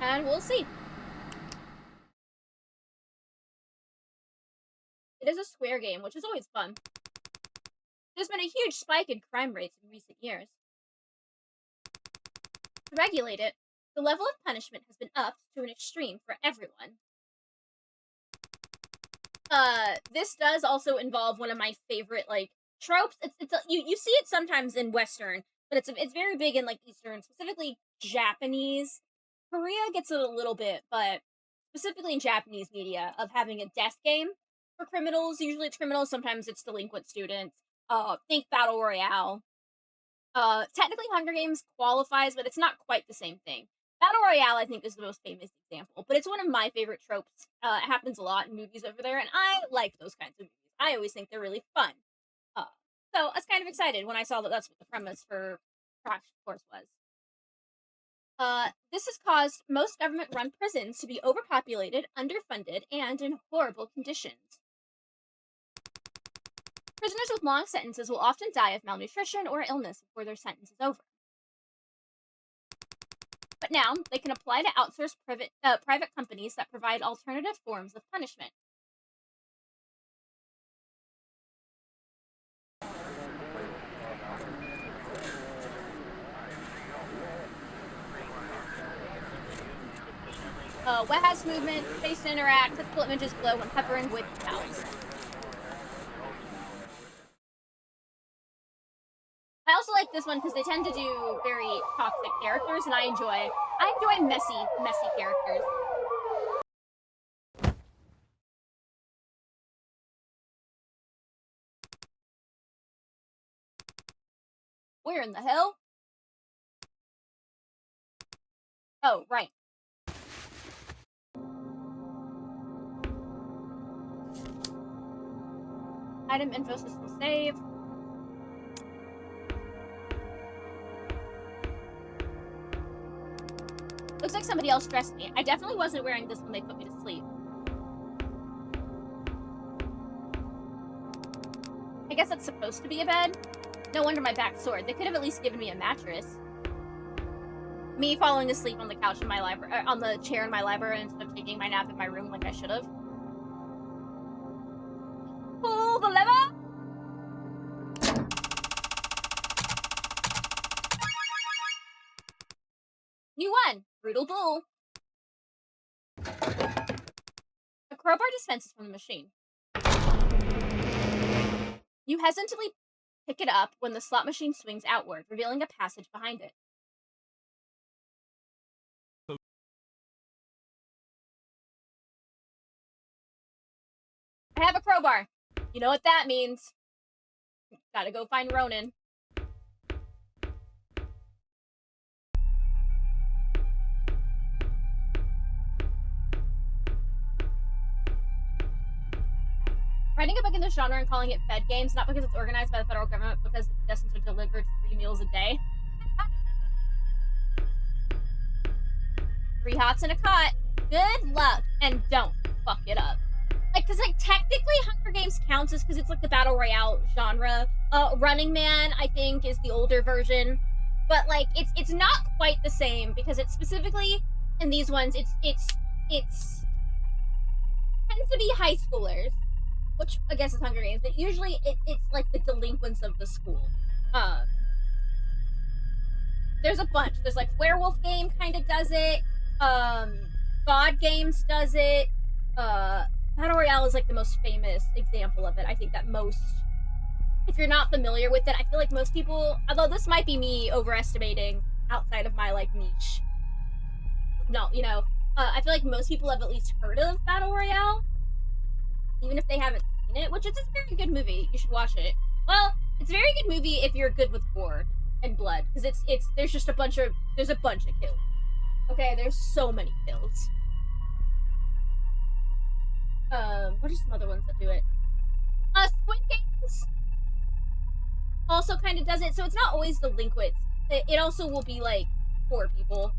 And we'll see. It is a Square game, which is always fun. There's been a huge spike in crime rates in recent years. To regulate it, the level of punishment has been upped to an extreme for everyone. This does also involve one of my favorite, like, tropes. You see it sometimes in Western, but it's very big in, like, Eastern, specifically Japanese. Korea gets it a little bit, but specifically in Japanese media, of having a death game for criminals. Usually it's criminals, sometimes it's delinquent students. Think Battle Royale. Technically Hunger Games qualifies, but it's not quite the same thing. Battle Royale, I think, is the most famous example, but it's one of my favorite tropes. It happens a lot in movies over there, and I like those kinds of movies. I always think they're really fun. So I was kind of excited when I saw that that's what the premise for Crash Course was. This has caused most government-run prisons to be overpopulated, underfunded, and in horrible conditions. Prisoners with long sentences will often die of malnutrition or illness before their sentence is over. But now, they can apply to outsource private companies that provide alternative forms of punishment. Warehouse movement, face to interact, typical images glow when hovering with cows. I also like this one because they tend to do very toxic characters, and I enjoy messy characters. Where in the hell? Oh, right. Item info system save. Looks like somebody else dressed me. I definitely wasn't wearing this when they put me to sleep. I guess that's supposed to be a bed. No wonder my back's sore. They could have at least given me a mattress. Me falling asleep on the couch in my library, on the chair in my library instead of taking my nap in my room like I should have. Pull the lever! You won! Brutal duel. A crowbar dispenses from the machine. You hesitantly pick it up when the slot machine swings outward, revealing a passage behind it. I have a crowbar. You know what that means. Gotta go find Ronan. Writing a book in this genre and calling it Fed Games, not because it's organized by the federal government, because the contestants are delivered 3 meals a day. 3 hots and a cot. Good luck, and don't fuck it up. Like, cause like technically Hunger Games counts as because it's like the Battle Royale genre. Running Man, I think, is the older version. But like it's not quite the same because it's specifically in these ones it's tends to be high schoolers, which I guess is Hunger Games, but usually it's like the delinquents of the school. There's a bunch. There's like Werewolf Game kind of does it. God Games does it. Battle Royale is like the most famous example of it. I think that most, if you're not familiar with it, I feel like most people, although this might be me overestimating outside of my like niche. No, you know, I feel like most people have at least heard of Battle Royale, even if they haven't seen it, which is a very good movie. You should watch it. Well, it's a very good movie if you're good with gore and blood, because there's just a bunch of kills. Okay, there's so many kills. What are some other ones that do it? Squid Games also kind of does it, so it's not always delinquents. It also will be, like, poor people.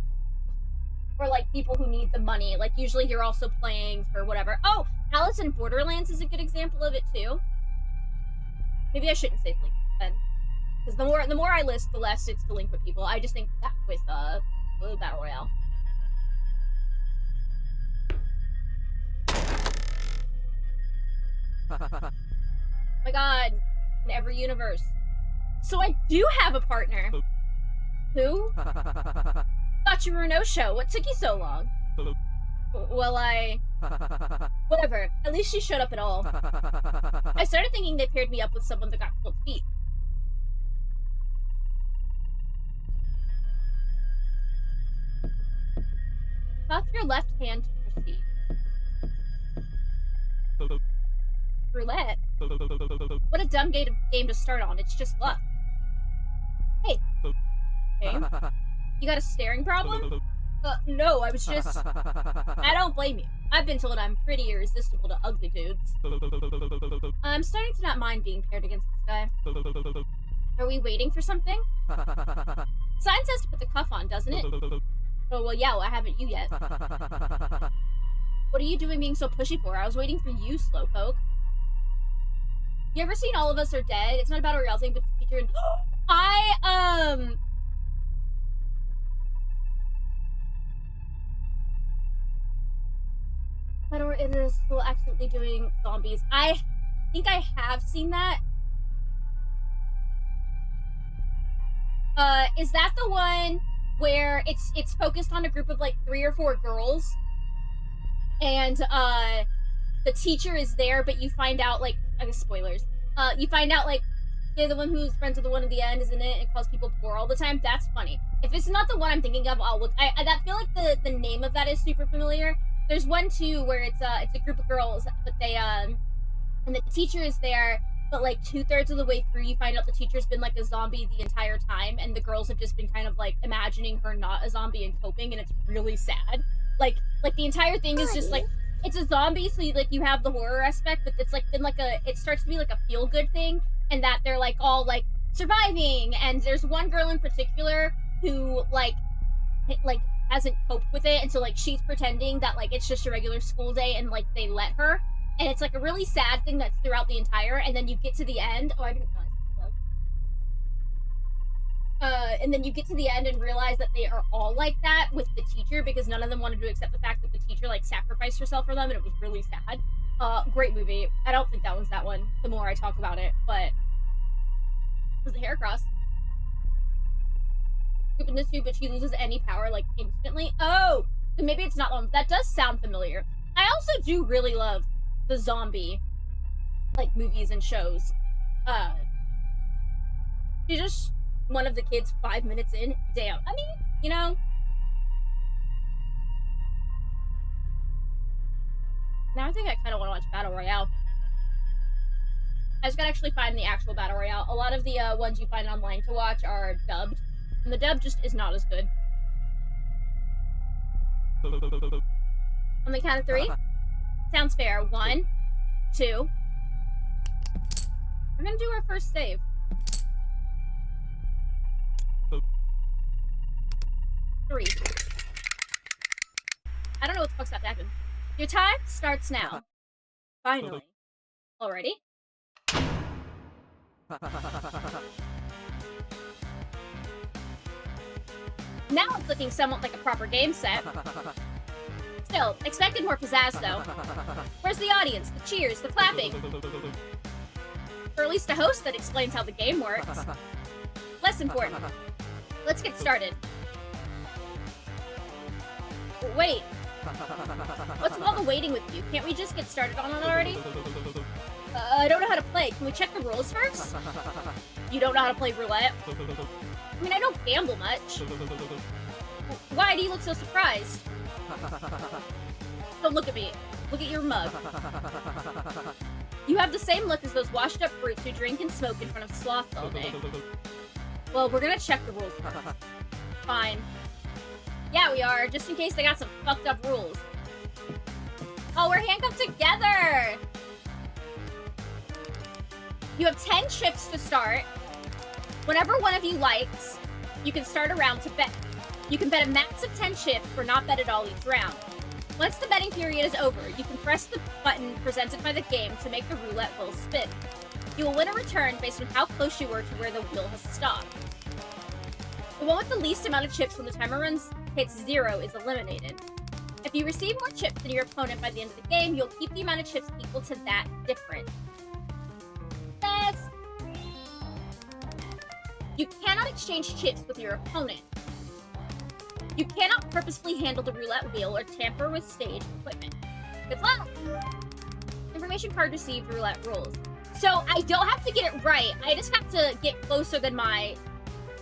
Or, like, people who need the money. Like, usually you're also playing for whatever. Oh! Alice in Borderlands is a good example of it, too. Maybe I shouldn't say delinquent, then. Because the more I list, the less it's delinquent people. I just think that with Battle Royale. god, in every universe. So I do have a partner. Who? Thought you were a no-show. What took you so long? Well, whatever. At least she showed up at all. I started thinking they paired me up with someone that got cold feet. Toss your left hand to proceed. Roulette? What a dumb game to start on. It's just luck. Hey. Hey. You got a staring problem? No, I was just... I don't blame you. I've been told I'm pretty irresistible to ugly dudes. I'm starting to not mind being paired against this guy. Are we waiting for something? Sign says to put the cuff on, doesn't it? Oh, well, yeah, why haven't you yet? What are you doing being so pushy for? I was waiting for you, slowpoke. You ever seen All of Us Are Dead? It's not about a real thing, but the teacher and... But it is still accidentally doing zombies. I think I have seen that. Is that the one where it's focused on a group of like 3 or 4 girls, and the teacher is there, but you find out, like, I guess spoilers. You find out like they're the one who's friends with the one at the end, isn't it? It calls people poor all the time. That's funny. If it's not the one I'm thinking of, I'll look. I feel like the name of that is super familiar. There's one too where it's a group of girls, but they and the teacher is there, but like 2/3 of the way through, you find out the teacher's been like a zombie the entire time, and the girls have just been kind of like imagining her not a zombie and coping, and it's really sad. Like the entire thing is just like, it's a zombie, so you have the horror aspect, but it's like been like it starts to be like a feel good thing, and that they're like all like surviving, and there's one girl in particular who like hasn't coped with it, and so like she's pretending that like it's just a regular school day, and like they let her, and it's like a really sad thing that's throughout the entire, and then you get to the end. Oh, I didn't realize this was and then you get to the end and realize that they are all like that with the teacher, because none of them wanted to accept the fact that the teacher like sacrificed herself for them, and it was really sad. Great movie. I don't think that one's that one, the more I talk about it, but was the hair cross. In this too, but she loses any power like instantly. Oh, then maybe it's not one. That does sound familiar. I also do really love the zombie like movies and shows. She's just one of the kids 5 minutes in. Damn. I mean, you know. Now I think I kind of want to watch Battle Royale. I just gotta actually find the actual Battle Royale. A lot of the ones you find online to watch are dubbed. And the dub just is not as good. On the count of 3. Sounds fair. 1, 2. We're gonna do our first save. 3. I don't know what the fuck's about to happen. Your time starts now. Finally. Already? Now it's looking somewhat like a proper game set. Still, expected more pizzazz though. Where's the audience, the cheers, the clapping? Or at least a host that explains how the game works. Less important. Let's get started. Wait. What's with all the waiting with you? Can't we just get started on it already? I don't know how to play. Can we check the rules first? You don't know how to play roulette? I mean, I don't gamble much. Why do you look so surprised? Don't look at me. Look at your mug. You have the same look as those washed up brutes who drink and smoke in front of sloths all day. Well, we're gonna check the rules first. Fine. Yeah, we are, just in case they got some fucked up rules. Oh, we're handcuffed together! You have 10 chips to start. Whenever one of you likes, you can start a round to bet. You can bet a max of 10 chips or not bet at all each round. Once the betting period is over, you can press the button presented by the game to make the roulette wheel spin. You will win a return based on how close you were to where the wheel has stopped. The one with the least amount of chips when the timer hits 0 is eliminated. If you receive more chips than your opponent by the end of the game, you'll keep the amount of chips equal to that difference. You cannot exchange chips with your opponent. You cannot purposefully handle the roulette wheel or tamper with stage equipment. Good luck! Information card received, roulette rules. So I don't have to get it right. I just have to get closer than my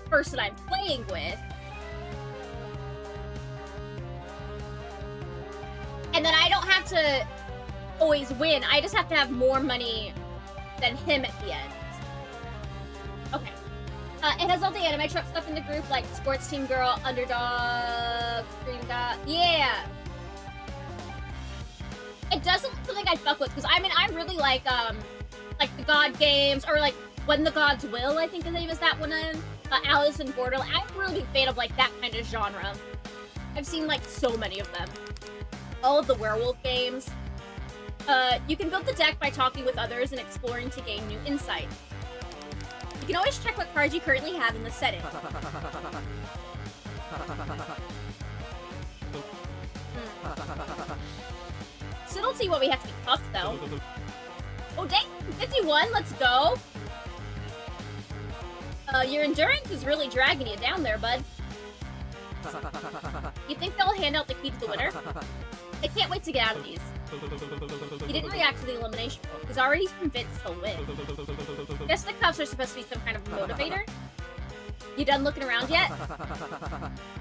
person I'm playing with. And then I don't have to always win. I just have to have more money than him at the end. Okay. It has all the anime truck stuff in the group, like Sports Team Girl, Underdog, Dream God. Yeah. It doesn't look something I'd fuck with, because I mean, I really like the God games, or like When the Gods Will, I think the name is that one in. Alice in Borderland. I'm a really big fan of like that kind of genre. I've seen like so many of them. All of the werewolf games. You can build the deck by talking with others and exploring to gain new insight. You can always check what cards you currently have in the setting. So don't see what we have to be tough though. Oh dang, 51, let's go. Your endurance is really dragging you down there, bud. You think they'll hand out the key to the winner? I can't wait to get out of these. He didn't react to the elimination roll. He's already convinced he'll win. Guess the cuffs are supposed to be some kind of motivator? You done looking around yet?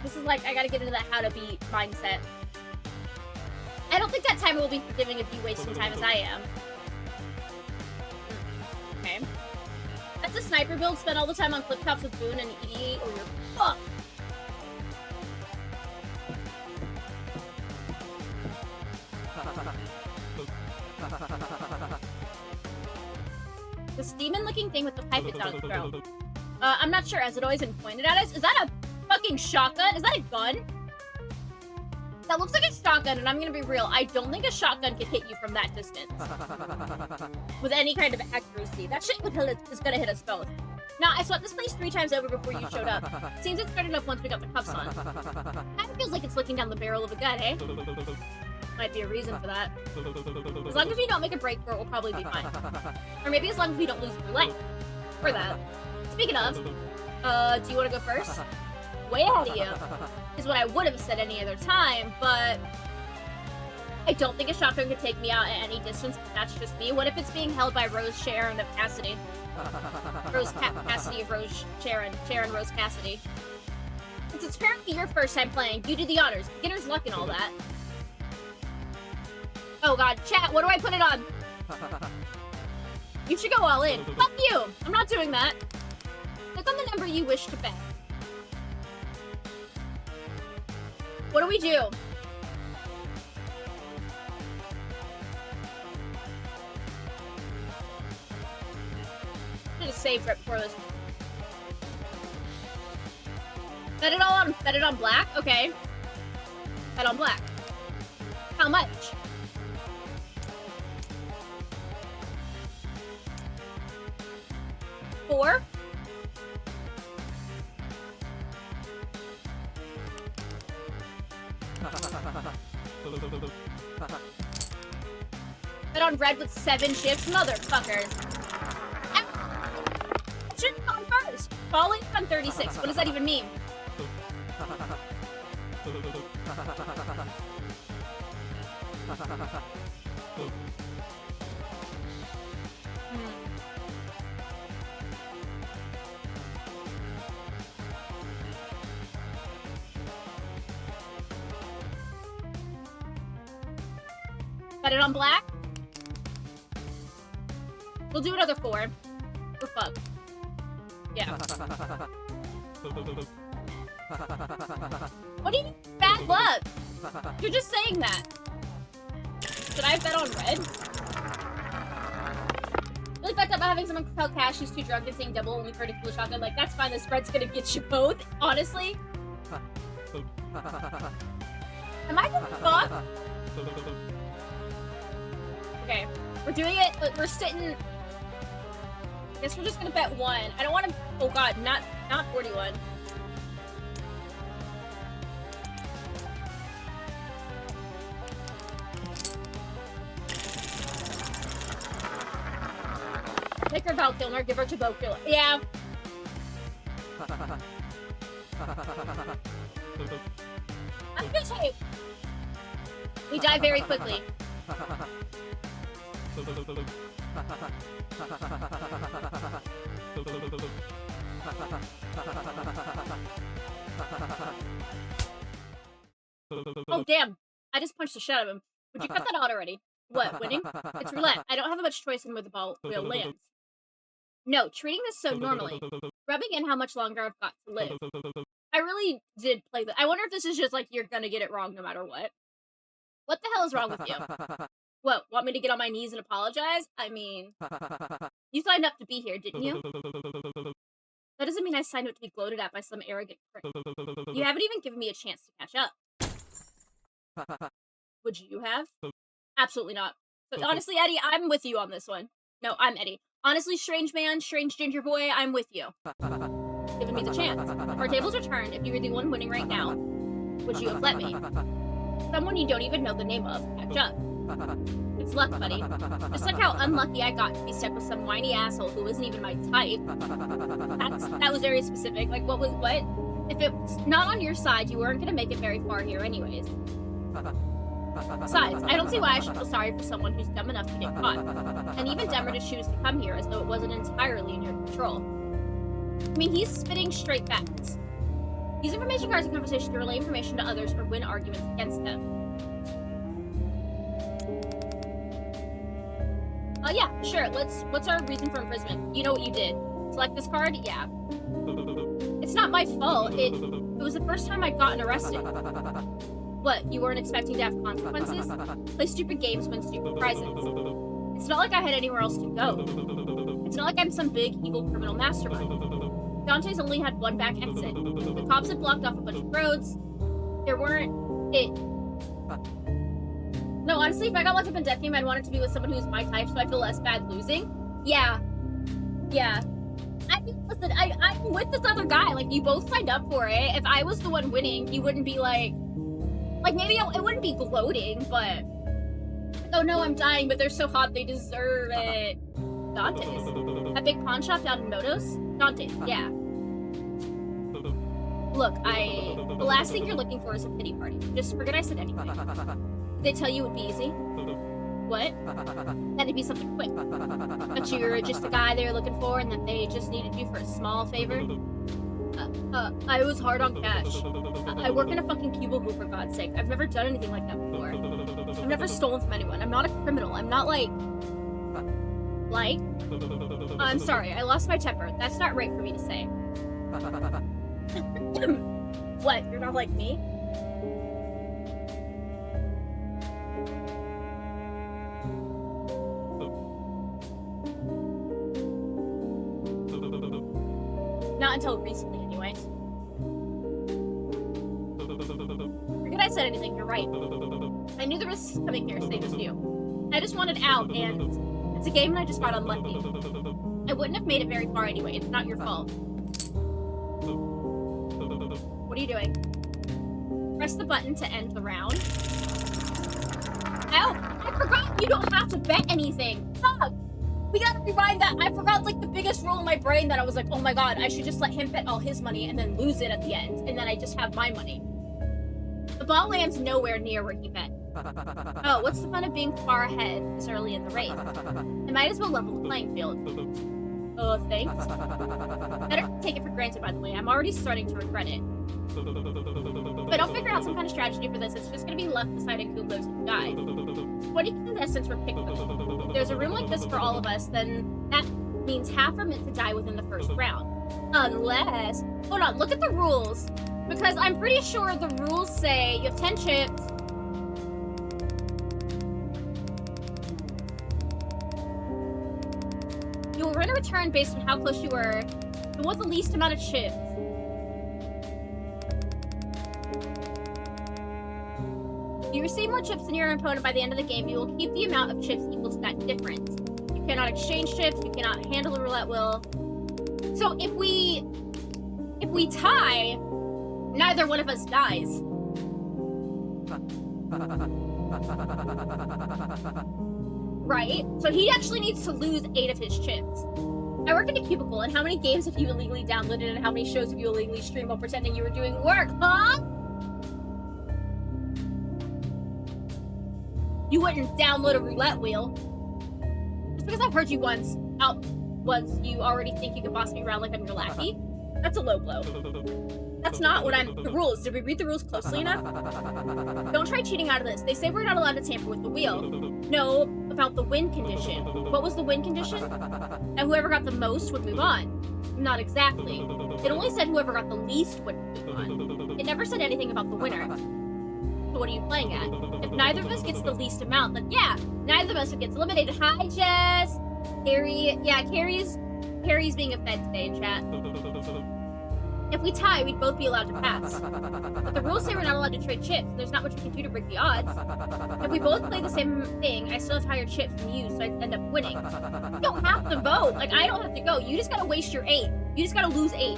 This is like, I gotta get into that how to beat mindset. I don't think that timer will be forgiving if you waste some time as I am. Okay. That's a sniper build. Spend all the time on clip tops with Boone and ED or you're fucked. This demon-looking thing with the pipe it down its throat. I'm not sure, as it always been pointed at us. Is that a fucking shotgun? Is that a gun? That looks like a shotgun, and I'm gonna be real. I don't think a shotgun can hit you from that distance. With any kind of accuracy. That shit is gonna hit us both. Now, I swept this place 3 times over before you showed up. Seems it started up once we got the cuffs on. Kinda feels like it's looking down the barrel of a gun, eh? Might be a reason for that. As long as we don't make a break for it, we'll probably be fine. Or maybe as long as we don't lose roulette. For that. Speaking of, do you want to go first? Way ahead of you. Is what I would have said any other time, but I don't think a shotgun could take me out at any distance, but that's just me. What if it's being held by Rose, Sharon, of Cassidy? Cassidy of Rose, Sharon, Rose, Cassidy. Since it's apparently your first time playing, you do the honors. Beginner's luck and all that. Oh god, chat, what do I put it on? You should go all in. Fuck you! I'm not doing that. Click on the number you wish to bet. What do we do? I'm gonna save right before this. Bet it on black? Okay. Bet on black. How much? $4? Bet on red with 7 chips? Motherfuckers. Shouldn't have gone first. Falling on 36. What does that even mean? Bet it on black? We'll do another 4. For fuck. Yeah. What do you mean bad luck? You're just saying that. Should I bet on red? Really fucked up about having someone tell Cash who's too drunk and saying double only for a cool shotgun. Like, that's fine, the spread's gonna get you both, honestly. Am I just fucked? Okay, we're doing it, but we're sitting. I guess we're just gonna bet 1. I don't want to. Oh god, not 41. Pick her Val Kilmer, give her to Bo Killer. Yeah. I'm just hey. We die very quickly. Oh damn! I just punched the shit out of him. Would you cut that out already? What, winning? It's roulette. I don't have much choice in where the ball wheel lands. No, treating this so normally. Rubbing in how much longer I've got to live. I really did play that. I wonder if this is just like, you're gonna get it wrong no matter what. What the hell is wrong with you? What, want me to get on my knees and apologize? I mean, you signed up to be here, didn't you? That doesn't mean I signed up to be gloated at by some arrogant prick. You haven't even given me a chance to catch up. Would you have? Absolutely not. But honestly, Eddie, I'm with you on this one. No, I'm Eddie. Honestly, strange man, strange ginger boy, I'm with you. Giving me the chance. If our tables are turned, if you were the one winning right now, would you have let me? Someone you don't even know the name of, catch up. It's luck, buddy. Just like how unlucky I got to be stuck with some whiny asshole who isn't even my type. That was very specific. Like, what? If it's not on your side, you weren't gonna make it very far here anyways. Besides, I don't see why I should feel sorry for someone who's dumb enough to get caught. And even dumber to choose to come here as though it wasn't entirely in your control. I mean, he's spitting straight facts. Use information cards in conversation to relay information to others or win arguments against them. Oh yeah, sure, what's our reason for imprisonment? You know what you did. Select this card? Yeah. It's not my fault. It was the first time I'd gotten arrested. What, you weren't expecting to have consequences? Play stupid games, win stupid prizes. It's not like I had anywhere else to go. It's not like I'm some big, evil criminal mastermind. Dante's only had one back exit. The cops had blocked off a bunch of roads. There weren't... No, honestly, if I got locked up in Death Game, I'd want it to be with someone who's my type, so I feel less bad losing. Yeah. Yeah. I mean, listen, I'm with this other guy. Like, you both signed up for it. If I was the one winning, you wouldn't be like... Like, maybe it wouldn't be gloating, but... Oh no, I'm dying, but they're so hot, they deserve it. Dante's. That big pawn shop down in Nodos? Dante's, yeah. Look, the last thing you're looking for is a pity party. Just forget I said anything. Did they tell you it would be easy? What? That it'd be something quick. But you're just the guy they were looking for and that they just needed you for a small favor? I was hard on cash. I work in a fucking cubicle, for God's sake. I've never done anything like that before. I've never stolen from anyone. I'm not a criminal. I'm not like... Like? I'm sorry, I lost my temper. That's not right for me to say. What, you're not like me? Not until recently, anyways. Forget I said anything, you're right. I knew the risks coming here, same as you. I just wanted out, and it's a game and I just got unlucky. I wouldn't have made it very far anyway, it's not your fault. What are you doing? Press the button to end the round. Ow! I forgot you don't have to bet anything! Fuck! We gotta rewind that. I forgot like the biggest rule in my brain that I was like, oh my god, I should just let him bet all his money and then lose it at the end, and then I just have my money. The ball lands nowhere near where he bet. Oh, what's the fun of being far ahead this early in the race? I might as well level the playing field. Oh, thanks. Better take it for granted, by the way. I'm already starting to regret it. If I don't figure out some kind of strategy for this, it's just gonna be left deciding who lives and who dies. 20 contestants were picked. If there's a room like this for all of us, then that means half are meant to die within the first round. Unless... Hold on, look at the rules. Because I'm pretty sure the rules say you have 10 chips. You will earn a return based on how close you were to what the least amount of chips. If you receive more chips than your opponent by the end of the game, you will keep the amount of chips equal to that difference. You cannot exchange chips, you cannot handle a roulette wheel. So if we tie, neither one of us dies. Right? So he actually needs to lose 8 of his chips. I work in a cubicle, and how many games have you illegally downloaded and how many shows have you illegally streamed while pretending you were doing work, huh? You wouldn't download a roulette wheel. Just because I've heard you once, you already think you can boss me around like I'm your lackey? That's a low blow. That's not what the rules. Did we read the rules closely enough? Don't try cheating out of this. They say we're not allowed to tamper with the wheel. No, about the win condition. What was the win condition? And whoever got the most would move on. Not exactly. It only said whoever got the least would move on. It never said anything about the winner. So what are you playing at? If neither of us gets the least amount, then yeah, neither of us gets eliminated. Hi, Jess! Carrie, yeah, Carrie's being a fed today in chat. If we tie, we'd both be allowed to pass. But the rules say we're not allowed to trade chips. There's not much we can do to break the odds. If we both play the same thing, I still have higher chips than you, so I end up winning. You don't have to vote. Like, I don't have to go. You just gotta waste your 8. You just gotta lose 8.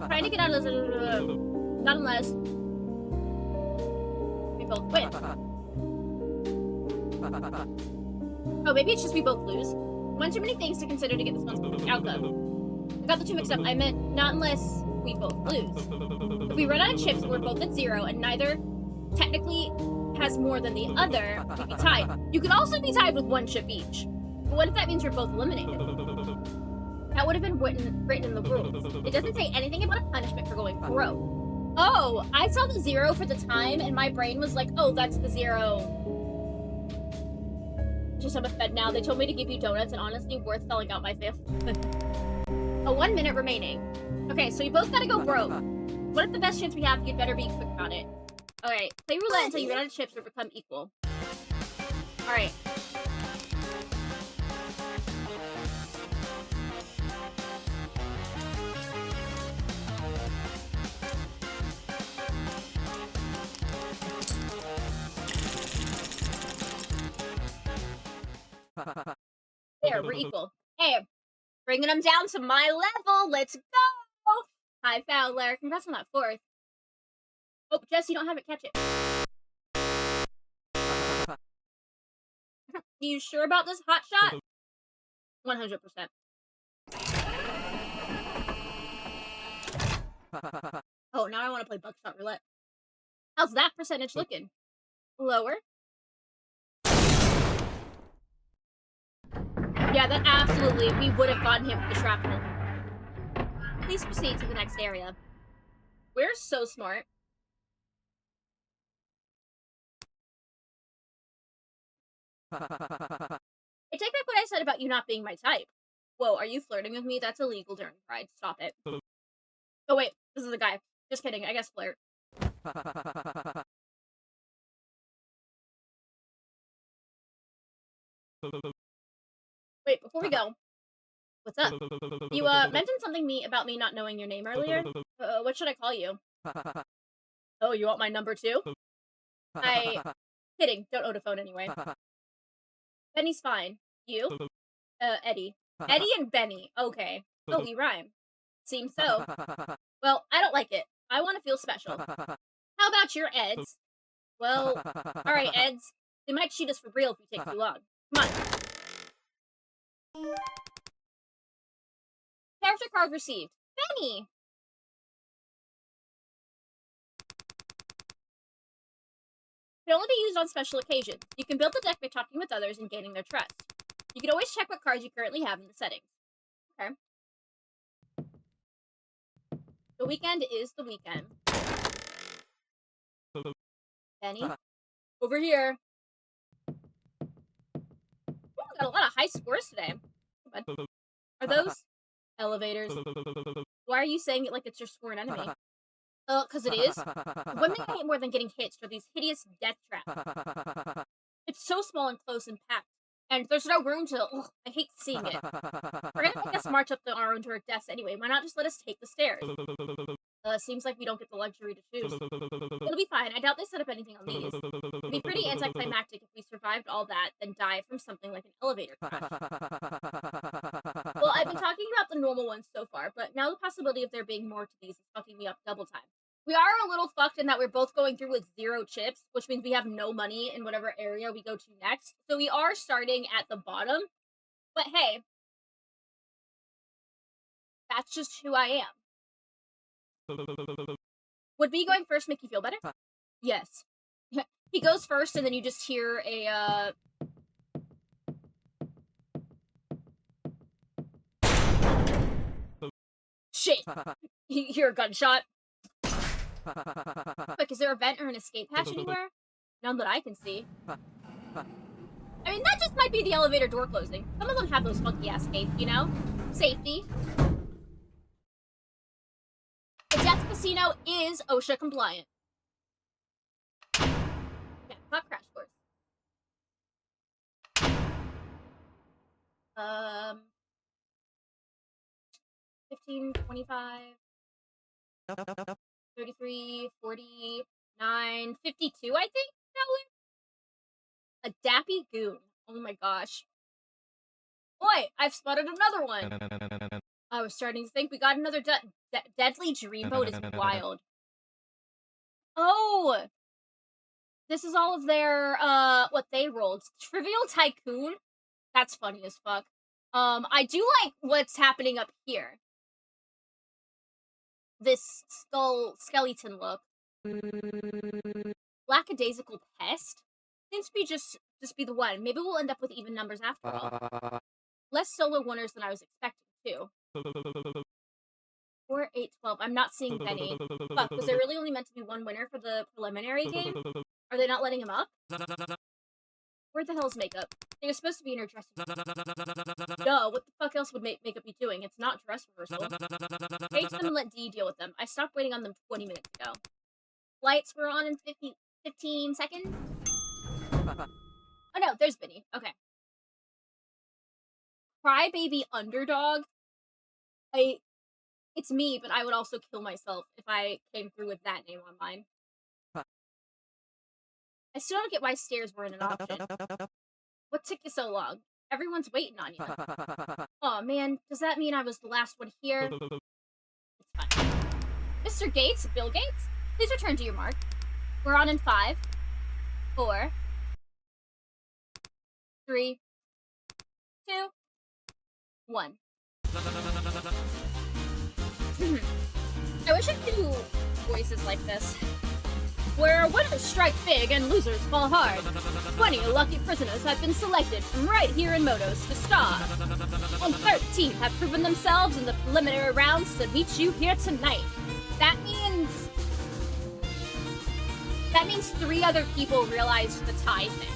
I'm trying to get out of this. Not unless we both win. Oh, maybe it's just we both lose. One too many things to consider to get this one specific outcome. I got the two mixed up. I meant not unless we both lose. If we run out of chips and we're both at 0 and neither technically has more than the other, we'd be tied. You could also be tied with 1 chip each. But what if that means we're both eliminated? That would have been written in the rules. It doesn't say anything about a punishment for going broke. Oh, I saw the 0 for the time and my brain was like, oh, that's the 0. Just I'm a fed now. They told me to give you donuts, and honestly, worth selling out my family. 1 minute remaining. Okay, so you both gotta go broke. What if the best chance we have? You'd better be quick about it. Alright, play roulette until you run out of chips or become equal. Alright. There, we're equal. Hey, bringing them down to my level. Let's go. Hi, Fowler. Congrats on that 4th. Oh, Jess, you don't have it. Catch it. You sure about this hot shot? 100%. Oh, now I want to play buckshot roulette. How's that percentage looking? Lower? Yeah, that absolutely, we would have gotten him with the shrapnel. Please proceed to the next area. We're so smart. I take back what I said about you not being my type. Whoa, are you flirting with me? That's illegal during Pride. Stop it. Oh wait, this is a guy. Just kidding, I guess flirt. Wait, before we go, what's up? You mentioned something about me not knowing your name earlier. What should I call you? Oh, you want my number too? Kidding. Don't own a phone anyway. Benny's fine. You? Eddie. Eddie and Benny. Okay. Oh, we rhyme. Seems so. Well, I don't like it. I want to feel special. How about your Eds? Well, alright, Eds. They might cheat us for real if we take too long. Come on. Character card received. Benny! Can only be used on special occasions. You can build the deck by talking with others and gaining their trust. You can always check what cards you currently have in the settings. Okay. The weekend is the weekend. Benny? Over here. Ooh, got a lot of high scores today. Are those elevators? Why are you saying it like it's your sworn enemy? Because it is. One thing I hate more than getting hits are these hideous death traps. It's so small and close and packed. And there's no room to... Ugh, I hate seeing it. We're gonna make us march up our own to our deaths anyway. Why not just let us take the stairs? Seems like we don't get the luxury to choose. It'll be fine. I doubt they set up anything on these. It'd be pretty anticlimactic if we survived all that, then die from something like an elevator crash. Well, I've been talking about the normal ones so far, but now the possibility of there being more to these is fucking me up double time. We are a little fucked in that we're both going through with 0 chips, which means we have no money in whatever area we go to next. So we are starting at the bottom. But hey, that's just who I am. Would me going first make you feel better? Yes. He goes first, and then you just hear a, shit! You hear a gunshot. Quick, is there a vent or an escape hatch anywhere? None that I can see. I mean, that just might be the elevator door closing. Some of them have those funky-ass gates, you know? Safety. The Death Casino is OSHA compliant. Jackpot Crash Course. 15, 25, 33, 49, 52, I think? A dappy goon. Oh my gosh. Oi, I've spotted another one. I was starting to think we got another deadly dreamboat is wild. Oh! This is all of their, what they rolled. Trivial Tycoon? That's funny as fuck. I do like what's happening up here. This skeleton look. Lackadaisical Pest? Seems to be just be the one. Maybe we'll end up with even numbers after all. Less solo winners than I was expecting, too. 4, 8, 12. I'm not seeing Benny. Fuck, was there really only meant to be one winner for the preliminary game? Are they not letting him up? Where the hell's Makeup? They were supposed to be in her dress. Duh, what the fuck else would Makeup be doing? It's not dress rehearsal. Kate's gonna let D deal with them. I stopped waiting on them 20 minutes ago. Lights were on in 15 seconds? Oh no, there's Benny. Okay. Crybaby Underdog? It's me, but I would also kill myself if I came through with that name on mine. I still don't get why stairs weren't an option. What took you so long? Everyone's waiting on you. Aw, man, does that mean I was the last one here? It's fine. Mr. Gates, Bill Gates, please return to your mark. We're on in 5, 4, 3, 2, 1. I wish I could do voices like this. Where winners strike big and losers fall hard. 20 lucky prisoners have been selected from right here in Motos to star. And 13 have proven themselves in the preliminary rounds to meet you here tonight. That means 3 other people realized the tie thing.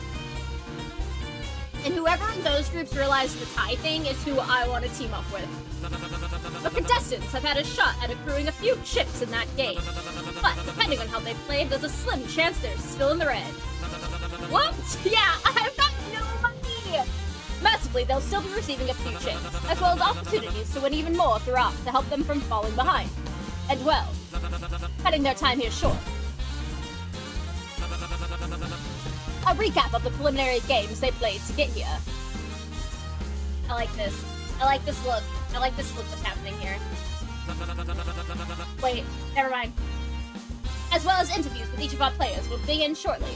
And whoever in those groups realized the tie thing is who I want to team up with. The contestants have had a shot at accruing a few chips in that game. But depending on how they played, there's a slim chance they're still in the red. What? Yeah, I've got no money! Massively, they'll still be receiving a few chips, as well as opportunities to win even more throughout to help them from falling behind. And well, cutting their time here short. A recap of the preliminary games they played to get here. I like this. I like this look. I like this look that's happening here. Wait, never mind. As well as interviews with each of our players will begin shortly.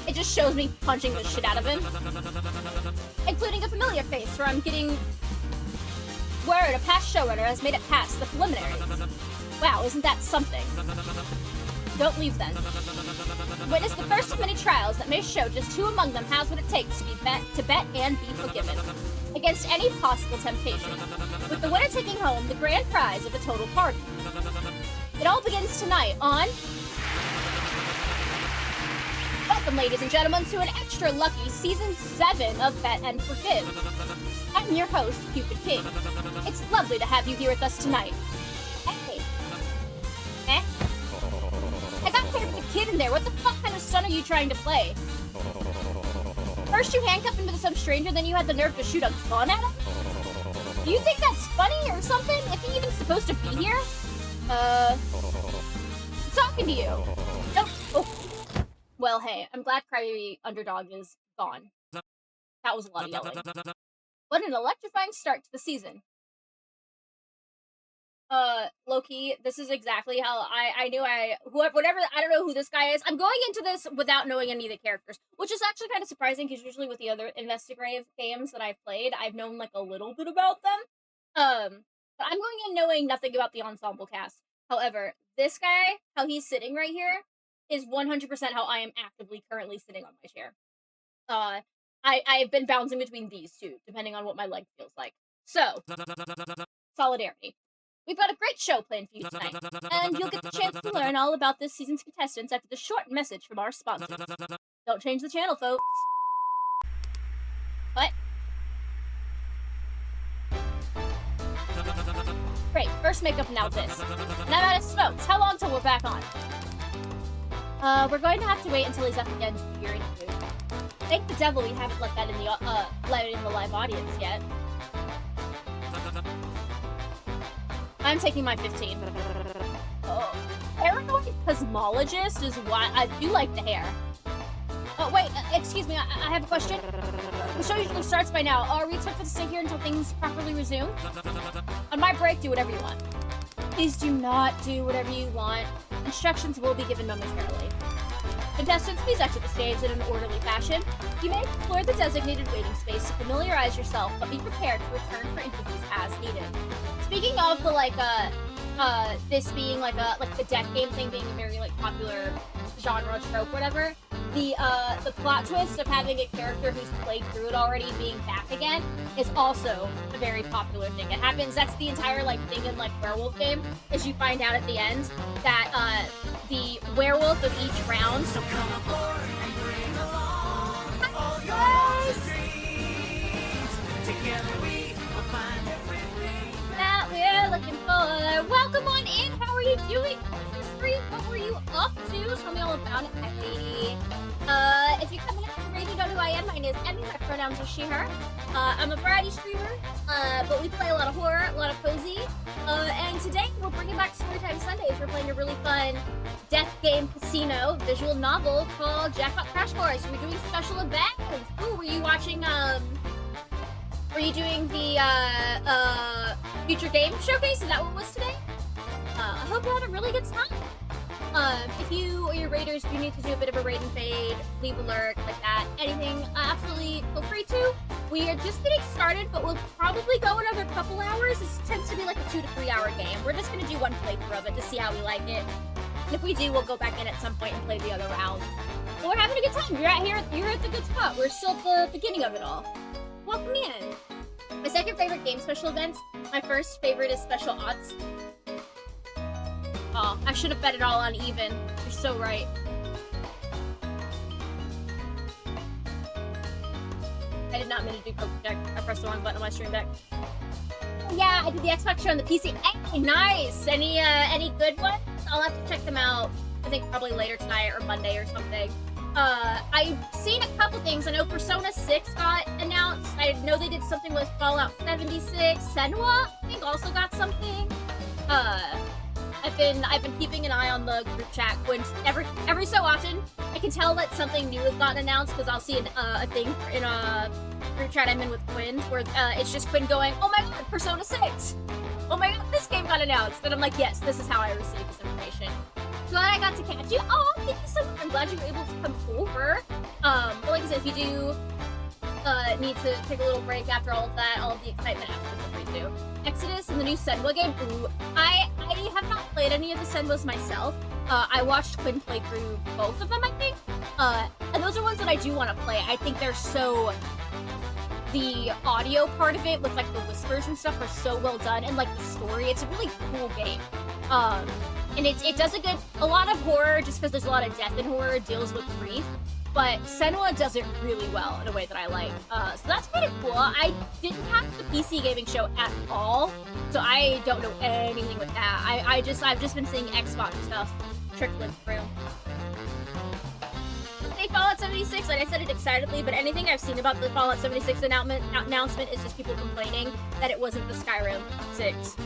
It just shows me punching the shit out of him. Including a familiar face where I'm getting word a past showrunner has made it past the preliminaries. Wow, isn't that something? Don't leave then. Witness the first of many trials that may show just who among them has what it takes to bet and be forgiven against any possible temptation, with the winner taking home the grand prize of a total party. It all begins tonight on... Welcome, ladies and gentlemen, to an extra lucky Season 7 of Bet and Forgive. I'm your host, Cupid King. It's lovely to have you here with us tonight. Hey. I got paired with a kid in there. What the fuck kind of stunt are you trying to play? First you handcuffed him to some stranger, then you had the nerve to shoot a gun at him? Do you think that's funny or something? If he even supposed to be here? I'm talking to you. Don't... Oh. Well, hey, I'm glad Crybaby Underdog is gone. That was a lot of yelling. What an electrifying start to the season. Low-key, this is exactly how I knew whatever, I don't know who this guy is. I'm going into this without knowing any of the characters, which is actually kind of surprising, because usually with the other investigative games that I've played, I've known, like, a little bit about them. But I'm going in knowing nothing about the ensemble cast. However, this guy, how he's sitting right here, is 100% how I am actively currently sitting on my chair. I've been bouncing between these two, depending on what my leg feels like. So, solidarity. We've got a great show planned for you tonight, and you'll get the chance to learn all about this season's contestants after the short message from our sponsors. Don't change the channel, folks. What? Great, first makeup, now this. Now out of smokes, how long till we're back on? We're going to have to wait until he's up again to do your interview. Thank the devil we haven't let that in the live audience yet. I'm taking my 15. Oh, paranoid cosmologist is why I do like the hair. Oh, wait, excuse me, I have a question. The show usually starts by now. Are we expected to stay here until things properly resume? On my break, do whatever you want. Please do not do whatever you want. Instructions will be given momentarily. Contestants, please exit the stage in an orderly fashion. You may explore the designated waiting space to familiarize yourself, but be prepared to return for interviews as needed. Speaking of the, like, this being, like, the death game thing being a very, like, popular genre trope, whatever, the plot twist of having a character who's played through it already being back again is also a very popular thing. It happens, that's the entire, like, thing in, like, werewolf game, is you find out at the end that, the werewolf of each round, so come aboard and bring along all your dreams. Together we will find everything that we're looking for. Welcome on in, how are you doing? What were you up to? Tell me all about it, my lady. If you're coming up and ready to know who I am, my name is Emmy, my pronouns are she, her. I'm a variety streamer, but we play a lot of horror, a lot of cozy, and today we're bringing back Storytime Sundays. We're playing a really fun death game casino visual novel called Jackpot Crash Course. We're doing special events. Ooh, were you watching, were you doing the, future game showcase? Is that what it was today? I hope you had a really good time. If you or your raiders do need to do a bit of a raid and fade, leave a lurk, like that, anything, absolutely feel free to. We are just getting started, but we'll probably go another couple hours. This tends to be like a 2 to 3 hour game. We're just gonna do one playthrough of it to see how we like it. And if we do, we'll go back in at some point and play the other rounds. But we're having a good time. You're at the good spot. We're still at the beginning of it all. Welcome in. My second favorite game special events. My first favorite is Special Odds. Oh, I should have bet it all on even. You're so right. I did not mean to do Poke Check. I pressed the wrong button on my stream deck. Oh, yeah, I did the Xbox show on the PC. Hey, nice! Any good ones? I'll have to check them out. I think probably later tonight or Monday or something. I've seen a couple things. I know Persona 6 got announced. I know they did something with Fallout 76. Senua, I think, also got something. I've been keeping an eye on the group chat. When every so often, I can tell that something new has gotten announced because I'll see a thing in a group chat I'm in with Quinn where it's just Quinn going, "Oh my god, Persona 6! Oh my god, this game got announced!" And I'm like, yes, this is how I receive this information. Glad I got to catch you. Oh, thank you so much. I'm glad you were able to come over. But like I said, if you do need to take a little break after all of that, all of the excitement after, feel free to. Exodus and the new Senua game. Ooh, I have not played any of the Senuas myself. I watched Quinn play through both of them, I think. And those are ones that I do want to play. I think they're so... The audio part of it with, like, the whispers and stuff are so well done. And, like, the story, it's a really cool game. And it does a lot of horror, just because there's a lot of death in horror, deals with grief. But Senua does it really well in a way that I like. So that's kind of cool. I didn't have the PC gaming show at all, so I don't know anything with that. I've just been seeing Xbox stuff trickling through. Say Fallout 76, like I said it excitedly, but anything I've seen about the Fallout 76 announcement is just people complaining that it wasn't the Skyrim 6.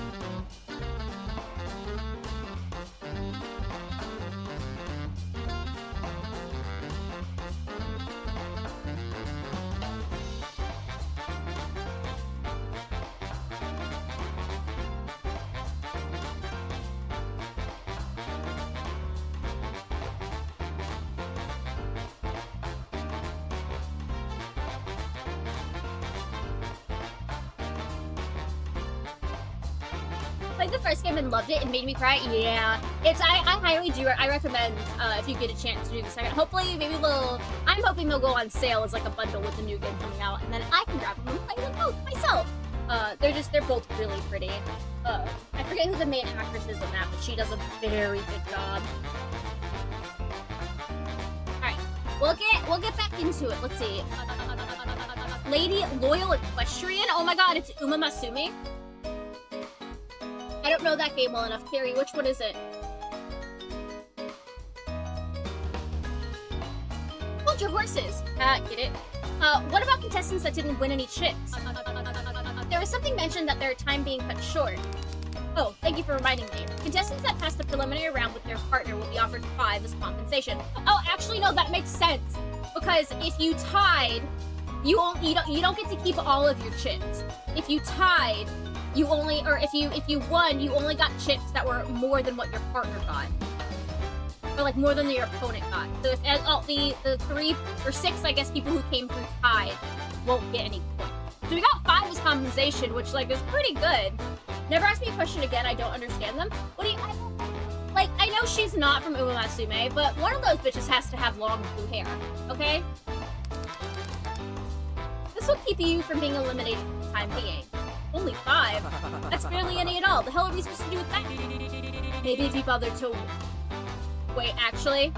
Played the first game and loved it. It made me cry. Yeah, I highly do. I recommend if you get a chance to do the second. Hopefully, maybe I'm hoping they'll go on sale as like a bundle with the new game coming out, and then I can grab them and play them both myself. They're both really pretty. I forget who the main actress is in that, but she does a very good job. All right, we'll get back into it. Let's see. Lady Loyal Equestrian. Oh my God, it's Uma Masumi. I don't know that game well enough. Carrie, which one is it? Hold your horses. Get it? What about contestants that didn't win any chips? There was something mentioned that their time being cut short. Oh, thank you for reminding me. Contestants that passed the preliminary round with their partner will be offered 5 as compensation. Oh, actually, no, that makes sense. Because if you tied, you don't get to keep all of your chips. If you tied, you only, or if you won, you only got chips that were more than what your partner got. Or like more than your opponent got. So if the 3 or 6, I guess, people who came through tied won't get any points. So we got 5 as compensation, which like is pretty good. Never ask me a question again, I don't understand them. What do you, I know she's not from Uma Masume, but one of those bitches has to have long blue hair, okay? This will keep you from being eliminated for the time being. Only 5? That's barely any at all. The hell are we supposed to do with that? Maybe if you bother to... Wait, actually...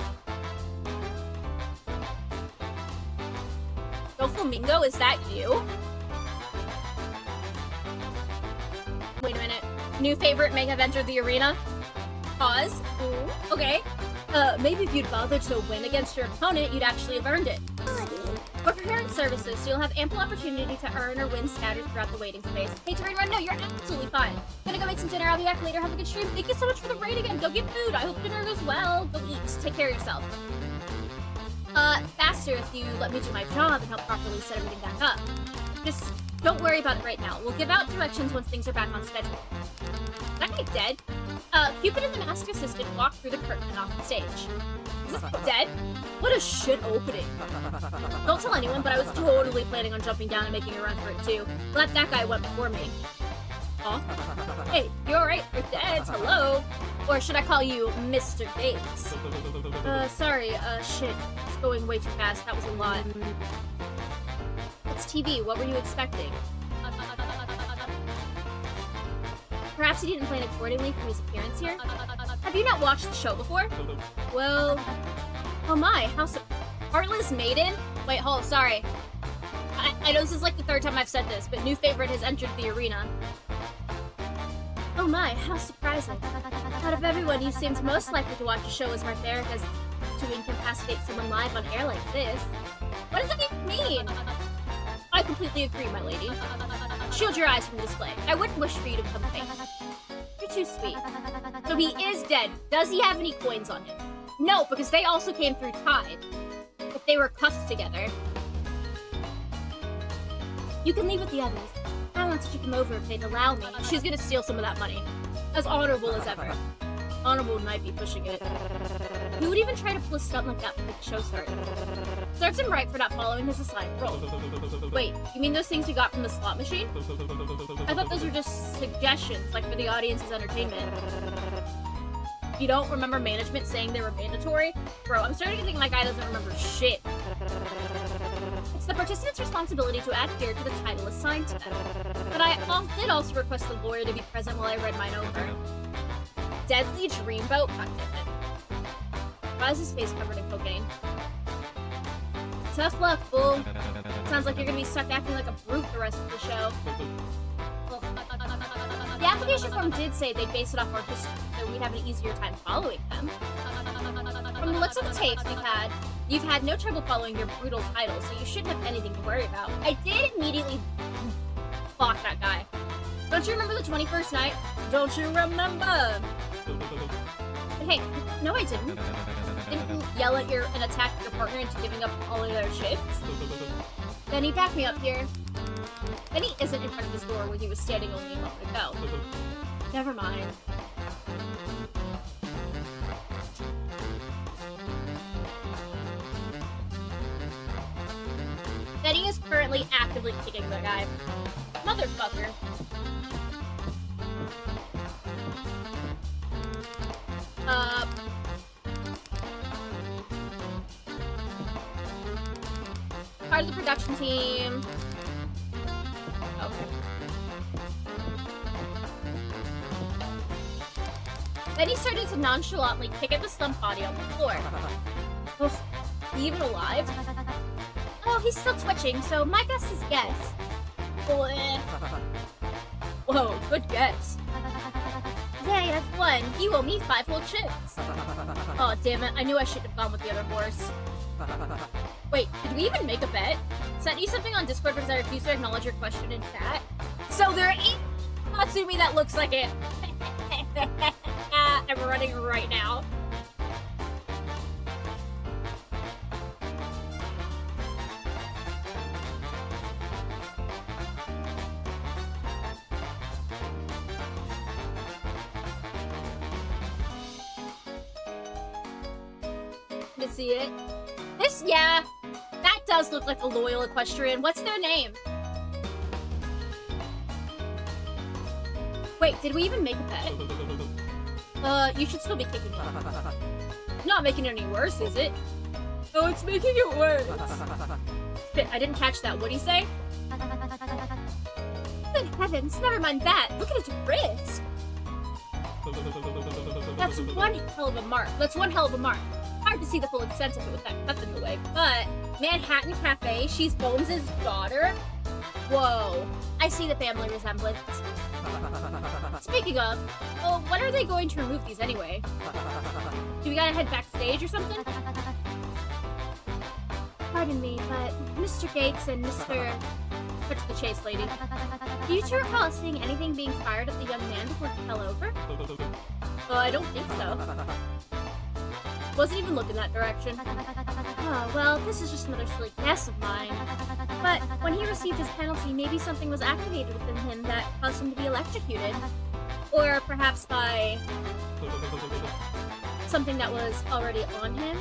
Doflamingo, is that you? Wait a minute. New favorite may have entered the arena? Pause. Ooh. Okay. Maybe if you'd bother to win against your opponent, you'd actually have earned it. For preparing services, so you'll have ample opportunity to earn or win scattered throughout the waiting space. Hey, Terrain Run, no, you're absolutely fine. Gonna go make some dinner, I'll be back later, have a good stream. Thank you so much for the raid again, go get food, I hope dinner goes well. Go eat, take care of yourself. Faster if you let me do my job and help properly set everything back up. Just don't worry about it right now. We'll give out directions once things are back on schedule. Is that guy dead? Cupid and the master assistant walked through the curtain and off the stage. Is this guy dead? What a shit opening. Don't tell anyone, but I was totally planning on jumping down and making a run for it too. Glad that guy went before me. Aw. Hey, you alright? You're dead. Hello? Or should I call you Mr. Gates? Sorry, shit. It's going way too fast. That was a lot. It's TV. What were you expecting? Perhaps he didn't plan accordingly for his appearance here? Have you not watched the show before? Well... Oh my, Heartless Maiden? Wait, hold, sorry. I know this is like the 3rd time I've said this, but new favorite has entered the arena. Oh my, how surprising. Out of everyone, you seemed most likely to watch a show as Martha as to incapacitate someone live on air like this. What does that even mean? I completely agree, my lady. Shield your eyes from the display. I wouldn't wish for you to come faint. You're too sweet. So he is dead. Does he have any coins on him? No, because they also came through tied. If they were cuffed together. You can leave with the others. I want to come over if they'd allow me. She's gonna steal some of that money. As honorable as ever. Honorable might be pushing it. Who would even try to pull a stunt like that before the show started? Serves him right for not following his assigned role. Wait, you mean those things we got from the slot machine? I thought those were just suggestions, like for the audience's entertainment. You don't remember management saying they were mandatory? Bro, I'm starting to think my guy doesn't remember shit. It's the participant's responsibility to adhere to the title assigned to them. But I did also request the lawyer to be present while I read mine over. Deadly Dreamboat? God damn it. Why is his face covered in cocaine? Tough luck, fool. Sounds like you're gonna be stuck acting like a brute the rest of the show. Well, the application form did say they'd base it off our history, so we'd have an easier time following them. From the looks of the tapes you've had no trouble following your brutal title, so you shouldn't have anything to worry about. I did immediately block that guy. Don't you remember the 21st night? Don't you remember? But hey, no I didn't. Didn't you yell at and attack your partner into giving up all of their chips? Benny, back me up here. Benny isn't in front of his door where he was standing only a moment ago. Never mind. Benny is currently actively kicking the guy. Motherfucker. part of the production team. Okay. Then he started to nonchalantly kick at the slump body on the floor. Ugh, he even alive? Oh, he's still twitching, so my guess is yes. Bleh. Whoa, good guess. Yay, I've won. You owe me 5 whole chips. Oh, damn it. I knew I shouldn't have gone with the other horse. Wait, did we even make a bet? Sent you something on Discord because I refused to acknowledge your question in chat. So there ain't Matsumi that looks like it. I'm running right now. To see it. This, yeah, that does look like a loyal equestrian. What's their name? Wait, did we even make a bet? You should still be kicking it. Not making it any worse, is it? Oh, it's making it worse. Shit, I didn't catch that. What'd he say? Good heavens, never mind that. Look at his wrist. That's one hell of a mark. Hard to see the full extent of it with that cut in the way, but Manhattan Cafe, she's Bones' daughter? Whoa, I see the family resemblance. Speaking of, well, when are they going to remove these anyway? Do we gotta head backstage or something? Pardon me, but Mr. Gates and Mr. Cut to the chase, lady. Do you two recall seeing anything being fired at the young man before he fell over? I don't think so. Wasn't even looking that direction. Oh, well, this is just another silly guess of mine. But when he received his penalty, maybe something was activated within him that caused him to be electrocuted. Or perhaps by something that was already on him.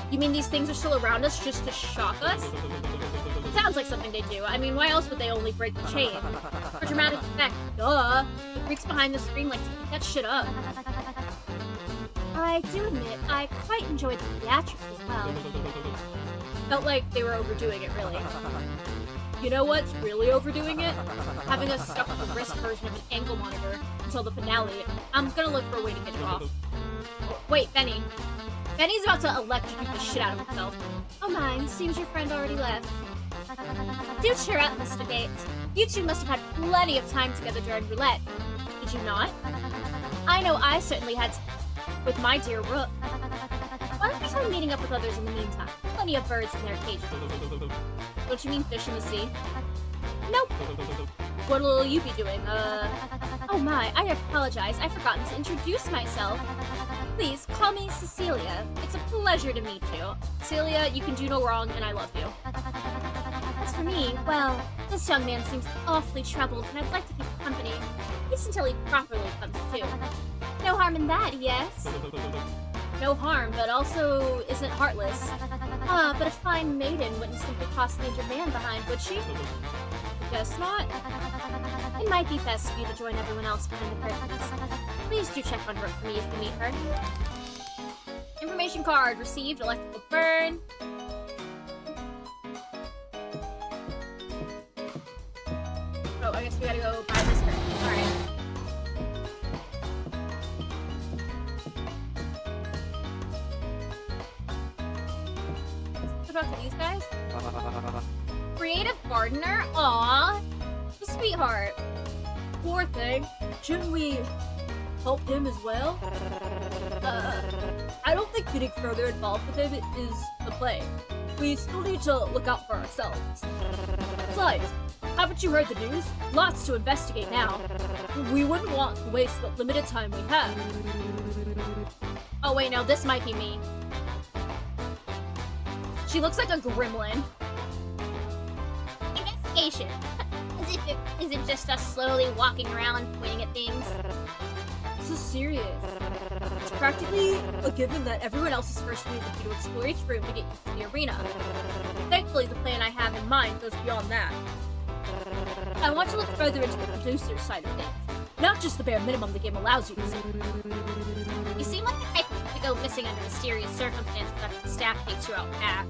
You mean these things are still around us just to shock us? It sounds like something they do. I mean, why else would they only break the chain? For dramatic effect, duh. The freaks behind the screen like to keep that shit up. I do admit, I quite enjoyed the theatrics as well. Felt like they were overdoing it, really. You know what's really overdoing it? Having us stuck with the wrist version of an ankle monitor until the finale. I'm gonna look for a way to get it off. Oh, wait, Benny. Benny's about to electrocute the shit out of himself. Oh my, seems your friend already left. Do cheer up, Mr. Gates. You two must have had plenty of time together during roulette. Did you not? I know I certainly had with my dear Rook. Why don't you try meeting up with others in the meantime? Plenty of birds in their cages. Don't you mean fish in the sea? Nope. What will you be doing? Oh my, I apologize. I've forgotten to introduce myself. Please, call me Cecilia. It's a pleasure to meet you. Cecilia, you can do no wrong, and I love you. As for me, well, this young man seems awfully troubled, and I'd like to keep company. At least until he properly comes to. No harm in that, yes? No harm, but also isn't heartless. Ah, but a fine maiden wouldn't simply toss the injured man behind, would she? Guess not. It might be best for you to join everyone else behind the curtains. Please do check on her for me if you meet her. Information card received, electrical burn. Oh, I guess we gotta go buy this curtain. Alright. What about these guys? Creative gardener? Aww. The sweetheart. Poor thing. Shouldn't we help him as well? I don't think getting further involved with him is the play. We still need to look out for ourselves. Besides, haven't you heard the news? Lots to investigate now. We wouldn't want to waste what limited time we have. Oh wait, no, this might be me. She looks like a gremlin. Investigation. As if it isn't just us slowly walking around pointing at things. This is serious. It's practically a given that everyone else's first move would be to explore each room to get used to the arena. Thankfully, the plan I have in mind goes beyond that. I want to look further into the producer's side of things, not just the bare minimum the game allows you to see. You seem like the type to go go missing under mysterious circumstances after the staff takes you out back.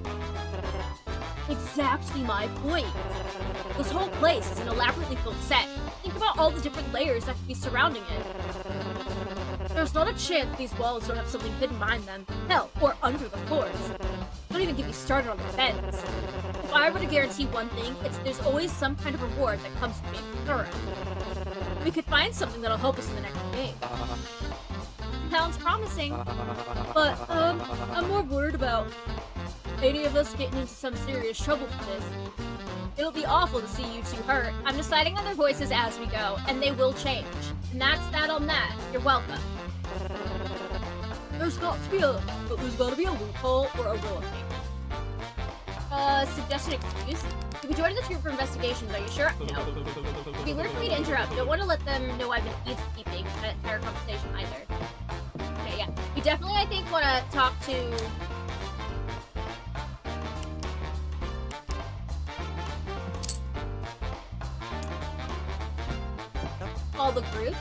Exactly my point. This whole place is an elaborately built set. Think about all the different layers that could be surrounding it. There's not a chance these walls don't have something hidden behind them. Hell, or under the floors. Don't even get me started on the beds. If I were to guarantee one thing, it's there's always some kind of reward that comes from being thorough. We could find something that'll help us in the next game. Sounds promising. But, I'm more worried about any of us getting into some serious trouble for this. It'll be awful to see you two hurt. I'm deciding on their voices as we go, and they will change. And that's that on that. You're welcome. There's got to be a loophole or a rule of things. Suggested excuse? You'll be joining this group for investigations, are you sure? No. It'd be weird for me to interrupt. Don't want to let them know I've been eavesdropping that entire conversation either. Okay, yeah. We definitely, I think, want to talk to... all the groups.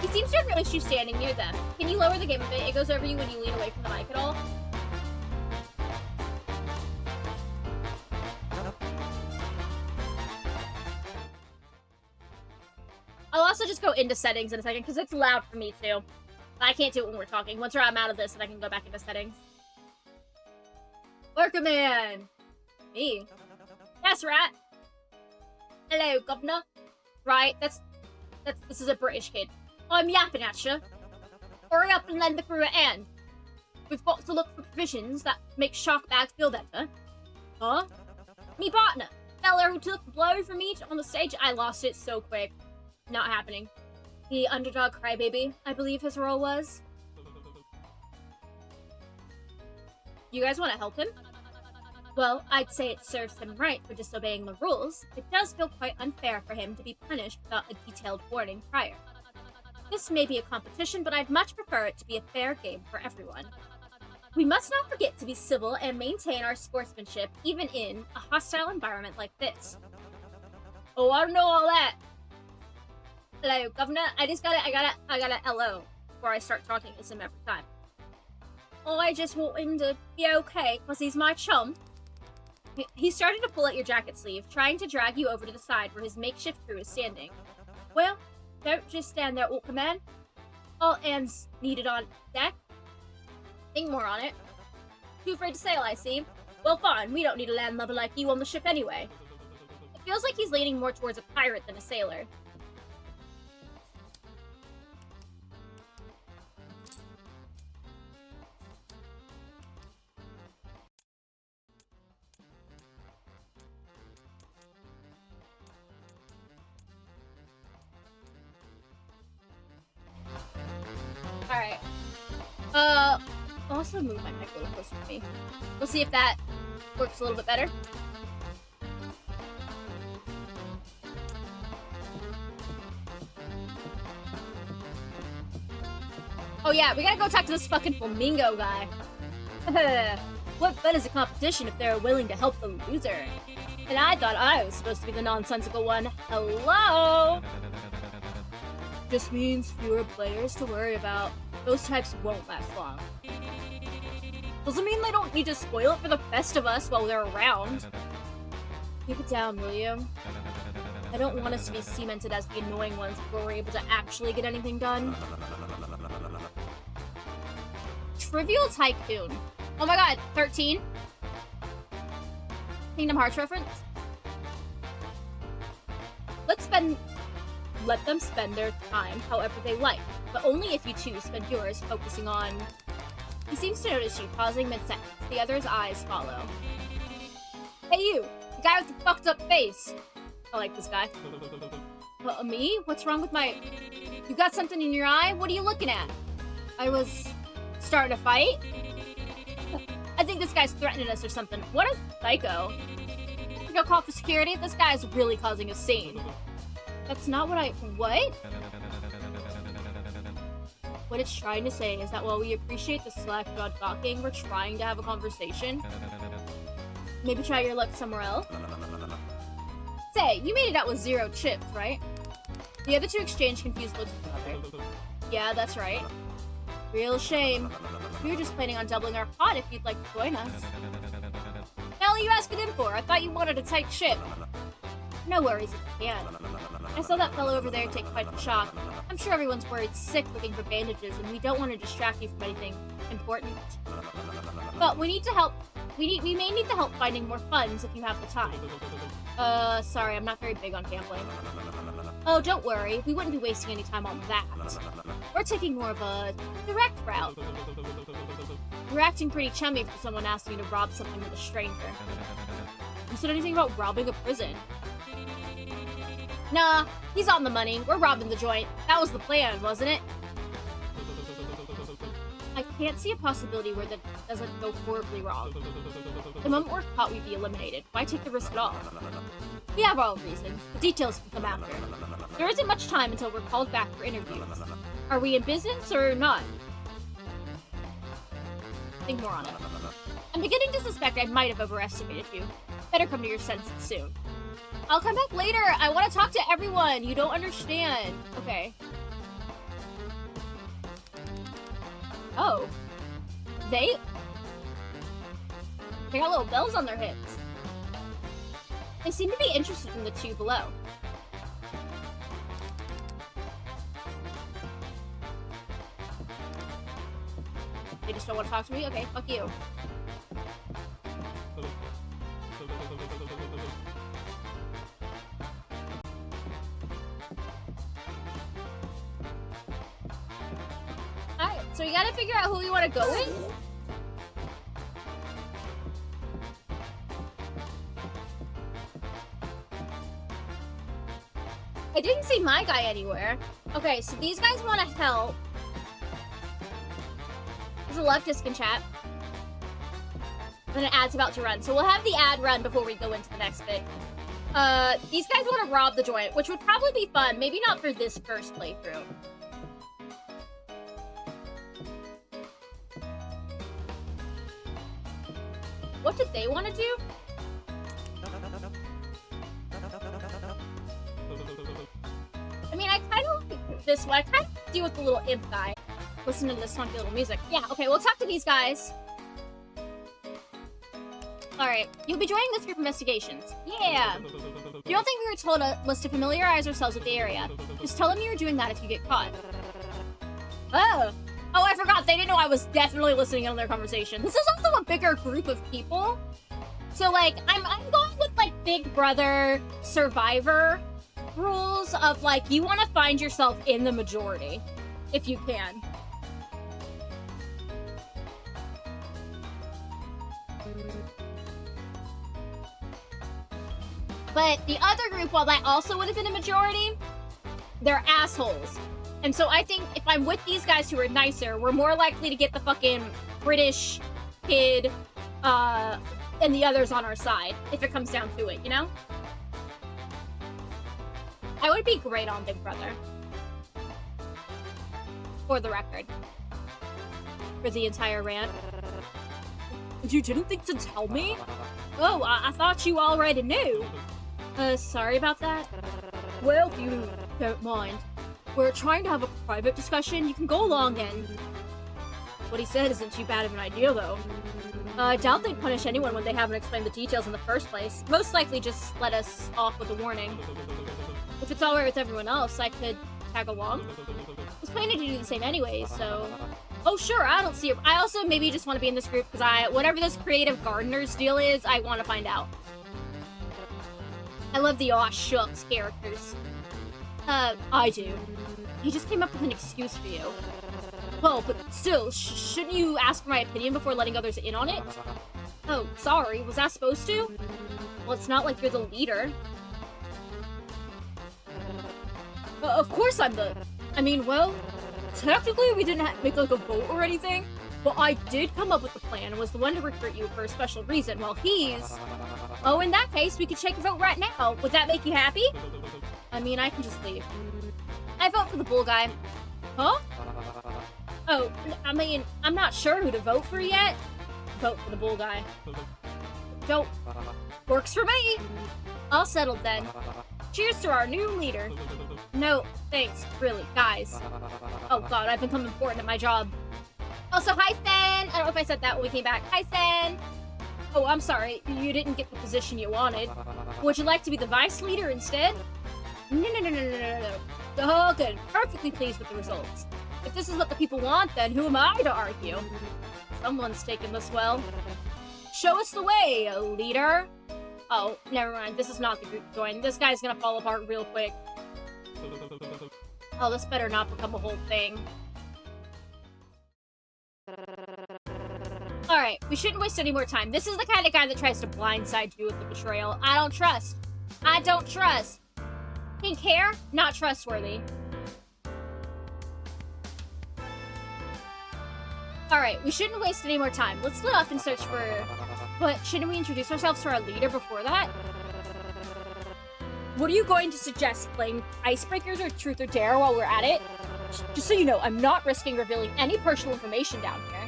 He seems to have noticed you standing near them. Can you lower the game a bit? It goes over you when you lean away from the mic at all. I'll also just go into settings in a second, because it's loud for me, too. I can't do it when we're talking. Once I'm out of this, then I can go back into settings. Worker man! Me? Yes, rat! Hello, governor. Right, this is a British kid. I'm yapping at you. Hurry up and lend the crew a hand. We've got to look for provisions that make shark bags feel better. Huh? Me partner, fella who took the blow from me on the stage. I lost it so quick. Not happening. The underdog crybaby, I believe his role was. You guys want to help him? Well, I'd say it serves him right for disobeying the rules. It does feel quite unfair for him to be punished without a detailed warning prior. This may be a competition, but I'd much prefer it to be a fair game for everyone. We must not forget to be civil and maintain our sportsmanship, even in a hostile environment like this. Oh, I don't know all that. Hello, Governor. I gotta hello before I start talking to him every time. Oh, I just want him to be okay, because he's my chum. He started to pull at your jacket sleeve, trying to drag you over to the side where his makeshift crew is standing. Well, don't just stand there, Orca Man. All hands needed on deck. Think more on it. Too afraid to sail, I see. Well, fine, we don't need a landlubber like you on the ship anyway. It feels like he's leaning more towards a pirate than a sailor. Alright. I'll also move my mic a little closer to me. We'll see if that works a little bit better. Oh yeah, we gotta go talk to this fucking flamingo guy. What fun is a competition if they're willing to help the loser? And I thought I was supposed to be the nonsensical one. Hello? Just means fewer players to worry about. Those types won't last long. Doesn't mean they don't need to spoil it for the best of us while they're around. Keep it down, will you? I don't want us to be cemented as the annoying ones before we're able to actually get anything done. Trivial Tycoon. Oh my god, 13? Kingdom Hearts reference? Let them spend their time however they like, but only if you two spend yours focusing on... He seems to notice you, pausing mid-sentence. The other's eyes follow. Hey you! The guy with the fucked up face! I like this guy. Me? What's wrong with my... You got something in your eye? What are you looking at? I was... starting a fight? I think this guy's threatening us or something. What a psycho. Go call for security? This guy's really causing a scene. That's not what What? What it's trying to say is that while we appreciate the slack-jawed gawking, we're trying to have a conversation. Maybe try your luck somewhere else? Say, you made it out with 0 chips, right? The other two exchange confused looks at each other. Yeah, that's right. Real shame. We were just planning on doubling our pot if you'd like to join us. Hell are you asking him for? I thought you wanted a tight ship. No worries if you can. I saw that fellow over there take quite a shock. I'm sure everyone's worried sick looking for bandages, and we don't want to distract you from anything important. But we need to help. We may need the help finding more funds if you have the time. Sorry, I'm not very big on gambling. Oh, don't worry. We wouldn't be wasting any time on that. We're taking more of a direct route. You're acting pretty chummy for someone asking you to rob something with a stranger. You said anything about robbing a prison? Nah, he's on the money. We're robbing the joint. That was the plan, wasn't it? I can't see a possibility where that doesn't go horribly wrong. The moment we're caught, we'd be eliminated. Why take the risk at all? We have our own reasons. The details can come after. There isn't much time until we're called back for interviews. Are we in business or not? Think more on it. I'm beginning to suspect I might have overestimated you. Better come to your senses soon. I'll come back later. I want to talk to everyone. You don't understand. Okay. Oh. They got little bells on their hips. They seem to be interested in the two below. They just don't want to talk to me? Okay, fuck you. Alright, so we gotta figure out who we want to go with. I didn't see my guy anywhere. Okay, so these guys want to help. There's a leftist in chat. And an ad's about to run. So we'll have the ad run before we go into the next bit. These guys want to rob the joint, which would probably be fun. Maybe not for this first playthrough. What did they want to do? I mean, I kind of like this one. I kind of deal with the little imp guy. Listen to this funky little music. Yeah, okay, we'll talk to these guys. Alright, you'll be joining this group of investigations. Yeah! You don't think we were told us to familiarize ourselves with the area. Just tell them you were doing that if you get caught. Oh! Oh, I forgot. They didn't know I was definitely listening in on their conversation. This is also a bigger group of people. So, like, I'm going with, like, Big Brother Survivor rules of, like, you want to find yourself in the majority, if you can. But the other group, while that also would have been a majority, they're assholes. And so I think if I'm with these guys who are nicer, we're more likely to get the fucking British kid, and the others on our side, if it comes down to it, you know? I would be great on Big Brother. For the record. For the entire rant. You didn't think to tell me? Oh, I thought you already knew. Sorry about that. Well, if you don't mind. We're trying to have a private discussion. You can go along and... What he said isn't too bad of an idea, though. I doubt they'd punish anyone when they haven't explained the details in the first place. Most likely just let us off with a warning. If it's alright with everyone else, I could tag along. I was planning to do the same anyway, so... Oh, sure, I don't see it. I also maybe just want to be in this group because whatever this creative gardener's deal is, I want to find out. I love the aw shucks characters. I do. He just came up with an excuse for you. Well, but still, shouldn't you ask for my opinion before letting others in on it? Oh, sorry, was that supposed to? Well, it's not like you're the leader. Of course I'm the... I mean, well, technically we didn't make, like, a vote or anything, but I did come up with the plan and was the one to recruit you for a special reason, while he's... Oh, in that case, we could check a vote right now. Would that make you happy? I mean, I can just leave. I vote for the bull guy. Huh? Oh, I mean, I'm not sure who to vote for yet. Vote for the bull guy. Don't. Works for me. All settled then. Cheers to our new leader. No, thanks. Really, guys. Oh god, I've become important at my job. Also, hi, Sen! I don't know if I said that when we came back. Hi, Sen! Oh, I'm sorry. You didn't get the position you wanted. Would you like to be the vice leader instead? No. Oh, good. Perfectly pleased with the results. If this is what the people want, then who am I to argue? Someone's taken this well. Show us the way, leader. Oh, never mind. This is not the group to join. This guy's gonna fall apart real quick. Oh, this better not become a whole thing. Alright, we shouldn't waste any more time. This is the kind of guy that tries to blindside you with the betrayal. I don't trust. Pink hair? Not trustworthy. Alright, we shouldn't waste any more time. Let's split off and search for... But shouldn't we introduce ourselves to our leader before that? What are you going to suggest? Playing icebreakers or truth or dare while we're at it? Just so you know, I'm not risking revealing any personal information down here.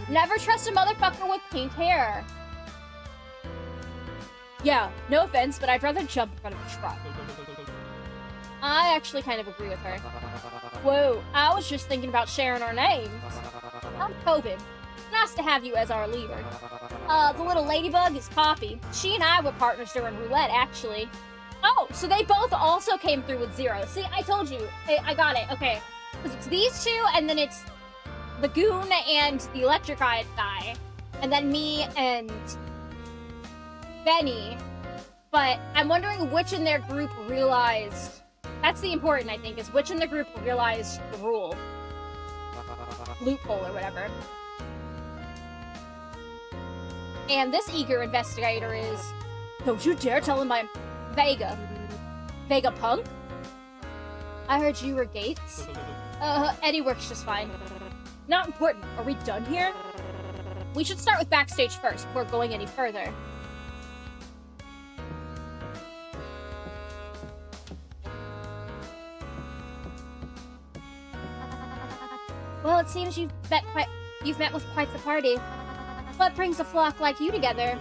Never trust a motherfucker with pink hair. Yeah, no offense, but I'd rather jump in front of a truck. I actually kind of agree with her. Whoa, I was just thinking about sharing our names. I'm Tobin. Nice to have you as our leader. The little ladybug is Poppy. She and I were partners during roulette, actually. Oh, so they both also came through with 0. See, I told you. I got it. Okay. Because it's these two, and then it's the goon and the electrified guy. And then me and Benny. But I'm wondering which in their group realized... That's the important, I think, is which in the group realized the rule. Loophole or whatever. And this eager investigator is... Don't you dare tell him I'm Vega. Vega Punk? I heard you were Gates. Eddie works just fine. Not important. Are we done here? We should start with backstage first before going any further. Well, it seems you've met with quite the party. What brings a flock like you together?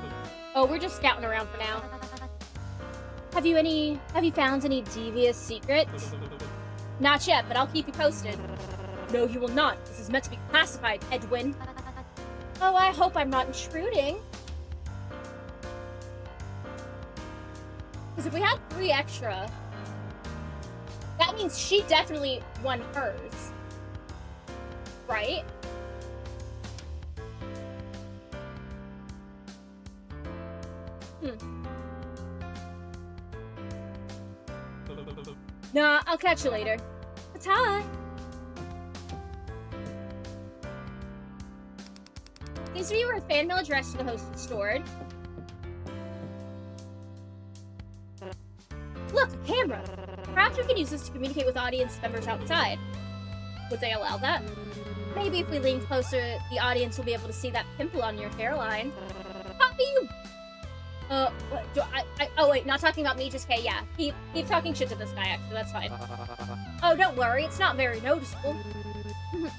Oh, we're just scouting around for now. Have you found any devious secrets? Not yet, but I'll keep you posted. No, you will not. This is meant to be classified, Edwin. Oh, I hope I'm not intruding. Because if we had 3 extra, that means she definitely won hers. Right? Nah, I'll catch you later. Ta-ta! Seems to be where a fan mail address to the host is stored. Look, a camera! Perhaps we can use this to communicate with audience members outside. Would they allow that? Maybe if we lean closer, the audience will be able to see that pimple on your hairline. Poppy, you... oh wait, not talking about me, just Kay, yeah. Keep talking shit to this guy, actually, that's fine. Oh, don't worry, it's not very noticeable.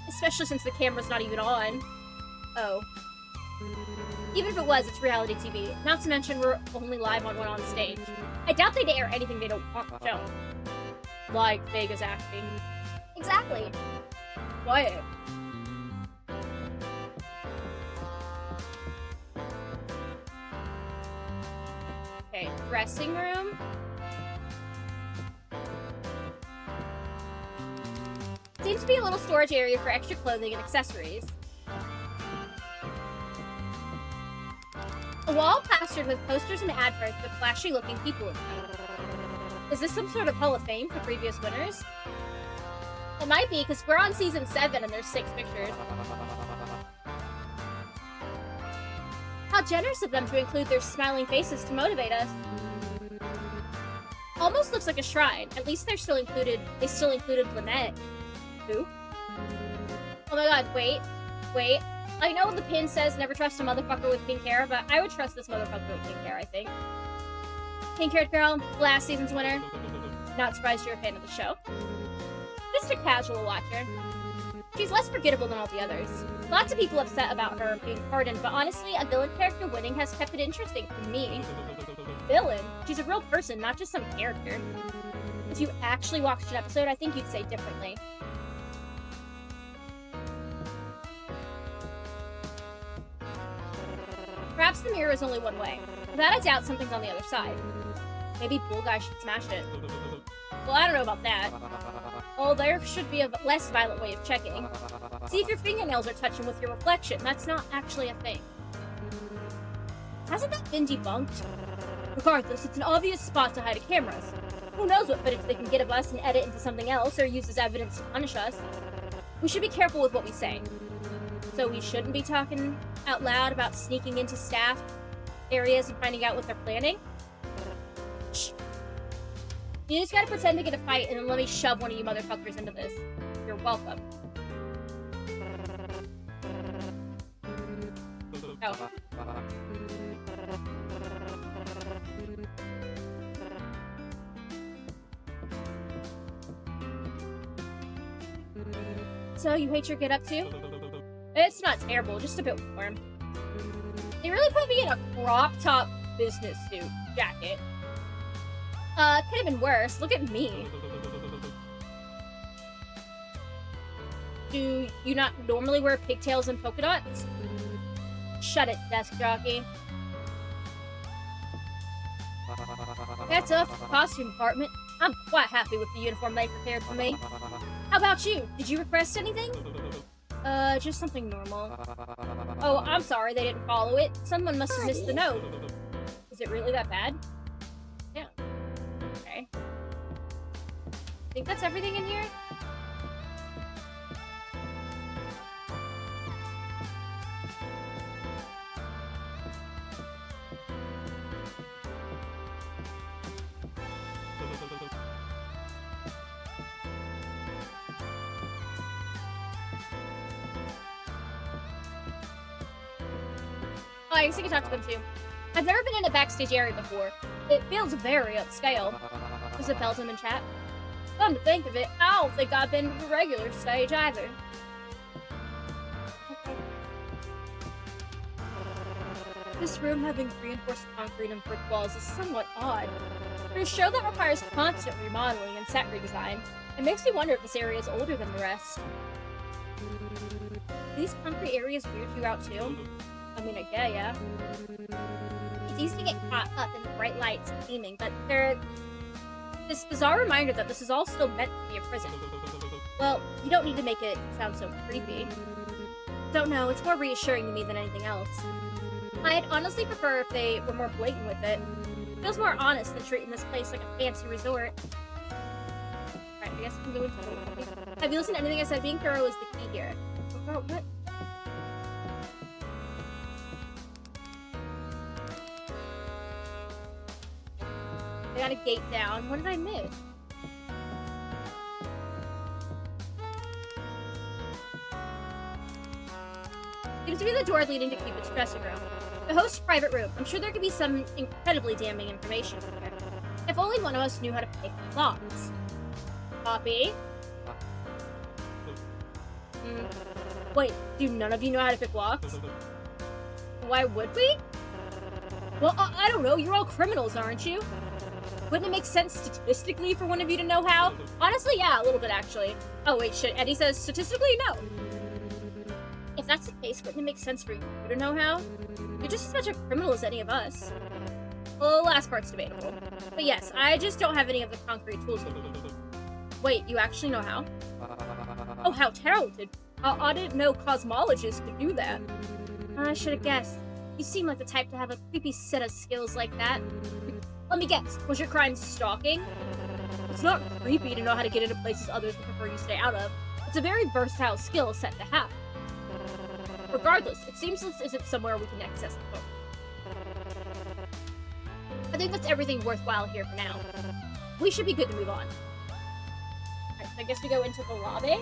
Especially since the camera's not even on. Oh. Even if it was, it's reality TV. Not to mention, we're only live on one on stage. I doubt they'd air anything they don't want to show. Like Vega's acting. Exactly. Quiet. Okay, dressing room. Seems to be a little storage area for extra clothing and accessories. A wall plastered with posters and adverts with flashy-looking people in them. Is this some sort of Hall of Fame for previous winners? It might be, because we're on Season 7 and there's 6 pictures. How generous of them to include their smiling faces to motivate us. Almost looks like a shrine. At least they still included Lynette. Who? Oh my god, wait. I know the pin says never trust a motherfucker with pink hair, but I would trust this motherfucker with pink hair, I think. Pink-haired girl, last season's winner. Not surprised you're a fan of the show. Just a casual watcher. She's less forgettable than all the others. Lots of people upset about her being pardoned, but honestly, a villain character winning has kept it interesting for me. Villain? She's a real person, not just some character. If you actually watched an episode, I think you'd say differently. Perhaps the mirror is only one way. Without a doubt, something's on the other side. Maybe Pool Guy should smash it. Well, I don't know about that. Well, there should be a less violent way of checking. See if your fingernails are touching with your reflection. That's not actually a thing. Hasn't that been debunked? Regardless, it's an obvious spot to hide cameras. Who knows what footage they can get of us and edit into something else or use as evidence to punish us. We should be careful with what we say. So we shouldn't be talking out loud about sneaking into staff areas and finding out what they're planning? Shh. You just gotta pretend to get a fight and then let me shove one of you motherfuckers into this. You're welcome. Oh. So, you hate your get-up too? It's not terrible, just a bit warm. They really put me in a crop-top business suit jacket. Could have been worse. Look at me. Do you not normally wear pigtails and polka dots? Shut it, desk jockey. That's up to the costume department. I'm quite happy with the uniform they prepared for me. How about you? Did you request anything? Just something normal. Oh, I'm sorry they didn't follow it. Someone must have missed the note. Is it really that bad? Yeah. Okay. Think that's everything in here? Oh, I guess I can talk to them too. I've never been in a backstage area before. It feels very upscale. Was it Belgium in chat? Come to think of it, I don't think I've been to the regular stage either. Okay. This room having reinforced concrete and brick walls is somewhat odd. For a show that requires constant remodeling and set redesign, it makes me wonder if this area is older than the rest. These concrete areas weird you out too? I mean, yeah. It's easy to get caught up in the bright lights and theming, but there's this bizarre reminder that this is all still meant to be a prison. Well, you don't need to make it sound so creepy. Don't know, it's more reassuring to me than anything else. I'd honestly prefer if they were more blatant with it. It feels more honest than treating this place like a fancy resort. Alright, I guess I can go into the... Have you listened to anything I said? Being thorough is the key here. Oh, what? I got a gate down. What did I miss? Seems to be the door leading to Cupid's dressing room. The host's private room. I'm sure there could be some incredibly damning information in here. If only one of us knew how to pick locks. Copy. Wait, do none of you know how to pick locks? Why would we? Well, I don't know. You're all criminals, aren't you? Wouldn't it make sense statistically for one of you to know how? Honestly, yeah, a little bit, actually. Oh, wait, shit. Eddie says statistically, no. If that's the case, wouldn't it make sense for you to know how? You're just as much a criminal as any of us. Well, the last part's debatable. But yes, I just don't have any of the concrete tools. Wait, you actually know how? Oh, how talented. I didn't know cosmologists could do that. I should have guessed. You seem like the type to have a creepy set of skills like that. Let me guess, was your crime stalking? It's not creepy to know how to get into places others would prefer you stay out of. It's a very versatile skill set to have. Regardless, it seems this isn't somewhere we can access the book. I think that's everything worthwhile here for now. We should be good to move on. Alright, so I guess we go into the lobby.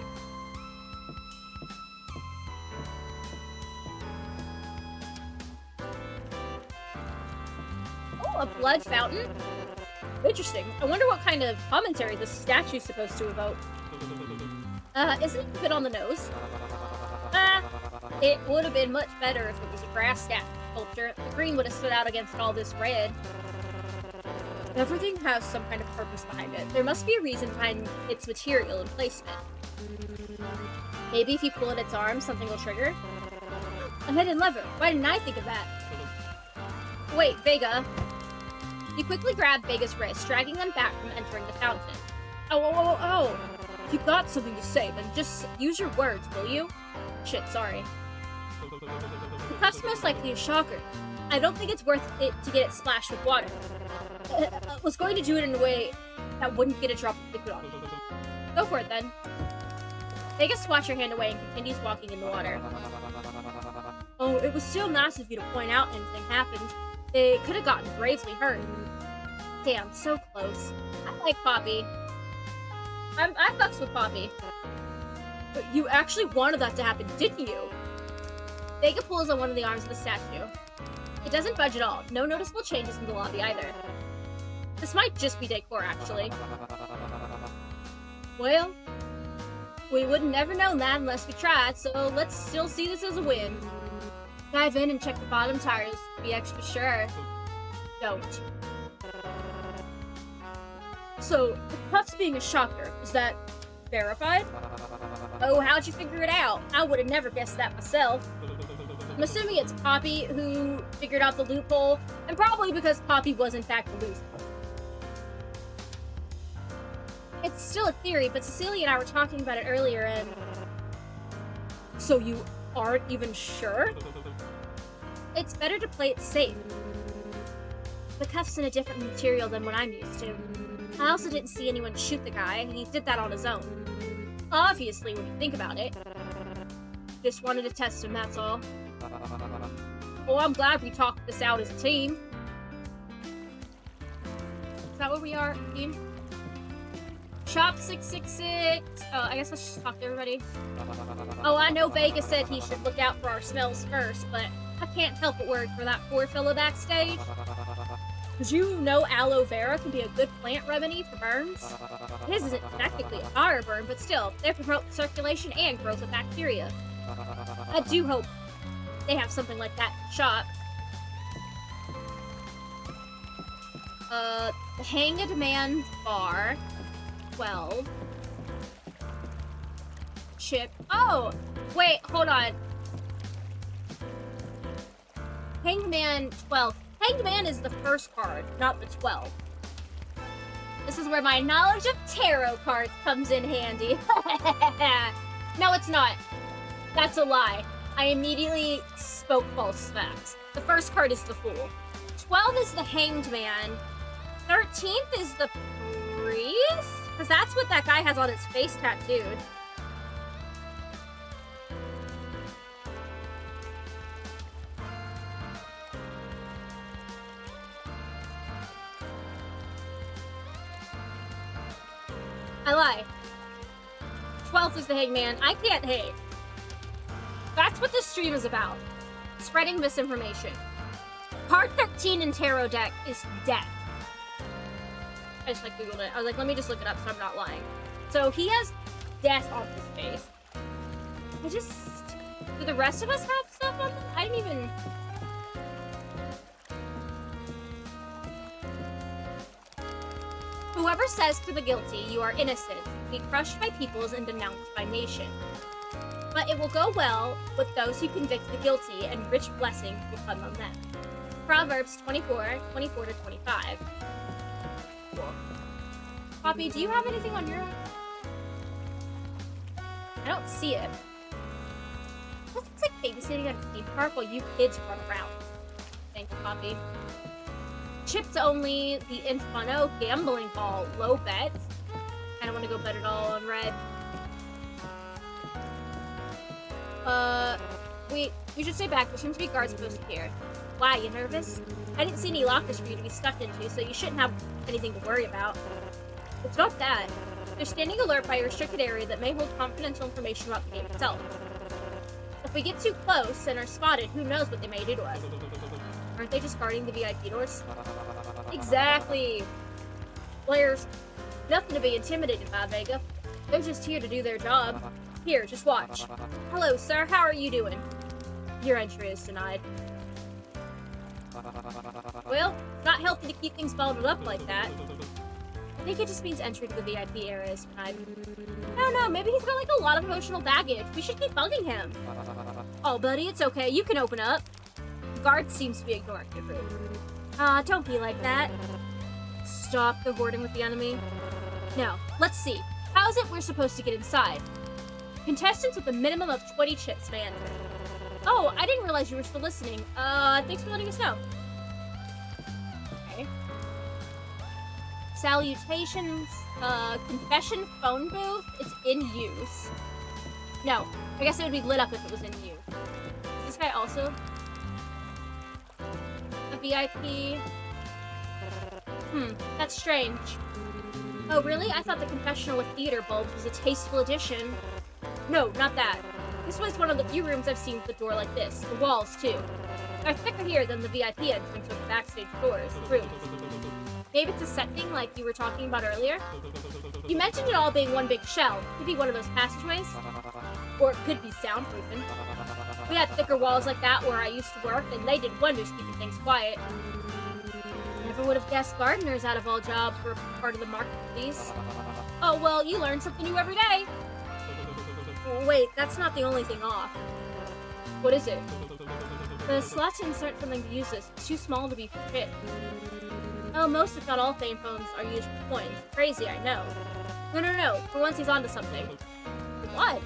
A blood fountain? Interesting. I wonder what kind of commentary this statue's supposed to evoke. Isn't it a bit on the nose? It would have been much better if it was a grass sculpture. The green would have stood out against all this red. Everything has some kind of purpose behind it. There must be a reason behind its material and placement. Maybe if you pull at its arm, something will trigger? A hidden lever. Why didn't I think of that? Wait, Vega. He quickly grabbed Vega's wrist, dragging them back from entering the fountain. Oh. If you've got something to say, then just use your words, will you? Shit, sorry. The cuff's most likely a shocker. I don't think it's worth it to get it splashed with water. I was going to do it in a way that wouldn't get a drop of liquid on it. Go for it, then. Vega swats her hand away and continues walking in the water. Oh, it was still nice of you to point out anything happened. They could have gotten gravely hurt. Damn, so close. I like Poppy. I fucks with Poppy. But you actually wanted that to happen, didn't you? Vega pulls on one of the arms of the statue. It doesn't budge at all. No noticeable changes in the lobby either. This might just be decor, actually. Well, we would never known that unless we tried, so let's still see this as a win. Dive in and check the bottom tires to be extra sure. Don't. So, the puff's being a shocker, is that verified? Oh, how'd you figure it out? I would have never guessed that myself. I'm assuming it's Poppy who figured out the loophole, and probably because Poppy was in fact the loser. It's still a theory, but Cecilia and I were talking about it earlier, and... So you aren't even sure? It's better to play it safe. The cuff's in a different material than what I'm used to. I also didn't see anyone shoot the guy. He did that on his own. Obviously, when you think about it. Just wanted to test him, that's all. Well, I'm glad we talked this out as a team. Is that what we are, team? Shop 666. Oh, I guess let's just talk to everybody. Oh, I know Vega said he should look out for our smells first, but I can't help but worry for that poor fella backstage. Did you know aloe vera can be a good plant remedy for burns? His isn't technically a fire burn, but still, they promote circulation and growth of bacteria. I do hope they have something like that in the shop. The Hanged Man Bar. 12. Chip. Oh! Wait, hold on. Hanged Man 12. Hanged Man is the first card, not the 12. This is where my knowledge of tarot cards comes in handy. No, it's not. That's a lie. I immediately spoke false facts. The first card is the Fool. 12 is the Hanged Man. 13th is the Priest? Because that's what that guy has on his face tattooed. I lie. 12th is the Hangman. I can't hate. That's what this stream is about. Spreading misinformation. Card 13 in Tarot deck is death. I just like googled it. I was like, let me just look it up so I'm not lying. So he has death on his face. Do the rest of us have stuff on them? I didn't even... Whoever says to the guilty, you are innocent, will be crushed by peoples and denounced by nation. But it will go well with those who convict the guilty, and rich blessings will come on them. Proverbs 24, 24 to 25. Cool. Poppy, do you have anything on your... I don't see it. It looks like babysitting at a theme park while you kids run around. Thank you, Poppy. Chipped only, the Infano gambling hall, low bet. I don't want to go bet it all on red. We should stay back. There seems to be guards posted here. Why, you nervous? I didn't see any lockers for you to be stuck into, so you shouldn't have anything to worry about. It's not that. They're standing alert by a restricted area that may hold confidential information about the game itself. If we get too close and are spotted, who knows what they may do to us. Aren't they just guarding the VIP doors? Exactly. Players, nothing to be intimidated by, Vega. They're just here to do their job. Here, just watch. Hello, sir. How are you doing? Your entry is denied. Well, it's not healthy to keep things bottled up like that. I think it just means entry to the VIP area is denied. No, maybe he's got like a lot of emotional baggage. We should keep bugging him. Oh, buddy, it's okay. You can open up. guard seems to be ignoring your food. Don't be like that. Stop the hoarding with the enemy. Now, let's see. How is it we're supposed to get inside? Contestants with a minimum of 20 chips, man. Oh, I didn't realize you were still listening. Thanks for letting us know. Okay. Salutations. Confession phone booth. It's in use. No, I guess it would be lit up if it was in use. Is this guy also a VIP? That's strange. Oh, really? I thought the confessional with theater bulbs was a tasteful addition. No, not that. This was one of the few rooms I've seen with a door like this. The walls, too. They're thicker here than the VIP entrance or the backstage rooms. Maybe it's a set thing like you were talking about earlier? You mentioned it all being one big shell. Could be one of those passageways. Or it could be soundproofing. We had thicker walls like that where I used to work, and they did wonders keeping things quiet. Never would have guessed gardeners out of all jobs were part of the market for these. Oh, well, you learn something new every day. Oh, wait, that's not the only thing off. What is it? The slot to insert something to use this is too small to be fit. Oh, most if not all fame phones are used for coins. Crazy, I know. No. For once he's onto something. What?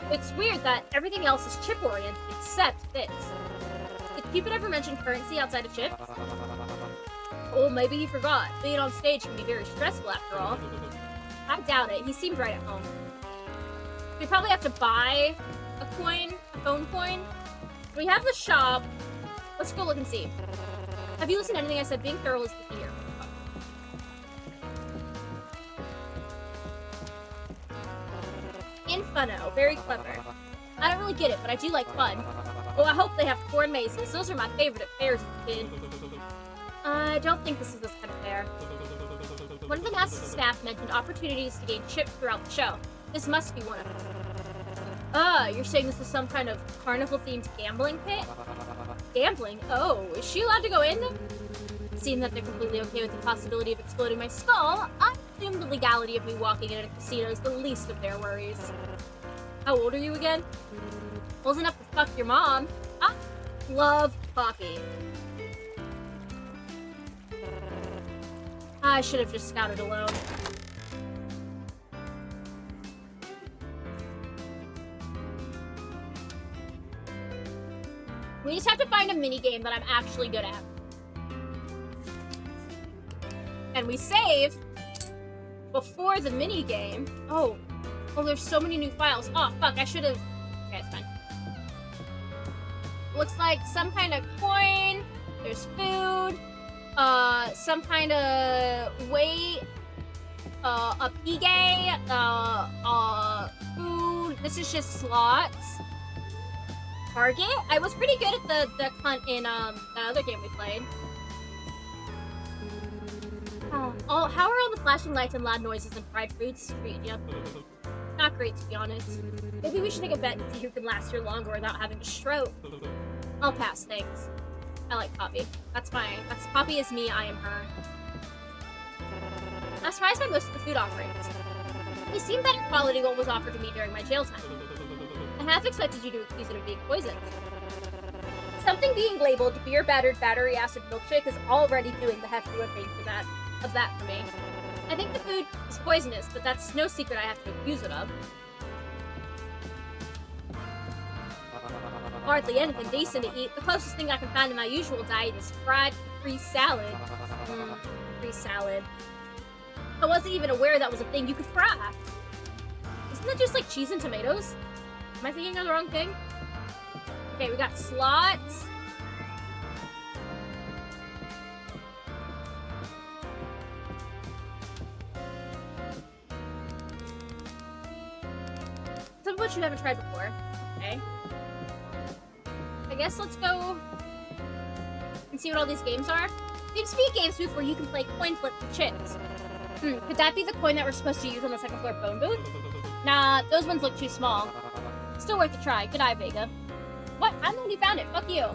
It's weird that everything else is chip-oriented except this. Did Cupid ever mention currency outside of chips? Oh, maybe he forgot. Being on stage can be very stressful after all. I doubt it. He seemed right at home. We probably have to buy a coin, a phone coin. We have the shop. Let's go look and see. Have you listened to anything I said? Being thorough is the key here. Infunno. Very clever. I don't really get it, but I do like fun. Oh, I hope they have corn mazes. Those are my favorite at fairs as a kid. I don't think this is this kind of fair. One of the NASA staff mentioned opportunities to gain chips throughout the show. This must be one of them. You're saying this is some kind of carnival-themed gambling pit? Gambling? Oh, is she allowed to go in? Seeing that they're completely okay with the possibility of exploding my skull, I assume the legality of me walking in a casino is the least of their worries. How old are you again? Old enough to fuck your mom. I love Poppy. I should have just scouted alone. We just have to find a mini-game that I'm actually good at. And we save before the mini-game. Oh, there's so many new files. Oh, fuck, I should have... Okay, it's fine. Looks like some kind of coin. There's food. Some kind of weight. A pigay. Food. This is just slots. Target? I was pretty good at the hunt in the other game we played. Oh, how are all the flashing lights and loud noises and fried foods treating you? Not great, to be honest. Maybe we should take a bet and see who can last here longer without having a stroke. I'll pass, thanks. I like Poppy. That's Poppy is me, I am her. I'm surprised by most of the food offerings. They seem better quality than what was offered to me during my jail time. I half expected you to accuse it of being poisoned. Something being labeled beer battered battery acid milkshake is already doing the hefty whipping for that for me. I think the food is poisonous, but that's no secret I have to accuse it of. Hardly anything decent to eat. The closest thing I can find to my usual diet is fried free salad. Free salad. I wasn't even aware that was a thing you could fry. Isn't that just like cheese and tomatoes? Am I thinking of the wrong thing? Okay, we got slots. Some of which you haven't tried before. Okay. I guess let's go and see what all these games are. Seems to be a games booth where you can play coin flip for chips. Could that be the coin that we're supposed to use on the second floor phone booth? Nah, those ones look too small. Still worth a try. Good eye, Vega. What? I'm the one who found it. Fuck you.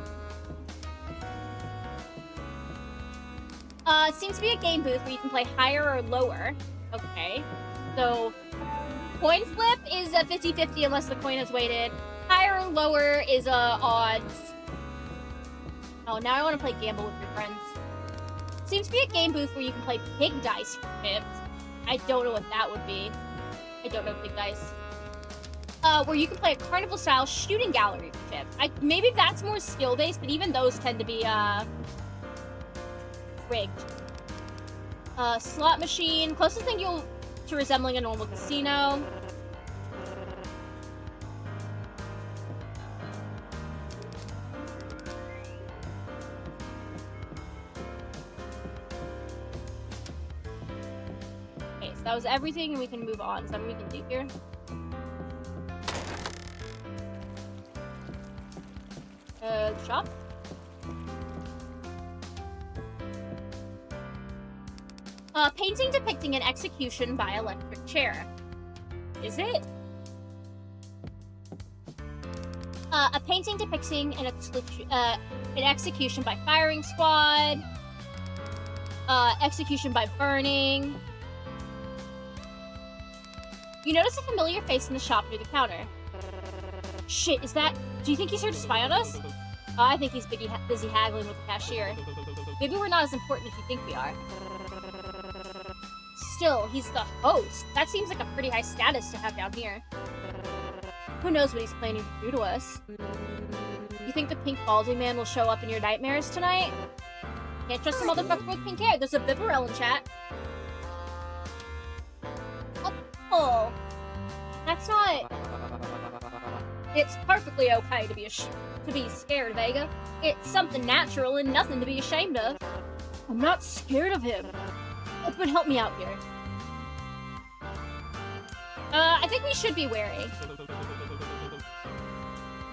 It seems to be a game booth where you can play higher or lower. Okay. So, coin flip is a 50-50 unless the coin is weighted. Higher or lower is odds. Oh, now I want to play Gamble with your friends. Seems to be a game booth where you can play pig dice for chips. I don't know what that would be. I don't know pig dice. Where you can play a carnival-style shooting gallery for chips. Maybe that's more skill-based, but even those tend to be, rigged. Slot machine. Closest thing to resembling a normal casino. Okay, so that was everything, and we can move on. Is that what we can do here? Shop? Painting depicting an execution by electric chair. Is it? A painting depicting an execution by firing squad. Execution by burning. You notice a familiar face in the shop near the counter. Shit, is that... Do you think he's here to spy on us? I think he's busy haggling with the cashier. Maybe we're not as important as you think we are. Still, he's the host. That seems like a pretty high status to have down here. Who knows what he's planning to do to us? You think the pink balding man will show up in your nightmares tonight? Can't trust a motherfucker with pink hair. There's a Bibarel in chat. Oh, that's not... It's perfectly okay to be scared, Vega. It's something natural and nothing to be ashamed of. I'm not scared of him. But help me out here. I think we should be wary.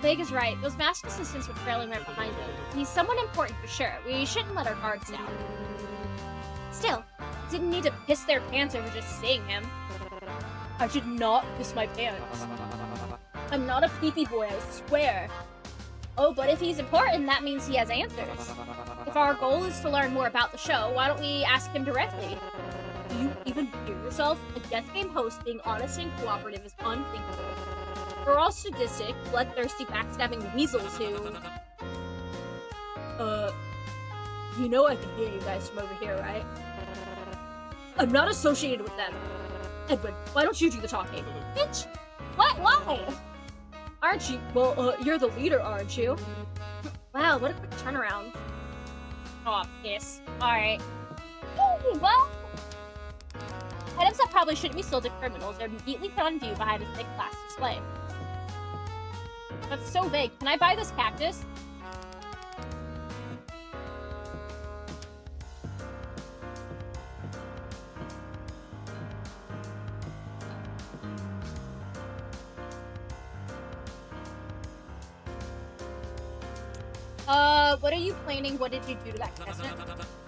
Vega's right. Those masked assistants were trailing right behind him. He's someone important for sure. We shouldn't let our guards down. Still, didn't need to piss their pants over just seeing him. I should not piss my pants. I'm not a pee-pee boy, I swear. Oh, but if he's important, that means he has answers. If our goal is to learn more about the show, why don't we ask him directly? Do you even hear yourself? A death game host being honest and cooperative is unthinkable. We're all sadistic, bloodthirsty, backstabbing weasels who... You know I can hear you guys from over here, right? I'm not associated with them. Edwin, why don't you do the talking? Bitch! What? Why? Aren't you? Well, you're the leader, aren't you? Wow, what a quick turnaround. Oh, piss. Alright. Well... Items that probably shouldn't be sold to criminals are neatly put on view behind a thick glass display. That's so vague. Can I buy this cactus? What are you planning? What did you do to that contestant?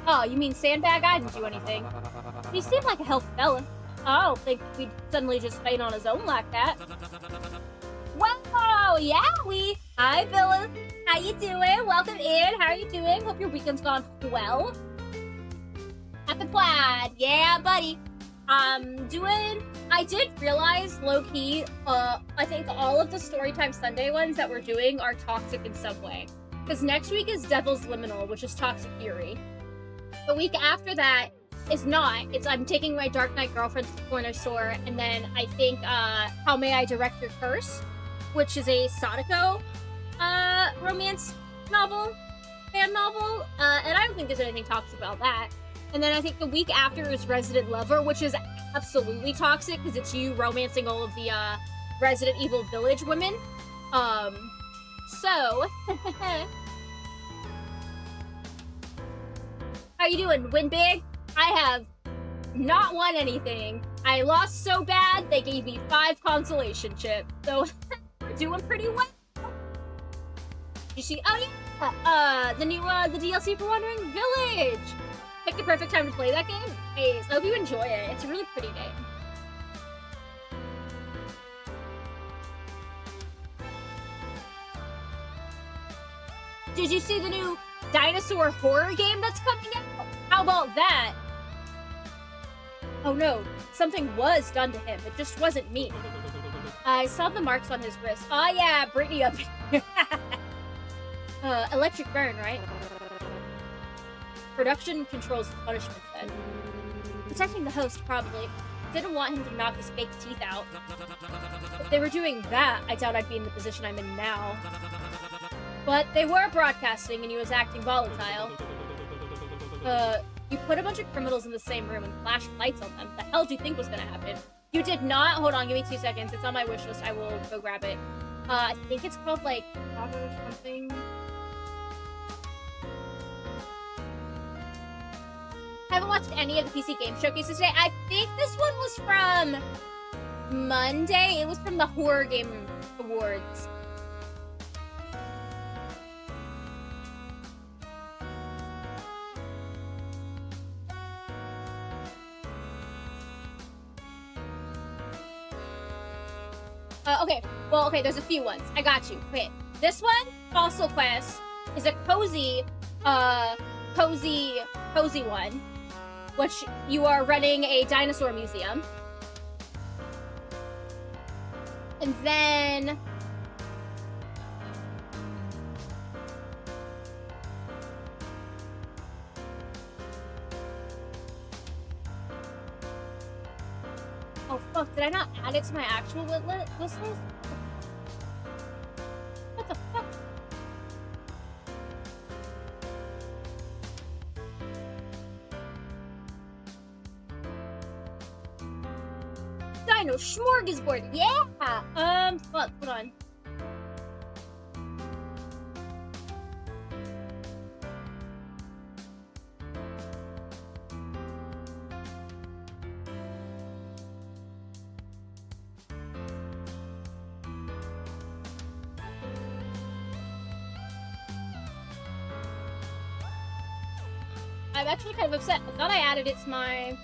Oh, you mean Sandbag? I didn't do anything. He seemed like a healthy fella. I don't think we'd suddenly just faint on his own like that. Wow, yeah, Hi, Villa. How you doing? Welcome in. How are you doing? Hope your weekend's gone well. Happy Plaid. Yeah, buddy. I did realize, low-key, I think all of the Storytime Sunday ones that we're doing are toxic in some way. Because next week is Devil's Liminal, which is Toxic Fury. The week after that is not. I'm taking my Dark Knight girlfriend to the corner store, and then I think, How May I Direct Your Curse, which is a Sadako, romance novel, fan novel, and I don't think there's anything toxic about that. And then I think the week after is Resident Lover, which is absolutely toxic, because it's you romancing all of the, Resident Evil Village women. So... How you doing? Win big? I have not won anything. I lost so bad, they gave me 5 consolation chips. So, we're doing pretty well. You see? Oh yeah! The DLC for Wandering Village! Pick the perfect time to play that game. Nice. I hope you enjoy it. It's a really pretty game. Did you see the new dinosaur horror game that's coming out? How about that? Oh no, something was done to him. It just wasn't me. I saw the marks on his wrist. Oh yeah, Brittany up here. Electric burn, right? Production controls the punishments then. Protecting the host, probably. Didn't want him to knock his fake teeth out. If they were doing that, I doubt I'd be in the position I'm in now. But they were broadcasting and he was acting volatile. You put a bunch of criminals in the same room and flashed lights on them. The hell do you think was gonna happen? You did not. Hold on, give me 2 seconds. It's on my wish list. I will go grab it. I think it's called, like, Power or something. Haven't watched any of the PC game showcases today. I think this one was from Monday. It was from the Horror Game Awards. Okay. Well, okay, there's a few ones. I got you. Okay. This one, Fossil Quest, is a cozy one, which you are running a dinosaur museum. And then... Oh, fuck, did I not add it to my actual wish list? What the fuck? Dino Smorgasbord, yeah! Fuck, hold on. I'm actually kind of upset. I thought I added it to my...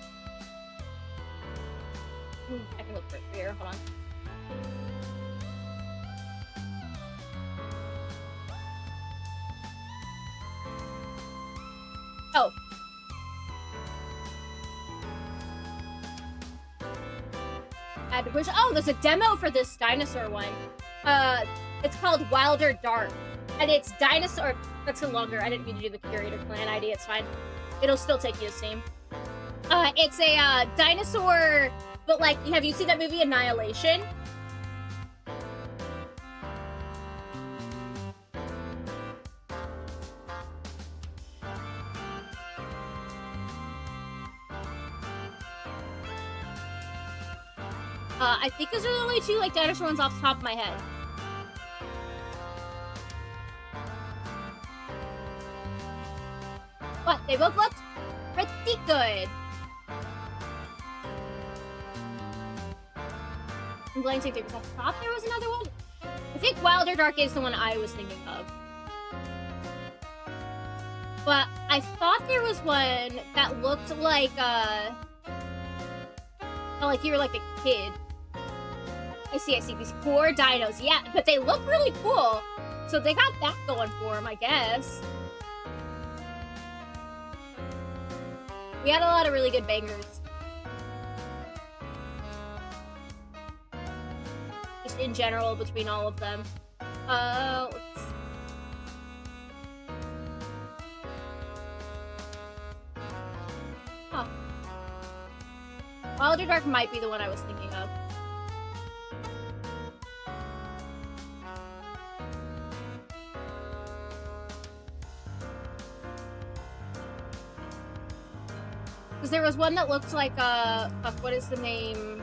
I can look for it here. Hold on. Oh. Add wish. Oh, there's a demo for this dinosaur one. It's called Wilder Dark. And it's dinosaur... That's too longer. I didn't mean to do the curator plan ID. It's fine. It'll still take you to Steam. It's a dinosaur, but like, have you seen that movie Annihilation? I think those are the only two like dinosaur ones off the top of my head. But they both looked pretty good. I'm glancing through because I thought there was another one. I think Wilder Dark is the one I was thinking of. But I thought there was one that looked like you were like a kid. I see these poor dinos. Yeah, but they look really cool. So they got that going for them, I guess. We had a lot of really good bangers. Just in general, between all of them. Let's... Huh. Wilder Dark might be the one I was thinking of. Because there was one that looked like, fuck, what is the name?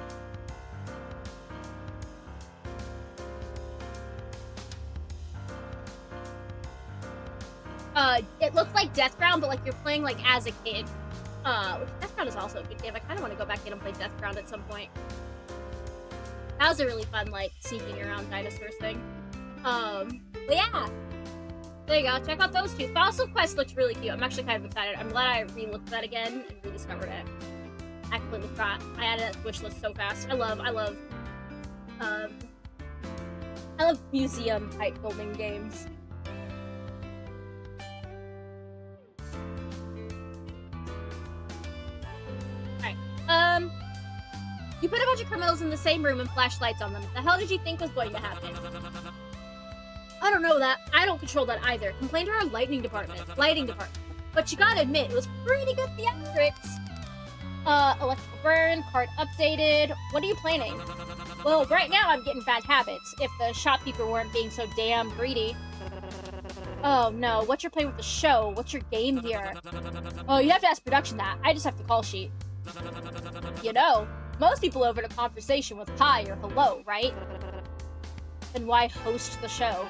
It looked like Deathground, but like you're playing like as a kid. Which Deathground is also a good game. I kind of want to go back in and play Deathground at some point. That was a really fun, like, sneaking around dinosaurs thing. But yeah. There you go. Check out those two. Fossil Quest looks really cute. I'm actually kind of excited. I'm glad I re-looked at that again and rediscovered it. I completely forgot. I added that to wish list so fast. I love museum type building games. Alright. You put a bunch of criminals in the same room and flashed lights on them. What the hell did you think was going to happen? I don't know that. I don't control that either. Complain to our lighting department. But you gotta admit, it was pretty good theatrics. Electrical burn, card updated. What are you planning? Well, right now I'm getting bad habits, if the shopkeeper weren't being so damn greedy. Oh no, what's your plan with the show? What's your game here? Oh, you have to ask production that. I just have the call sheet. You know, most people open a conversation with hi or hello, right? Then why host the show?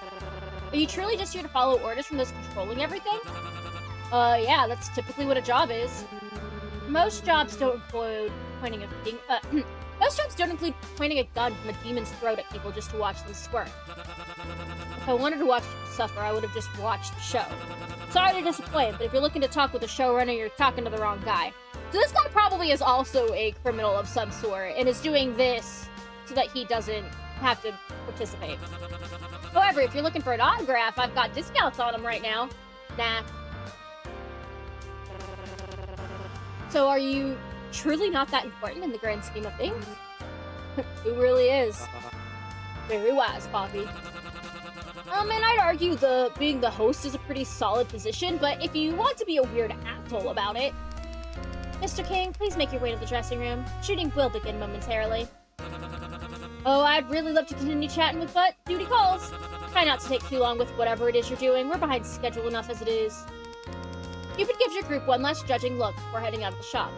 Are you truly just here to follow orders from those controlling everything? Yeah, that's typically what a job is. Most jobs don't include pointing a most jobs don't include pointing a gun from a demon's throat at people just to watch them squirt. If I wanted to watch people suffer, I would have just watched the show. Sorry to disappoint, but if you're looking to talk with the showrunner, you're talking to the wrong guy. So this guy probably is also a criminal of some sort, and is doing this so that he doesn't have to participate. However, if you're looking for an autograph, I've got discounts on them right now. Nah. So are you truly not that important in the grand scheme of things? It really is. Very wise, Poppy. And I'd argue being the host is a pretty solid position, but if you want to be a weird asshole about it... Mr. King, please make your way to the dressing room. Shooting will begin momentarily. Oh, I'd really love to continue chatting with but duty calls. Try not to take too long with whatever it is you're doing. We're behind schedule enough as it is. Cupid gives your group one last judging look before heading out of the shop.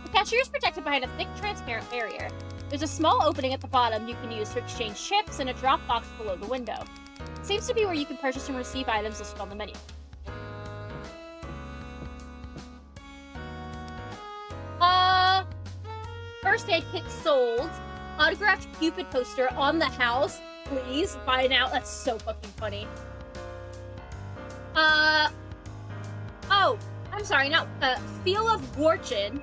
The cashier is protected behind a thick, transparent barrier. There's a small opening at the bottom you can use to exchange chips and a drop box below the window. It seems to be where you can purchase and receive items listed on the menu. First aid kit sold. Autographed Cupid poster on the house. Please, buy now. That's so fucking funny. Oh, I'm sorry, not, Feel of Fortune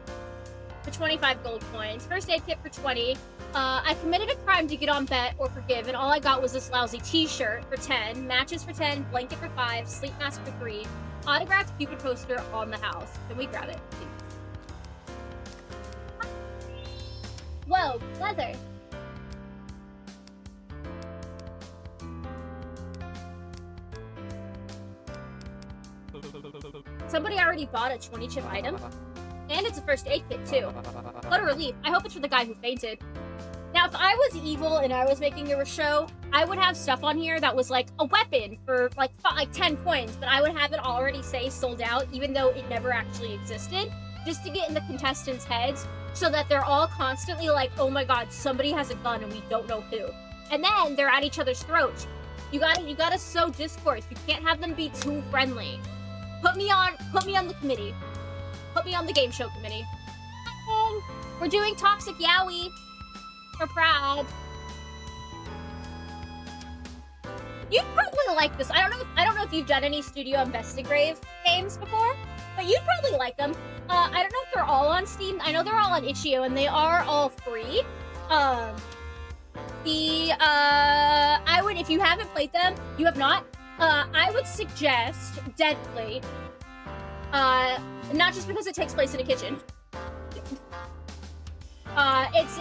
for 25 gold coins. First aid kit for 20. I committed a crime to get on bet or forgive, and all I got was this lousy t-shirt for 10, matches for 10, blanket for 5, sleep mask for 3, autographed Cupid poster on the house. Can we grab it, please? Whoa, leather. Somebody already bought a 20-chip item? And it's a first aid kit, too. What a relief. I hope it's for the guy who fainted. Now, if I was evil and I was making a show, I would have stuff on here that was like a weapon for like 10 coins, but I would have it already say sold out, even though it never actually existed, just to get in the contestants' heads, so that they're all constantly like, oh my god, somebody has a gun and we don't know who. And then they're at each other's throats. You gotta sow discourse. You can't have them be too friendly. Put me on the committee. Put me on the game show committee. We're doing Toxic Yaoi. We're proud. You'd probably like this. I don't know if you've done any Studio Investigrave games before, but you'd probably like them. I don't know if they're all on Steam. I know they're all on itch.io, and they are all free. I would, if you haven't played them, you have not, I would suggest Deadplate. Not just because it takes place in a kitchen.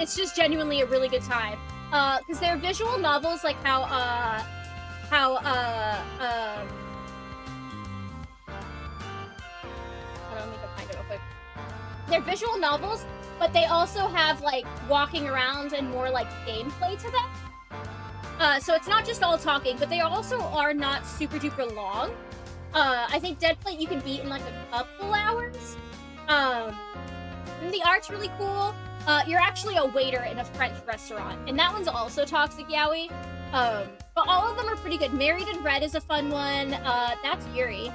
It's just genuinely a really good time. Because they're visual novels, like how, hold on, let me go find it real quick. They're visual novels, but they also have, like, walking around and more, like, gameplay to them. So it's not just all talking, but they also are not super duper long. I think Deadplate you can beat in, like, a couple hours. And the art's really cool. You're actually a waiter in a French restaurant, and that one's also Toxic Yaoi. But all of them are pretty good. Married in Red is a fun one. That's Yuri.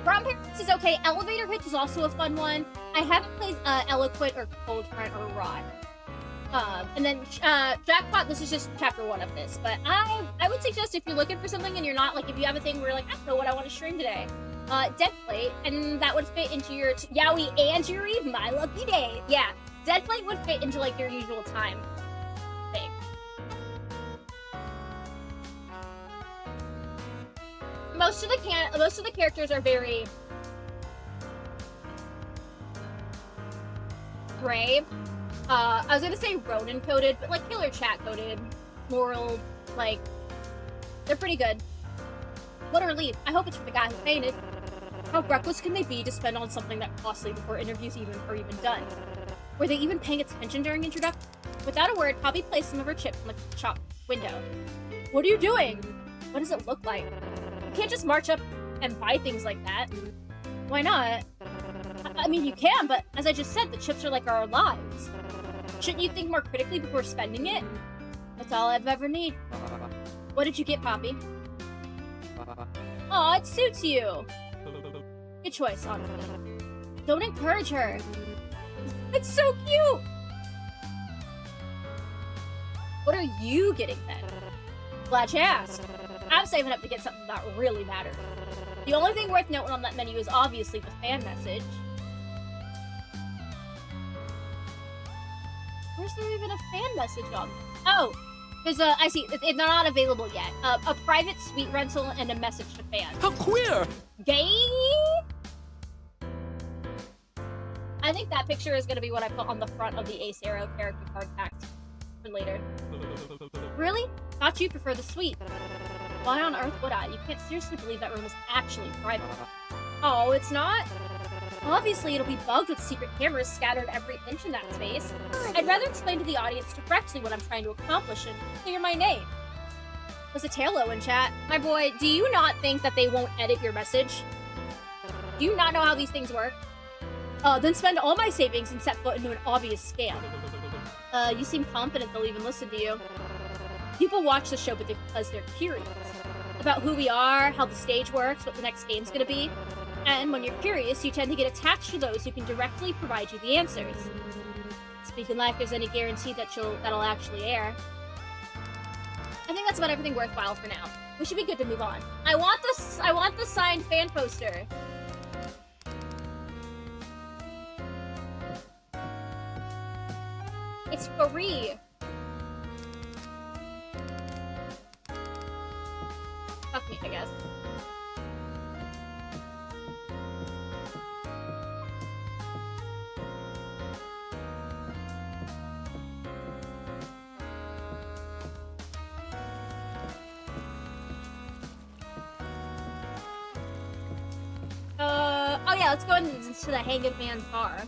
Prom Parents is okay. Elevator Hitch is also a fun one. I haven't played Eloquent or Cold Front or Rod. And then Jackpot, this is just chapter 1 of this. But I would suggest if you're looking for something and you're not, like, if you have a thing where you're like, I don't know what I want to stream today. Deadplate, and that would fit into your Yaoi and Yuri, my lucky day. Yeah, Deadplate would fit into, like, your usual time thing. most of the characters are very gray. I was gonna say Ronin coded, but like killer chat coded, moral, like they're pretty good. What a relief! I hope it's for the guy who fainted. How reckless can they be to spend on something that costly before interviews are even done? Were they even paying attention during introduction? Without a word, Poppy placed some of her chips in the shop window. What are you doing? What does it look like? You can't just march up and buy things like that. Why not? I mean, you can, but as I just said, the chips are like our lives. Shouldn't you think more critically before spending it? That's all I've ever need. What did you get, Poppy? Aw, it suits you. Good choice, honestly. Don't encourage her. It's so cute! What are you getting then? Glad you asked. I'm saving up to get something that really matters. The only thing worth noting on that menu is obviously the fan message. Where's there even a fan message on this? Oh! There's a, I see, they're not available yet. A private suite rental and a message to fans. How queer! Gay? I think that picture is going to be what I put on the front of the Ace Arrow character card packs for later. Really? Thought you prefer the suite. Why on earth would I? You can't seriously believe that room is actually private. Oh, it's not? Obviously, it'll be bugged with secret cameras scattered every inch in that space. I'd rather explain to the audience directly what I'm trying to accomplish and clear my name. Was a Tailo in chat? My boy, do you not think that they won't edit your message? Do you not know how these things work? Then spend all my savings and set foot into an obvious scam. You seem confident they'll even listen to you. People watch the show because they're curious. About who we are, how the stage works, what the next game's gonna be. And when you're curious, you tend to get attached to those who can directly provide you the answers. Speaking like there's any guarantee that that'll actually air. I think that's about everything worthwhile for now. We should be good to move on. I want the signed fan poster. It's free. Fuck me, I guess. Oh yeah, let's go into the Hanged Man's bar.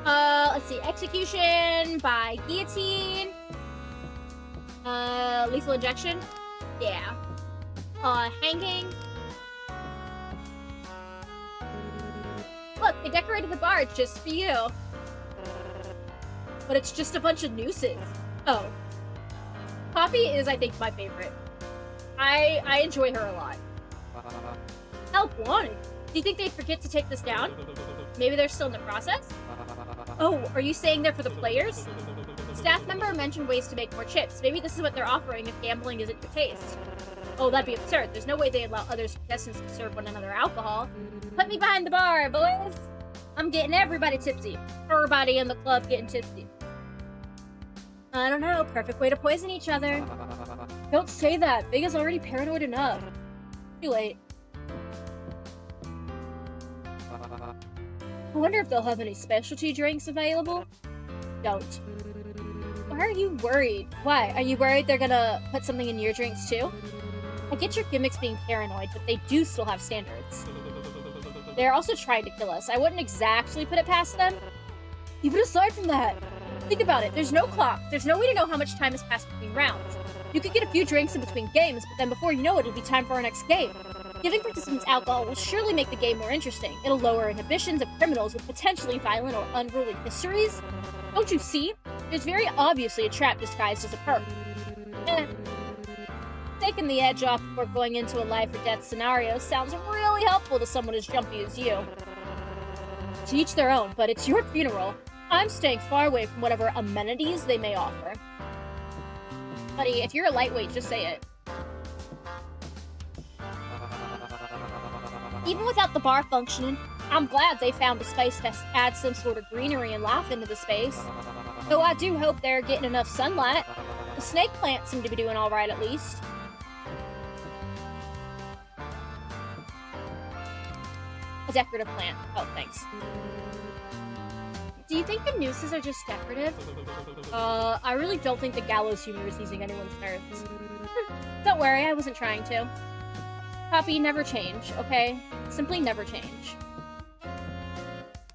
Let's see. Execution by guillotine. Lethal injection. Yeah. Hanging. Look, they decorated the bar just for you. But it's just a bunch of nooses. Oh. Poppy is, I think, my favorite. I enjoy her a lot. Help wanted. Do you think they'd forget to take this down? Maybe they're still in the process? Oh, are you saying they're for the players? Staff member mentioned ways to make more chips. Maybe this is what they're offering if gambling isn't your taste. Oh, that'd be absurd. There's no way they allow other contestants to serve one another alcohol. Put me behind the bar, boys! I'm getting everybody tipsy. Everybody in the club getting tipsy. I don't know. Perfect way to poison each other. Don't say that. Vega's already paranoid enough. Too late. I wonder if they'll have any specialty drinks available? Don't. Why are you worried? Why? Are you worried they're gonna put something in your drinks too? I get your gimmicks being paranoid, but they do still have standards. They're also trying to kill us. I wouldn't exactly put it past them. Even aside from that, think about it. There's no clock. There's no way to know how much time has passed between rounds. You could get a few drinks in between games, but then before you know it, it'll be time for our next game. Giving participants alcohol will surely make the game more interesting. It'll lower inhibitions of criminals with potentially violent or unruly histories. Don't you see? There's very obviously a trap disguised as a perk. Taking the edge off before going into a life or death scenario sounds really helpful to someone as jumpy as you. To each their own, but it's your funeral. I'm staying far away from whatever amenities they may offer. Buddy, if you're a lightweight, just say it. Even without the bar functioning, I'm glad they found a space to add some sort of greenery and life into the space. Though I do hope they're getting enough sunlight. The snake plants seem to be doing alright at least. A decorative plant. Oh, thanks. Do you think the nooses are just decorative? I really don't think the gallows humor is easing anyone's nerves. Don't worry, I wasn't trying to. Poppy, never change, okay? Simply never change.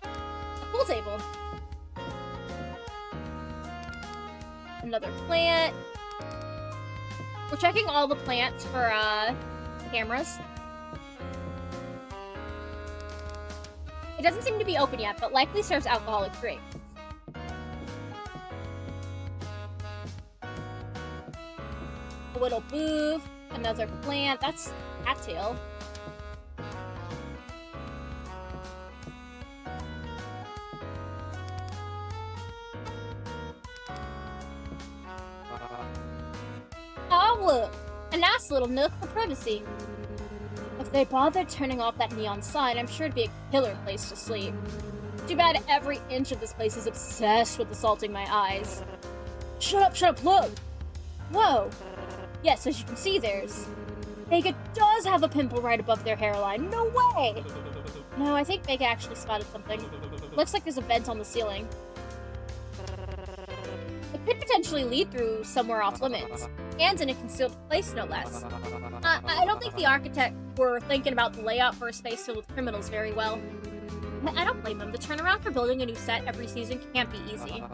A pool table. Another plant. We're checking all the plants for, cameras. It doesn't seem to be open yet, but likely serves alcoholic drinks. A little booth. Another plant. That's cattail. Oh, look! A nice little nook for privacy. If they bothered turning off that neon sign, I'm sure it'd be a killer place to sleep. Too bad every inch of this place is obsessed with assaulting my eyes. Shut up, look! Whoa! Yes, as you can see, Vega does have a pimple right above their hairline. No way! No, I think Vega actually spotted something. Looks like there's a vent on the ceiling. It could potentially lead through somewhere off limits, and in a concealed place, no less. I don't think the architect were thinking about the layout for a space filled with criminals very well. I don't blame them. The turnaround for building a new set every season can't be easy.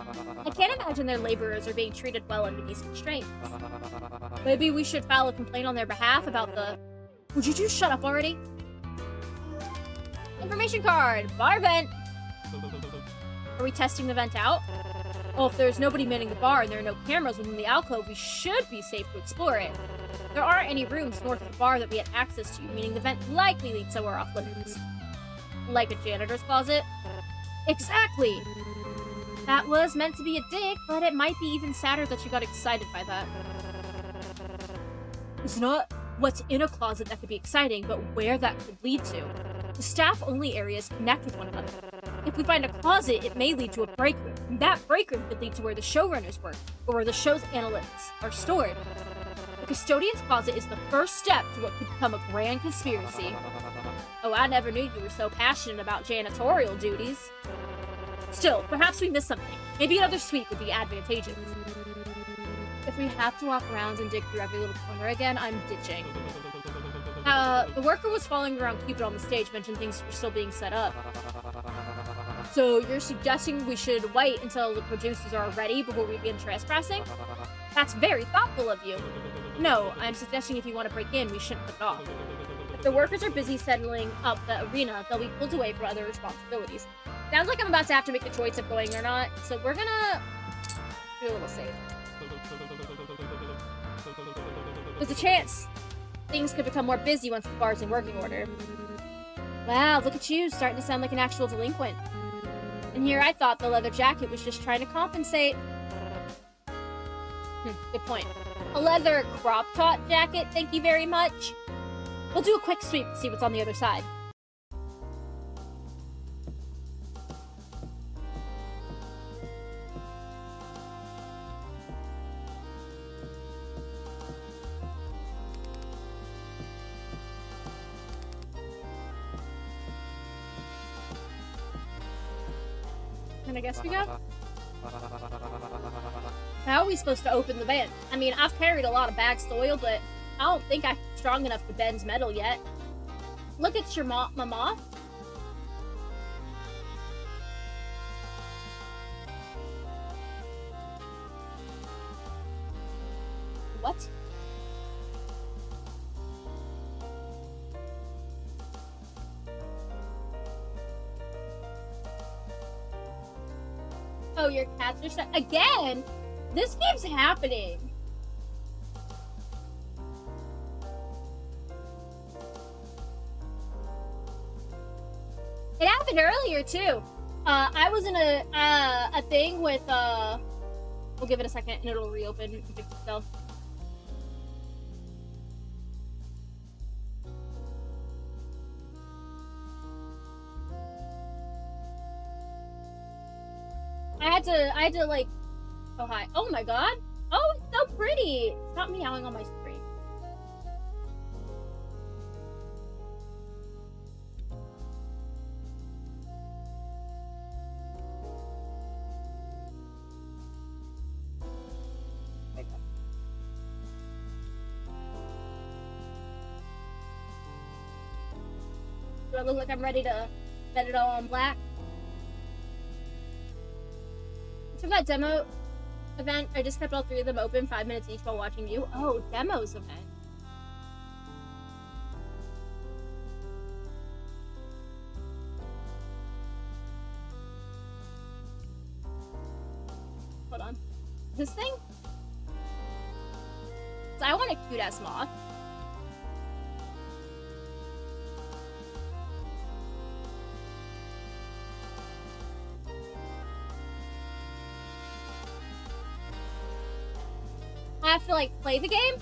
I can't imagine their laborers are being treated well under these constraints. Maybe we should file a complaint on their behalf about the... Would you just shut up already? Information card! Bar vent! Are we testing the vent out? Well, if there's nobody manning the bar and there are no cameras within the alcove, we should be safe to explore it. There aren't any rooms north of the bar that we had access to, meaning the vent likely leads somewhere off limits. Like a janitor's closet? Exactly! That was meant to be a dig, but it might be even sadder that you got excited by that. It's not what's in a closet that could be exciting, but where that could lead to. The staff-only areas connect with one another. If we find a closet, it may lead to a break room. And that break room could lead to where the showrunners work, or where the show's analytics are stored. The custodian's closet is the first step to what could become a grand conspiracy. Oh, I never knew you were so passionate about janitorial duties. Still, perhaps we missed something. Maybe another sweep would be advantageous. If we have to walk around and dig through every little corner again, I'm ditching. The worker was following around Cupid on the stage, mentioned things were still being set up. So you're suggesting we should wait until the producers are ready before we begin trespassing? That's very thoughtful of you. No, I'm suggesting if you want to break in, we shouldn't put it off. If the workers are busy settling up the arena, they'll be pulled away from other responsibilities. Sounds like I'm about to have to make the choice of going or not, so we're gonna do a little safe. There's a chance things could become more busy once the bar's in working order. Wow, look at you, starting to sound like an actual delinquent. And here I thought the leather jacket was just trying to compensate. Good point. A leather crop top jacket, thank you very much. We'll do a quick sweep to see what's on the other side. And I guess we go. How are we supposed to open the vent? I mean, I've carried a lot of bags to oil, but I don't think I'm strong enough to bend metal yet. Look at your mama. What? Oh, your cats are shut again? This keeps happening. It happened earlier too. I was in a thing with we'll give it a second and it'll reopen and fix itself. I had to like, oh hi, oh my god, oh it's so pretty. Stop meowing on my screen. Do I look like I'm ready to bet it all on black? From that demo event, I just kept all 3 of them open 5 minutes each while watching you. Oh, demos event. Hold on. This thing? So I want a cute ass moth. I have to like play the game.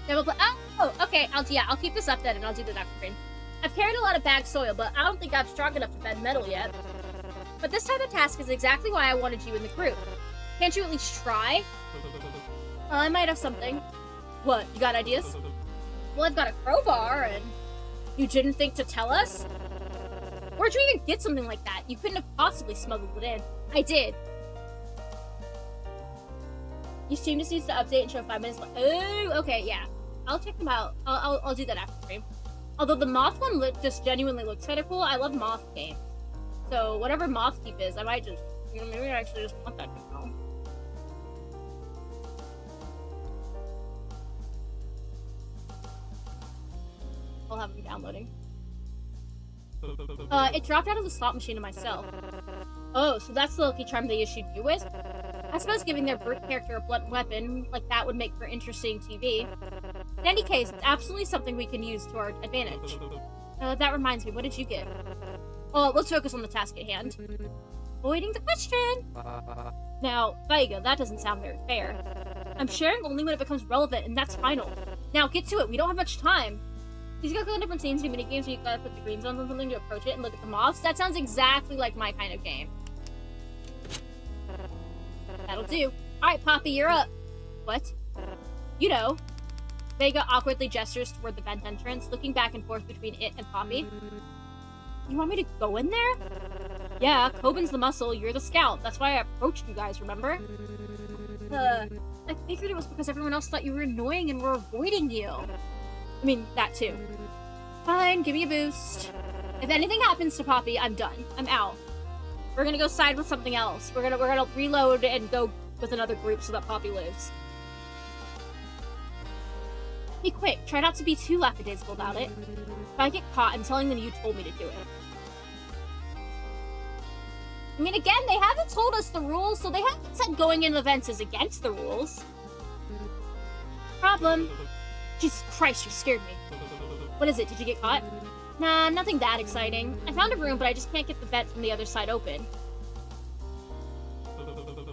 Then we'll play. Oh, okay. I'll keep this up then, and I'll do the next screen. I've carried a lot of bag soil, but I don't think I'm strong enough to bend metal yet. But this type of task is exactly why I wanted you in the group. Can't you at least try? Well, I might have something. What? You got ideas? Well, I've got a crowbar, and you didn't think to tell us? Where'd you even get something like that? You couldn't have possibly smuggled it in. I did. Your stream just needs to update and show 5 minutes. Oh, okay, yeah. I'll check them out. I'll do that after stream. Although the moth one just genuinely looks kind of cool. I love moth games. So whatever moth keep is, I might just, maybe I actually just want that to know. I'll have them downloading. It dropped out of the slot machine in my cell. Oh, so that's the lucky charm they issued you with? I suppose giving their brute character a blunt weapon like that would make for interesting TV. In any case, it's absolutely something we can use to our advantage. That reminds me, what did you get? Oh, let's focus on the task at hand. Avoiding the question! Now, Vega, that doesn't sound very fair. I'm sharing only when it becomes relevant, and that's final. Now, get to it, we don't have much time. These got different scenes and minigames where you gotta put the greens on something to approach it and look at the moths. That sounds exactly like my kind of game. That'll do. Alright, Poppy, you're up. What? You know. Vega awkwardly gestures toward the vent entrance, looking back and forth between it and Poppy. You want me to go in there? Yeah, Coben's the muscle, you're the scout. That's why I approached you guys, remember? I figured it was because everyone else thought you were annoying and were avoiding you. I mean, that too. Fine, give me a boost. If anything happens to Poppy, I'm done. I'm out. We're gonna go side with something else. We're gonna reload and go with another group so that Poppy lives. Be quick, try not to be too lackadaisical about it. If I get caught, I'm telling them you told me to do it. I mean, again, they haven't told us the rules, so they haven't said going into events is against the rules. Problem. Jesus Christ, you scared me. What is it? Did you get caught? Nah, nothing that exciting. I found a room, but I just can't get the vent from the other side open.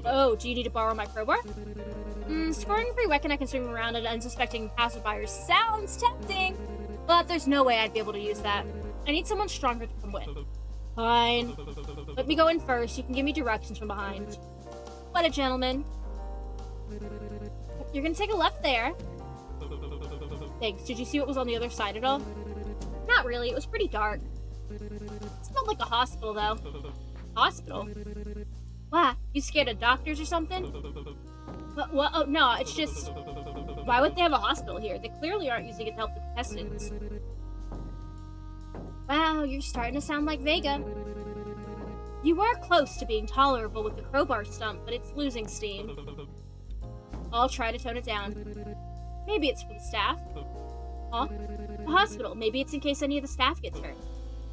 Oh, do you need to borrow my crowbar? Scoring a free weapon I can swing around at unsuspecting passerbyers sounds tempting, but there's no way I'd be able to use that. I need someone stronger to come with. Fine. Let me go in first. You can give me directions from behind. What a gentleman. You're gonna take a left there. Thanks. Did you see what was on the other side at all? Not really. It was pretty dark. It smelled like a hospital, though. Hospital? Why? You scared of doctors or something? What? Oh, no. It's just... Why would they have a hospital here? They clearly aren't using it to help the contestants. Wow, you're starting to sound like Vega. You were close to being tolerable with the crowbar stump, but it's losing steam. I'll try to tone it down. Maybe it's for the staff. Huh? The hospital. Maybe it's in case any of the staff gets hurt.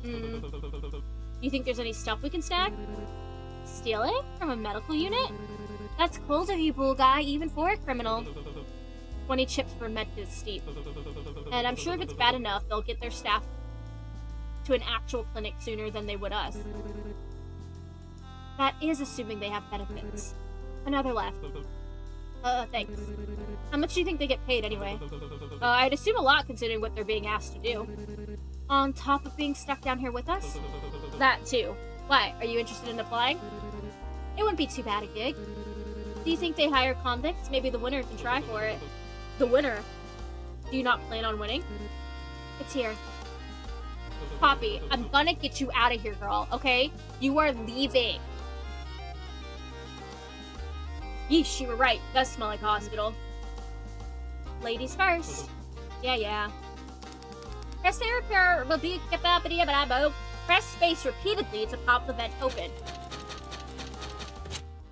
Do you think there's any stuff we can snag? Stealing? From a medical unit? That's cold of you, bull guy, even for a criminal. 20 chips for med is steep. And I'm sure if it's bad enough, they'll get their staff to an actual clinic sooner than they would us. That is assuming they have benefits. Another left. Thanks. How much do you think they get paid anyway? I'd assume a lot considering what they're being asked to do. On top of being stuck down here with us? That too. Why? Are you interested in applying? It wouldn't be too bad a gig. Do you think they hire convicts? Maybe the winner can try for it. The winner? Do you not plan on winning? It's here. Poppy, I'm gonna get you out of here, girl, okay? You are leaving. Yeesh, you were right. It does smell like a hospital. Ladies first. Yeah. Press space repeatedly to pop the vent open.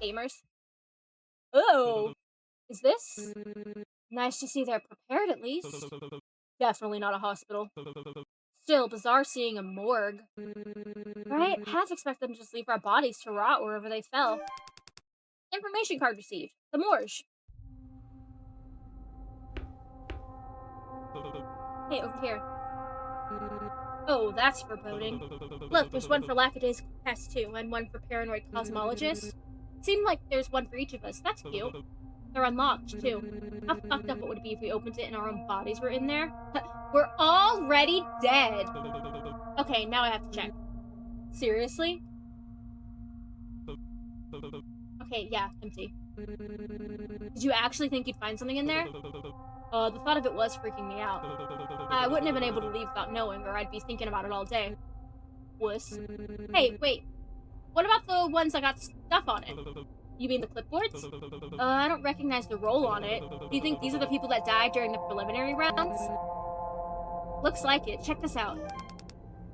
Gamers. Oh, is this? Nice to see they're prepared at least. Definitely not a hospital. Still, bizarre seeing a morgue. Right? Half expect them to just leave our bodies to rot wherever they fell. Information card received. The morgue. Hey, over here. Oh, that's foreboding. Look, there's one for lackadaisical test too, and one for paranoid cosmologist. Seemed like there's one for each of us. That's cute. They're unlocked too. How fucked up it would be if we opened it and our own bodies were in there? We're already dead. Okay, now I have to check. Seriously? Okay, yeah, empty. Did you actually think you'd find something in there? The thought of it was freaking me out. I wouldn't have been able to leave without knowing, or I'd be thinking about it all day. Wuss. Hey, wait. What about the ones that got stuff on it? You mean the clipboards? I don't recognize the roll on it. Do you think these are the people that died during the preliminary rounds? Looks like it. Check this out.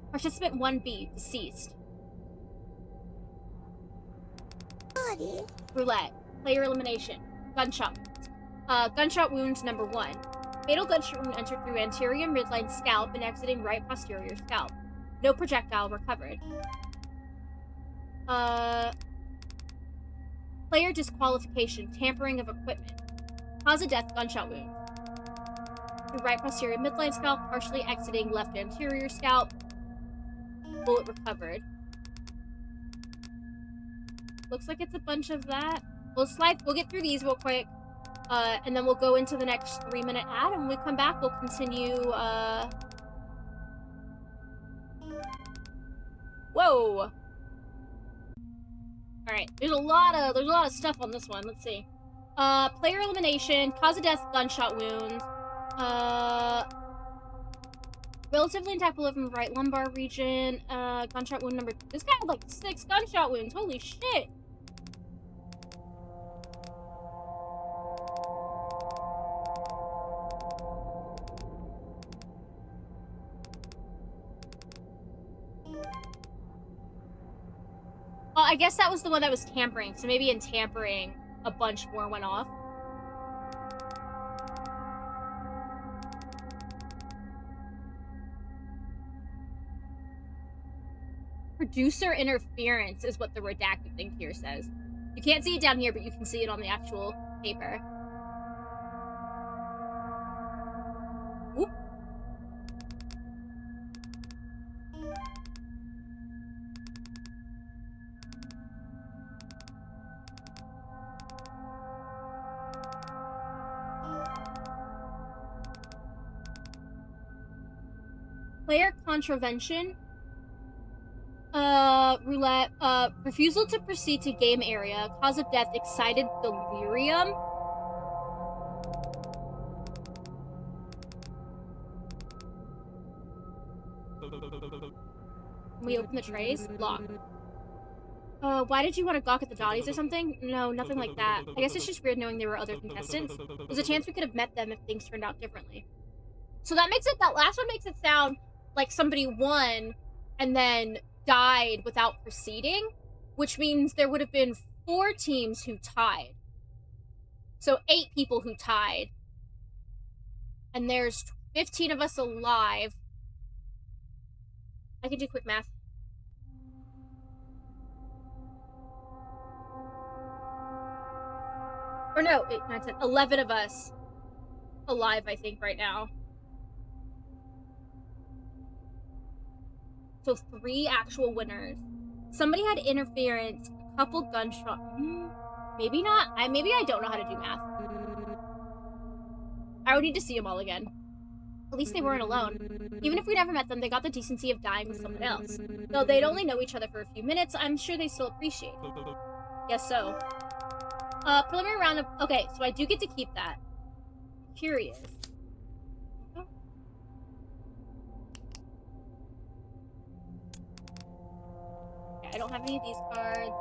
Participant 1B, deceased. Roulette. Player elimination. Gunshot. Gunshot wound number 1. Fatal gunshot wound entered through anterior midline scalp and exiting right posterior scalp. No projectile recovered. Player disqualification. Tampering of equipment. Cause of death, gunshot wound. Through right posterior midline scalp, partially exiting left anterior scalp. Bullet recovered. Looks like it's a bunch of that. We'll get through these real quick. And then we'll go into the next 3-minute ad, and when we come back, we'll continue, Whoa! Alright, there's a lot of stuff on this one. Let's see. Player elimination, cause of death, gunshot wound. Relatively intact bullet from the right lumbar region. Gunshot wound number... This guy had like 6 gunshot wounds. Holy shit! Well, I guess that was the one that was tampering, so maybe in tampering, a bunch more went off. Producer interference is what the redacted thing here says. You can't see it down here, but you can see it on the actual paper. Oop. Player contravention. Roulette. Refusal to proceed to game area. Cause of death, excited delirium. We open the trays. Locked. Why did you want to gawk at the dotties or something? No, nothing like that. I guess it's just weird knowing there were other contestants. There's a chance we could have met them if things turned out differently. So that last one makes it sound like somebody won and then died without proceeding, which means there would have been 4 teams who tied. So 8 people who tied. And there's 15 of us alive. I can do quick math. Or no, 8, 9, 10, 11 of us alive, I think, right now. So 3 actual winners. Somebody had interference, a couple gunshot. Maybe not. Maybe I don't know how to do math. I would need to see them all again. At least they weren't alone. Even if we never met them, they got the decency of dying with someone else. Though they'd only know each other for a few minutes, I'm sure they still appreciate it. Guess so. Preliminary round of... Okay, so I do get to keep that. Curious. Okay, I don't have any of these cards.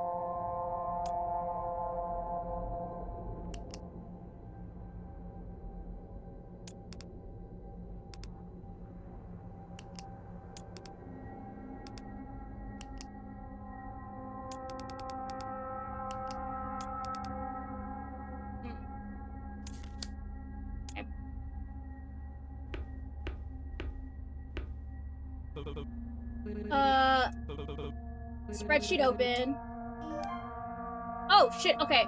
Spreadsheet open. Oh, shit, okay.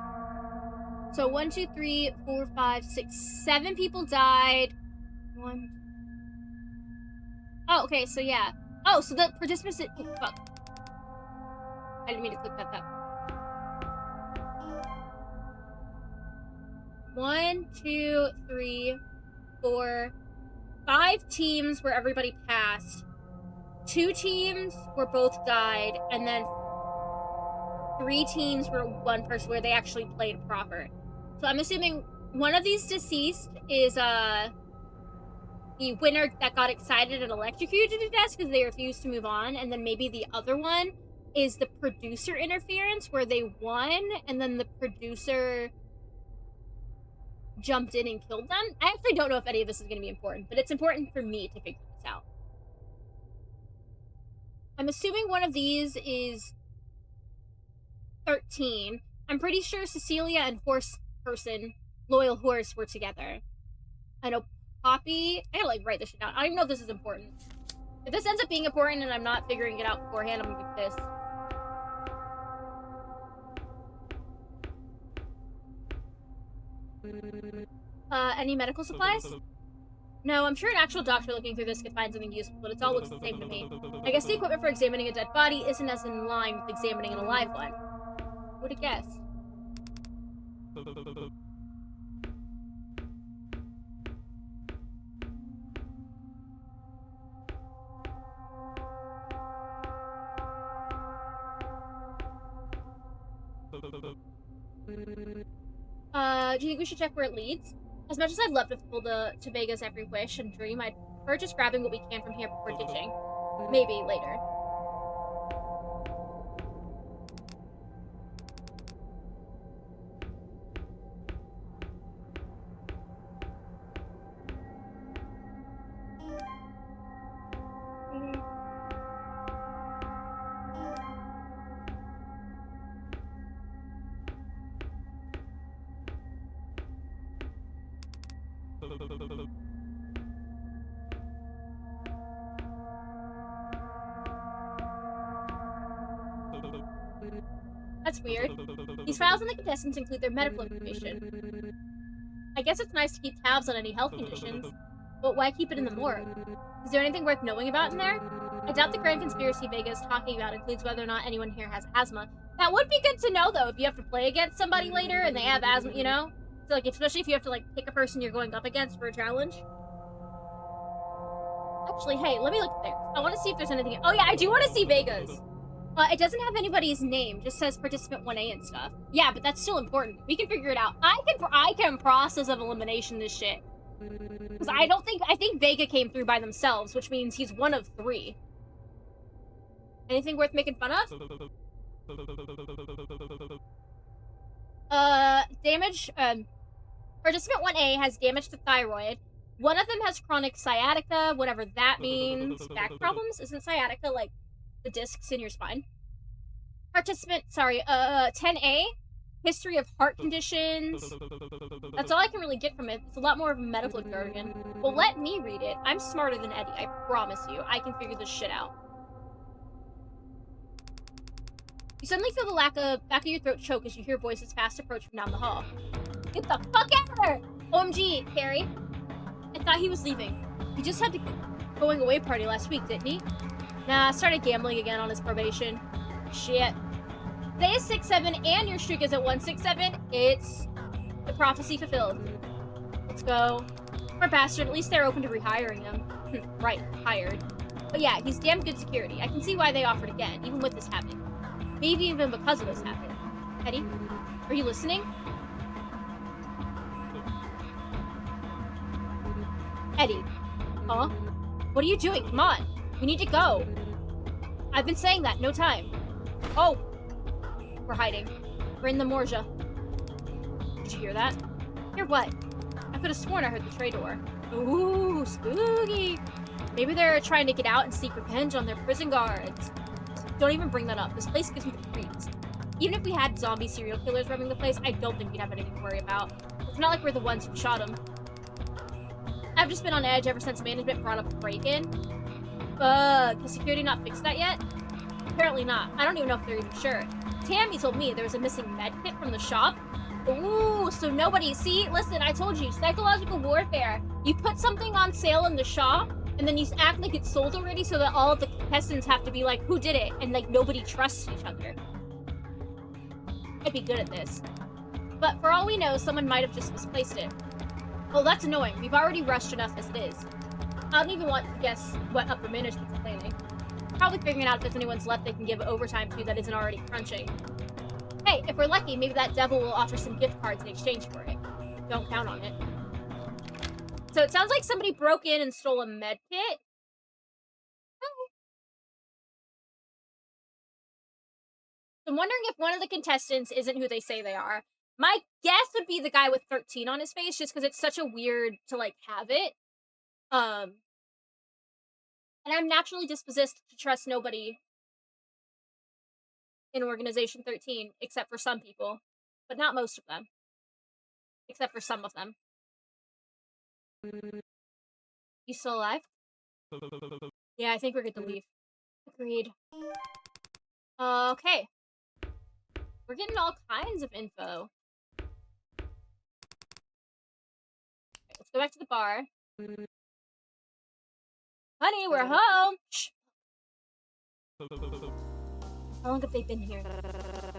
So 1, 2, 3, 4, 5, 6, 7 people died. 1. Oh, okay, so yeah. Oh, so the participants did... Oh, fuck. I didn't mean to click that. 1, 2, 3, 4, 5 teams where everybody passed. 2 teams where both died, and then 3 teams where one person where they actually played proper. So I'm assuming one of these deceased is the winner that got excited and electrocuted to death because they refused to move on, and then maybe the other one is the producer interference where they won and then the producer jumped in and killed them. I actually don't know if any of this is going to be important, but it's important for me to figure this out. I'm assuming one of these is 13. I'm pretty sure Cecilia and Horse Person, Loyal Horse, were together. I know Poppy... I gotta, like, write this shit down. I don't even know if this is important. If this ends up being important and I'm not figuring it out beforehand, I'm gonna be pissed. Any medical supplies? No, I'm sure an actual doctor looking through this could find something useful, but it all looks the same to me. I guess the equipment for examining a dead body isn't as in line with examining an alive one. Who would have guessed? Do you think we should check where it leads? As much as I'd love to pull to Vega's every wish and dream, I'd prefer just grabbing what we can from here before ditching. Maybe later. That's weird. These files on the contestants include their medical information. I guess it's nice to keep tabs on any health conditions, but why keep it in the morgue? Is there anything worth knowing about in there? I doubt the grand conspiracy Vega is talking about includes whether or not anyone here has asthma. That would be good to know, though, if you have to play against somebody later and they have asthma, you know? So, like, especially if you have to, like, pick a person you're going up against for a challenge. Actually, hey, let me look there. I want to see if there's anything... Oh, yeah, I do want to see Vega's. It doesn't have anybody's name, just says participant 1A and stuff. Yeah, but that's still important. We can figure it out. I can process of elimination this shit. Because I think Vega came through by themselves, which means he's one of 3. Anything worth making fun of? Damage, participant 1A has damage to thyroid. One of them has chronic sciatica, whatever that means. Back problems? Isn't sciatica, like, the discs in your spine? Participant, 10A, history of heart conditions. That's all I can really get from it. It's a lot more of a medical jargon. Well, let me read it. I'm smarter than Eddie, I promise you. I can figure this shit out. You suddenly feel the back of your throat choke as you hear voices fast approach from down the hall. Get the fuck out of there! OMG, Carrie. I thought he was leaving. He just had the going away party last week, didn't he? Nah, started gambling again on his probation. Shit. Today is 6-7 and your streak is at 167. It's the prophecy fulfilled. Let's go. Poor bastard, at least they're open to rehiring him. Right, hired. But yeah, he's damn good security. I can see why they offered again, even with this happening. Maybe even because of this happening. Eddie, are you listening? Eddie. Huh? What are you doing? Come on. We need to go. I've been saying that. No time. Oh. We're hiding. We're in the Morja. Did you hear that? Hear what? I could have sworn I heard the tray door. Ooh, spooky. Maybe they're trying to get out and seek revenge on their prison guards. Don't even bring that up. This place gives me the creeps. Even if we had zombie serial killers roaming the place, I don't think we'd have anything to worry about. It's not like we're the ones who shot him. I've just been on edge ever since management brought up a break-in. Has security not fixed that yet? Apparently not. I don't even know if they're even sure. Tammy told me there was a missing med kit from the shop. Ooh, so nobody... See, listen, I told you, psychological warfare. You put something on sale in the shop, and then you act like it's sold already so that all of the contestants have to be like, who did it? And, like, nobody trusts each other. I'd be good at this. But for all we know, someone might have just misplaced it. Well, that's annoying. We've already rushed enough as it is. I don't even want to guess what upper management's planning. Probably figuring out if there's anyone's left they can give overtime to that isn't already crunching. Hey, if we're lucky, maybe that devil will offer some gift cards in exchange for it. Don't count on it. So it sounds like somebody broke in and stole a med kit. I'm wondering if one of the contestants isn't who they say they are. My guess would be the guy with 13 on his face, just because it's such a weird to, like, have it. And I'm naturally dispossessed to trust nobody in Organization 13, except for some people. But not most of them. Except for some of them. You still alive? Yeah, I think we're good to leave. Agreed. Okay. We're getting all kinds of info. Okay, let's go back to the bar. Honey, we're home! Shh. How long have they been here?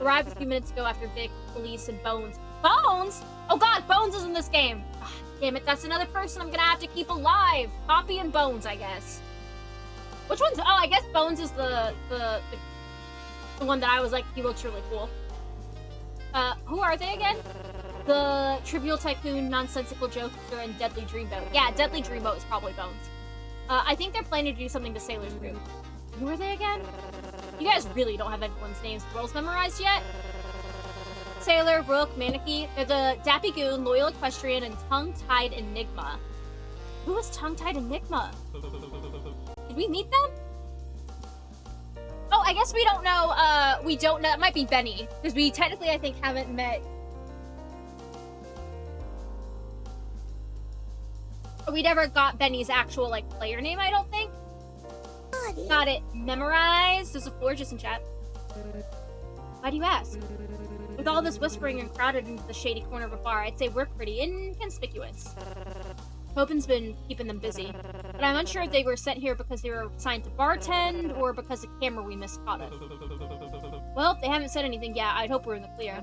Arrived a few minutes ago after Vic, Police, and Bones. Bones?! Oh god, Bones is in this game! Ah, damn it, that's another person I'm gonna have to keep alive! Poppy and Bones, I guess. Which one's... Oh, I guess Bones is the one that I was like, he looks really cool. Who are they again? The Trivial Tycoon, Nonsensical Joker, and Deadly Dreamboat. Yeah, Deadly Dreamboat is probably Bones. I think they're planning to do something to Sailor's group. Who are they again? You guys really don't have everyone's names and roles memorized yet? Sailor, Rook, Maneki. They're the Dappy Goon, Loyal Equestrian, and Tongue-Tied Enigma. Who was Tongue-Tied Enigma? Did we meet them? Oh, I guess we don't know, we don't know. It might be Benny. Because we technically, I think, haven't met... We never got Benny's actual, like, player name, I don't think. Got it memorized. There's a floor just in chat. Why do you ask? With all this whispering and crowded into the shady corner of a bar, I'd say we're pretty inconspicuous. Hopen's been keeping them busy, but I'm unsure if they were sent here because they were assigned to bartend or because the camera we missed caught us. Well, if they haven't said anything yet, I'd hope we're in the clear.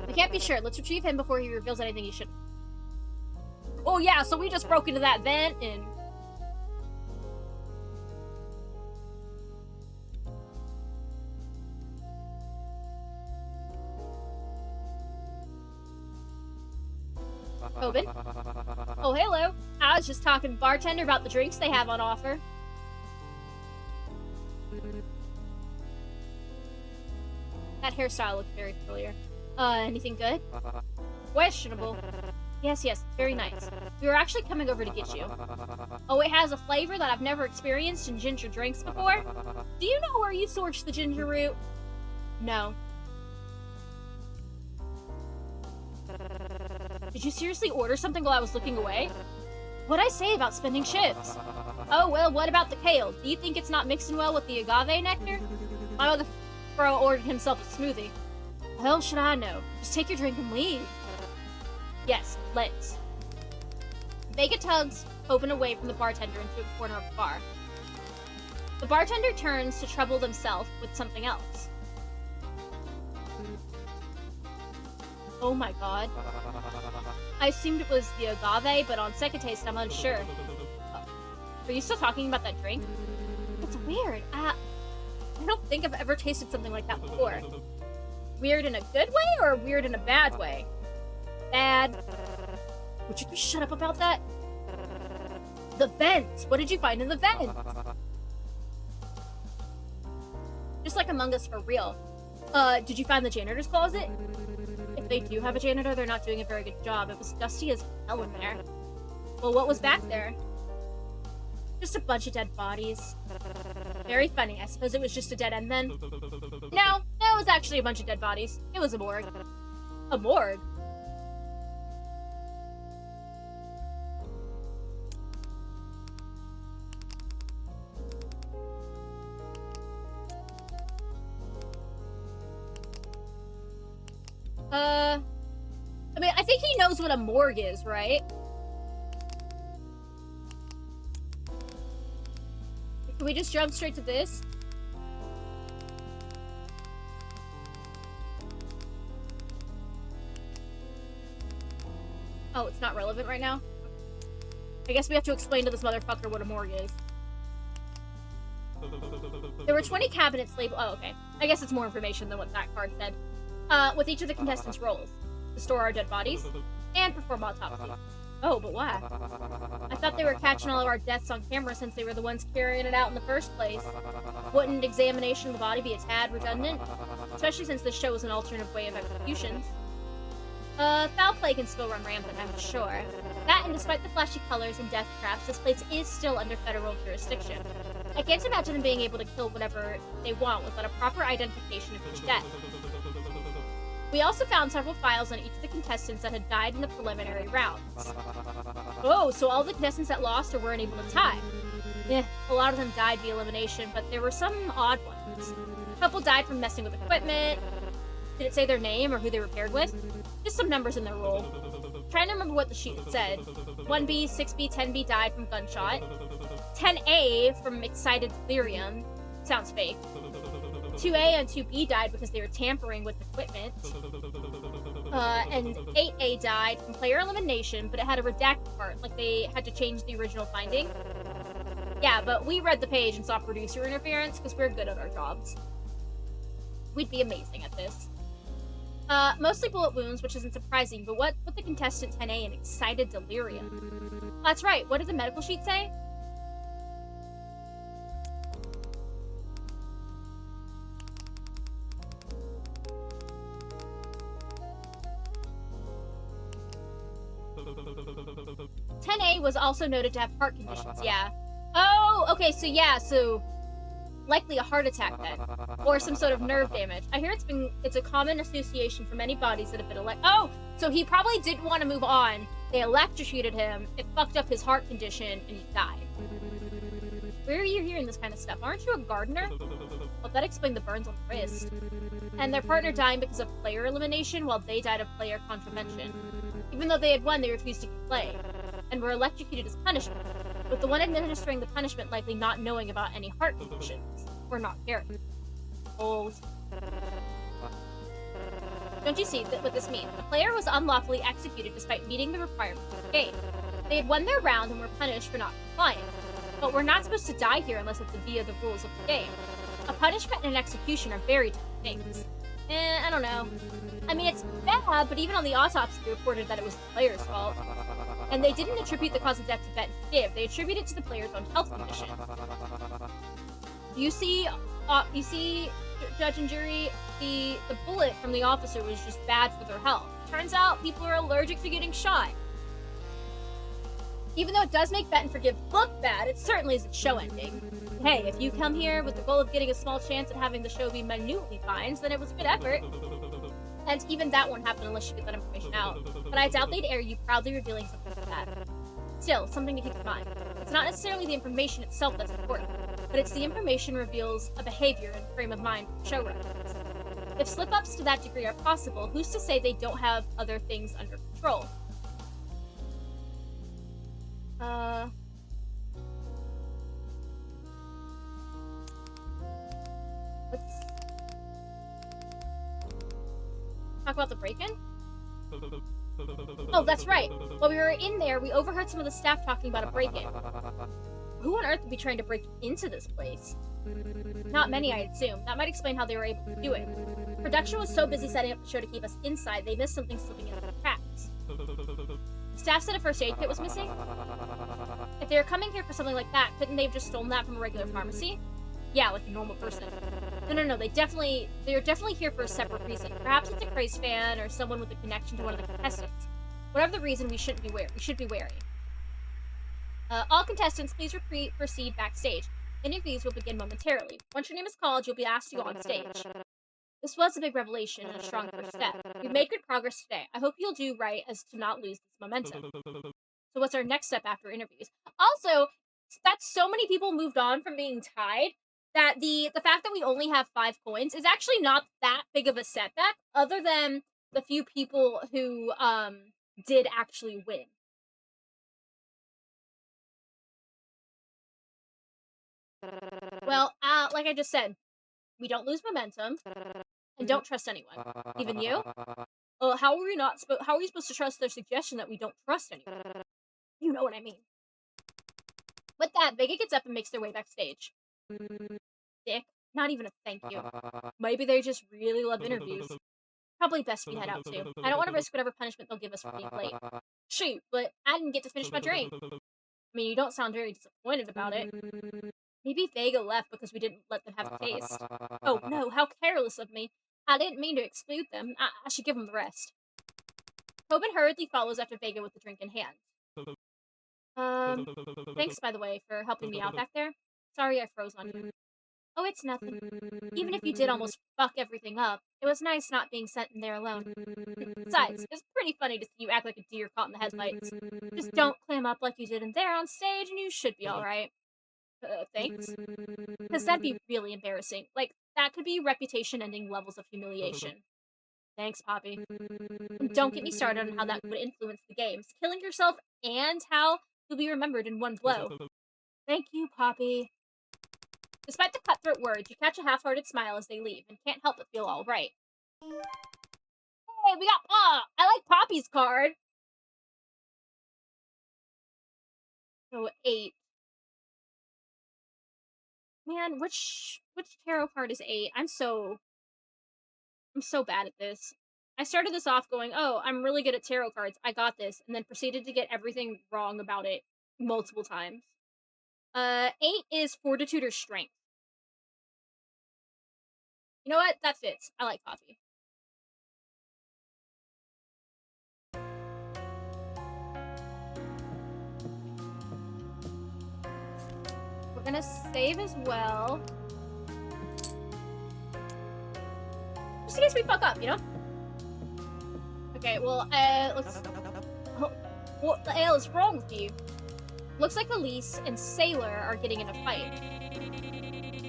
We can't be sure. Let's retrieve him before he reveals anything he shouldn't. Oh yeah, so we just broke into that vent and... Open. Oh, hello. I was just talking to the bartender about the drinks they have on offer. That hairstyle looks very familiar. Anything good? Questionable. Yes, very nice. We were actually coming over to get you. Oh, it has a flavor that I've never experienced in ginger drinks before. Do you know where you source the ginger root? No. Did you seriously order something while I was looking away? What'd I say about spending shifts? Oh, well, what about the kale? Do you think it's not mixing well with the agave nectar? My other bro ordered himself a smoothie. The hell should I know? Just take your drink and leave. Yes, let's. Vega tugs open away from the bartender into a corner of the bar. The bartender turns to trouble himself with something else. Oh my god. I assumed it was the agave, but on second taste, I'm unsure. Are you still talking about that drink? It's weird. I don't think I've ever tasted something like that before. Weird in a good way, or weird in a bad way? Bad. Would you shut up about that? The vents! What did you find in the vents? Just like Among Us for real. Did you find the janitor's closet? If they do have a janitor, they're not doing a very good job. It was dusty as hell in there. Well, what was back there? Just a bunch of dead bodies. Very funny. I suppose it was just a dead end then. No, it was actually a bunch of dead bodies. It was a morgue. A morgue? I mean, I think he knows what a morgue is, right? Can we just jump straight to this? Oh, it's not relevant right now? I guess we have to explain to this motherfucker what a morgue is. There were 20 cabinets labeled. Oh, okay. I guess it's more information than what that card said. With each of the contestants' roles. To store our dead bodies and perform autopsy. Oh, but why? I thought they were catching all of our deaths on camera since they were the ones carrying it out in the first place. Wouldn't examination of the body be a tad redundant? Especially since this show is an alternate way of executions. Foul play can still run rampant, I'm sure. That, and despite the flashy colors and death traps, this place is still under federal jurisdiction. I can't imagine them being able to kill whatever they want without a proper identification of each death. We also found several files on each of the contestants that had died in the preliminary rounds. Oh, so all the contestants that lost or weren't able to tie. A lot of them died via elimination, but there were some odd ones. A couple died from messing with equipment. Did it say their name or who they were paired with? Just some numbers in their roll. Trying to remember what the sheet said. 1B, 6B, 10B died from gunshot. 10A from excited delirium. Sounds fake. 2A and 2B died because they were tampering with equipment. And 8A died from player elimination, but it had a redacted part, like they had to change the original finding. Yeah, but we read the page and saw producer interference because we're good at our jobs. We'd be amazing at this. Mostly bullet wounds, which isn't surprising, but what put the contestant 10A in excited delirium? That's right, what did the medical sheet say? Was also noted to have heart conditions, yeah. Oh, okay, so yeah, so likely a heart attack then, or some sort of nerve damage. I hear it's a common association for many bodies that have been oh, so he probably didn't want to move on. They electrocuted him, it fucked up his heart condition, and he died. Where are you hearing this kind of stuff? Aren't you a gardener? Well, that explained the burns on the wrist. And their partner dying because of player elimination, while they died of player contravention. Even though they had won, they refused to play, and were electrocuted as punishment, with the one administering the punishment likely not knowing about any heart conditions, or not caring. Old. Don't you see what this means? The player was unlawfully executed despite meeting the requirements of the game. They had won their round and were punished for not complying. But we're not supposed to die here unless it's via the rules of the game. A punishment and an execution are very different things. I don't know. I mean, it's bad, but even on the autopsy, they reported that it was the player's fault. And they didn't attribute the cause of death to bet and forgive. They attributed it to the player's own health condition. You see, judge and jury, the bullet from the officer was just bad for their health. Turns out people are allergic to getting shot. Even though it does make bet and forgive look bad, it certainly isn't show ending. Hey, if you come here with the goal of getting a small chance at having the show be minutely fines, then it was a good effort. And even that won't happen unless you get that information out. But I doubt they'd air you proudly revealing something like that. Still, something to keep in mind. It's not necessarily the information itself that's important, but it's the information reveals a behavior and frame of mind for showrunners. If slip-ups to that degree are possible, who's to say they don't have other things under control? Let's talk about the break-in? Oh, that's right. While we were in there, we overheard some of the staff talking about a break-in. Who on earth would be trying to break into this place? Not many, I assume. That might explain how they were able to do it. Production was so busy setting up the show to keep us inside, they missed something slipping into the cracks. Staff said a first aid kit was missing? If they were coming here for something like that, couldn't they have just stolen that from a regular pharmacy? Yeah, like a normal person. No, they are definitely here for a separate reason. Perhaps it's a crazed fan or someone with a connection to one of the contestants. Whatever the reason, we should be wary. All contestants, please proceed backstage. Interviews will begin momentarily. Once your name is called, you'll be asked to go on stage. This was a big revelation and a strong first step. We've made good progress today. I hope you'll do right as to not lose this momentum. So what's our next step after interviews? Also, that's so many people moved on from being tied that the fact that we only have 5 coins is actually not that big of a setback, other than the few people who, did actually win. Well, like I just said, we don't lose momentum, and don't trust anyone. Even you? How are we supposed to trust their suggestion that we don't trust anyone? You know what I mean. With that, Vega gets up and makes their way backstage. Dick, not even a thank you. Maybe they just really love interviews. Probably best we head out too. I don't want to risk whatever punishment they'll give us for being late. Shoot, but I didn't get to finish my drink. I mean, you don't sound very disappointed about it. Maybe Vega left because we didn't let them have a taste. Oh no, how careless of me. I didn't mean to exclude them. I should give them the rest. Tobin hurriedly follows after Vega with the drink in hand. Thanks, by the way, for helping me out back there. Sorry I froze on you. Oh, it's nothing. Even if you did almost fuck everything up, it was nice not being sent in there alone. Besides, it's pretty funny to see you act like a deer caught in the headlights. Just don't clam up like you did in there on stage and you should be alright. Thanks? Because that'd be really embarrassing. Like, that could be reputation-ending levels of humiliation. Thanks, Poppy. And don't get me started on how that would influence the games. Killing yourself and how you'll be remembered in one blow. Thank you, Poppy. Despite the cutthroat words, you catch a half-hearted smile as they leave, and can't help but feel alright. Hey, we got I like Poppy's card! So, 8. Man, which tarot card is 8? I'm so bad at this. I started this off going, oh, I'm really good at tarot cards. I got this. And then proceeded to get everything wrong about it multiple times. 8 is fortitude or strength. You know what? That fits. I like coffee. We're gonna save as well. Just in case we fuck up, you know? Okay, well, let's... What the hell is wrong with you? Looks like Elise and Sailor are getting in a fight.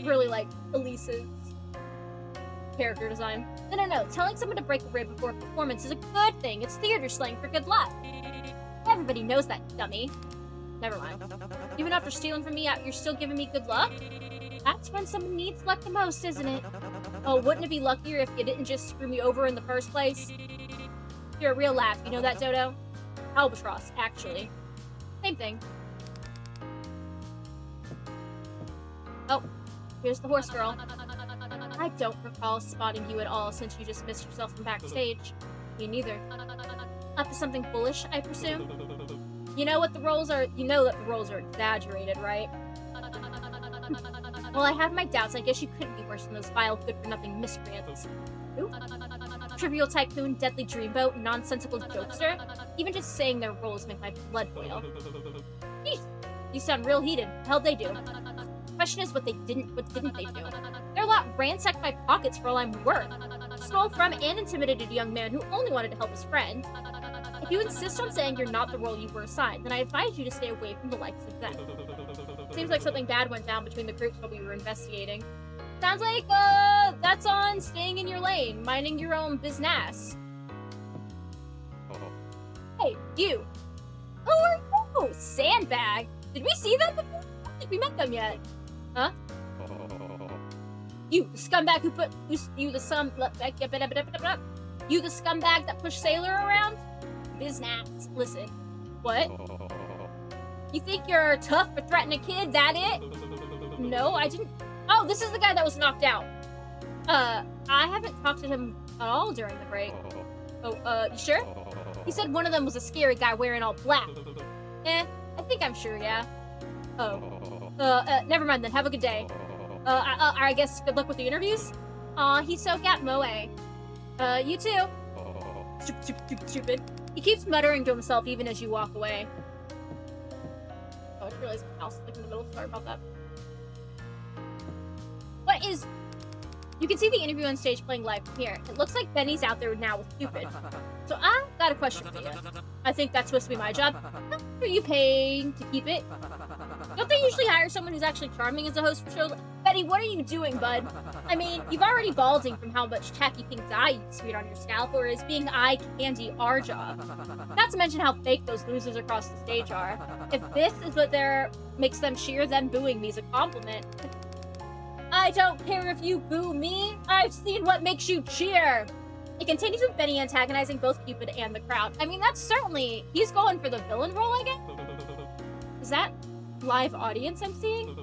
Really like Elise's character design. No. Telling someone to break a rib before a performance is a good thing. It's theater slang for good luck. Everybody knows that, dummy. Never mind. Even after stealing from me, you're still giving me good luck? That's when someone needs luck the most, isn't it? Oh, wouldn't it be luckier if you didn't just screw me over in the first place? You're a real laugh, you know that, Dodo? Albatross, actually. Same thing. Oh, here's the horse girl. I don't recall spotting you at all since you just missed yourself from backstage. Me neither. Up to something bullish, I presume? You know that the roles are exaggerated, right? Well, I have my doubts. I guess you couldn't be worse than those vile, good-for-nothing miscreants. Who? Trivial tycoon, deadly dreamboat, nonsensical jokester? Even just saying their roles make my blood boil. Eesh, you sound real heated. How'd they do? Question is what didn't they do? Their lot ransacked my pockets for all I'm worth. Stole from and intimidated a young man who only wanted to help his friend. If you insist on saying you're not the role you were assigned, then I advise you to stay away from the likes of them. Seems like something bad went down between the groups while we were investigating. Sounds like, that's on staying in your lane, minding your own business. Hey, you. Who are you? Sandbag. Did we see them before? I don't think we met them yet. Huh? You, the scumbag who put... You, the scumbag that pushed Sailor around? Business. Listen. What? You think you're tough for threatening a kid, that it? No, I didn't... Oh, this is the guy that was knocked out. I haven't talked to him at all during the break. Oh, you sure? He said one of them was a scary guy wearing all black. I think I'm sure, yeah. Oh. Never mind then. Have a good day. I guess good luck with the interviews? Aw, he's so gat moe. You too. Stupid. He keeps muttering to himself even as you walk away. Oh, I just realized my mouse is like in the middle. Sorry about that. What is... You can see the interview on stage playing live from here. It looks like Benny's out there now with Cupid. So I got a question for you. I think that's supposed to be my job. How much are you paying to keep it? Don't they usually hire someone who's actually charming as a host for shows? Betty, what are you doing, bud? I mean, you've already balding from how much tacky pink dye you smeared on your scalp, or is being eye candy our job? Not to mention how fake those losers across the stage are. If this is what makes them cheer, then booing me is a compliment. I don't care if you boo me. I've seen what makes you cheer. It continues with Benny antagonizing both Cupid and the crowd. I mean, that's certainly... He's going for the villain role, I guess? Is that live audience I'm seeing?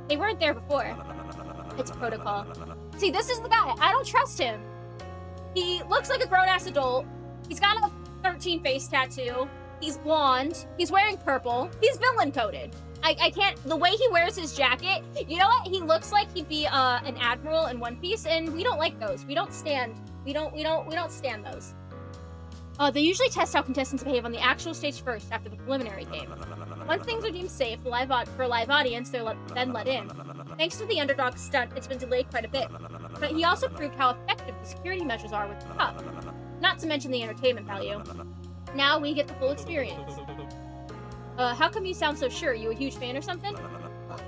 They weren't there before. It's protocol. See, this is the guy. I don't trust him. He looks like a grown-ass adult. He's got a 13 face tattoo. He's blonde. He's wearing purple. He's villain-coded. I can't... The way he wears his jacket, you know what? He looks like he'd be an admiral in One Piece, and we don't like those. We don't stand... We don't stand those. They usually test how contestants behave on the actual stage first, after the preliminary games. Once things are deemed safe for a live audience, they're then let in. Thanks to the underdog stunt, it's been delayed quite a bit. But he also proved how effective the security measures are with the cup. Not to mention the entertainment value. Now we get the full experience. How come you sound so sure? You a huge fan or something?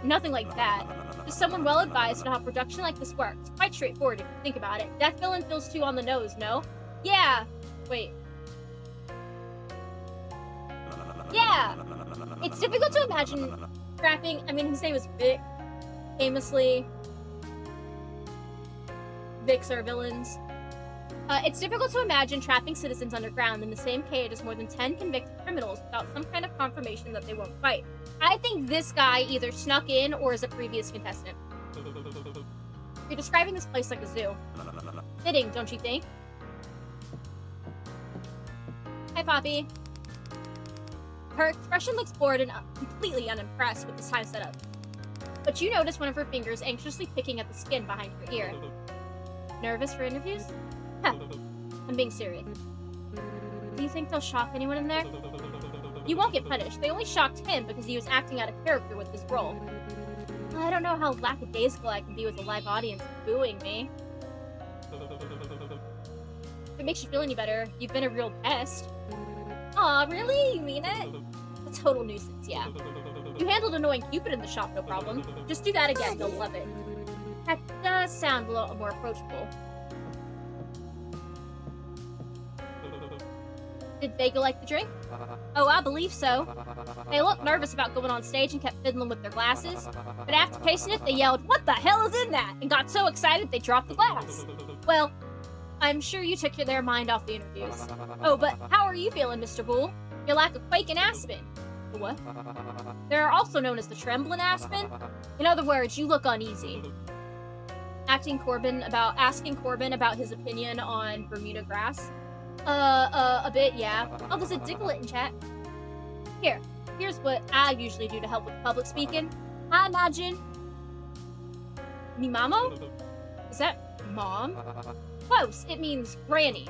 Nothing like that. Just someone well advised on how production like this works. Quite straightforward if you think about it. Death villain feels too on the nose, no? Yeah! Wait. Yeah! It's difficult to imagine trapping... I mean, his name is Vic. Famously. Vics are villains. It's difficult to imagine trapping citizens underground in the same cage as more than 10 convicted criminals without some kind of confirmation that they won't fight. I think this guy either snuck in or is a previous contestant. You're describing this place like a zoo. Fitting, don't you think? Hi, Poppy. Her expression looks bored and completely unimpressed with this time setup. But you notice one of her fingers anxiously picking at the skin behind her ear. Nervous for interviews? Huh. I'm being serious. Do you think they'll shock anyone in there? You won't get punished. They only shocked him because he was acting out of character with his role. I don't know how lackadaisical I can be with a live audience booing me. If it makes you feel any better, you've been a real pest. Aw, really? You mean it? A total nuisance, yeah. You handled annoying Cupid in the shop, no problem. Just do that again, they'll love it. That does sound a little more approachable. Did Vega like the drink? Oh, I believe so. They looked nervous about going on stage and kept fiddling with their glasses. But after tasting it, they yelled, "What the hell is in that?" and got so excited they dropped the glass. Well, I'm sure you took their mind off the interviews. Oh, but how are you feeling, Mr. Bull? You're like a quake in Aspen. The what? They're also known as the Trembling Aspen. In other words, you look uneasy. Asking Corbin about his opinion on Bermuda grass. A bit, yeah. Oh, there's a Diglett in chat. Here's what I usually do to help with public speaking. I imagine... Mi mamo? Is that mom? Close. It means granny.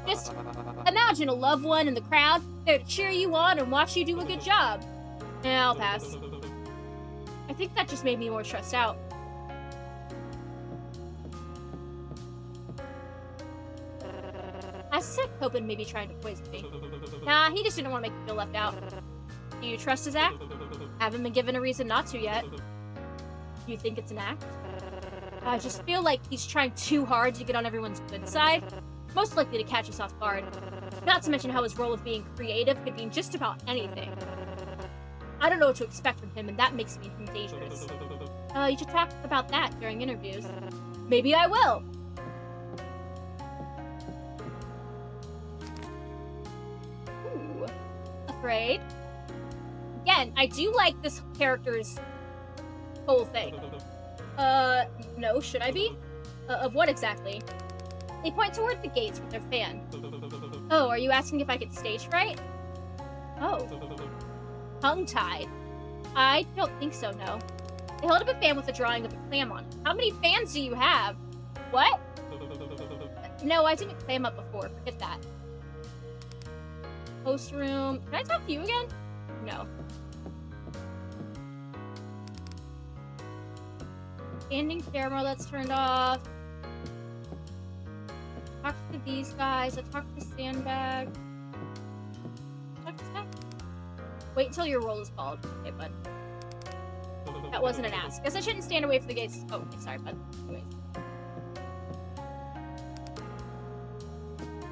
Just imagine a loved one in the crowd there to cheer you on and watch you do a good job. Yeah, I'll pass. I think that just made me more stressed out. I suspect Copen may be trying to poison me. Nah, he just didn't want to make me feel left out. Do you trust his act? Haven't been given a reason not to yet. Do you think it's an act? I just feel like he's trying too hard to get on everyone's good side. Most likely to catch us off guard. Not to mention how his role of being creative could mean just about anything. I don't know what to expect from him, and that makes me dangerous. You should talk about that during interviews. Maybe I will! Ooh. Afraid? Again, I do like this character's whole thing. No, should I be? Of what exactly? They point toward the gates with their fan. Oh, are you asking if I get stage fright? Oh. Tongue-tied. I don't think so, no. They held up a fan with a drawing of a clam on it. How many fans do you have? What? No, I didn't clam up before. Forget that. Host room. Can I talk to you again? No. Standing camera, that's turned off. Talk to these guys. I talked to Sandbag. Talk to Sandbag. Wait until your roll is called. Okay, bud. That wasn't an ask. Guess I shouldn't stand away from the gates. Oh, okay, sorry, bud. Anyways.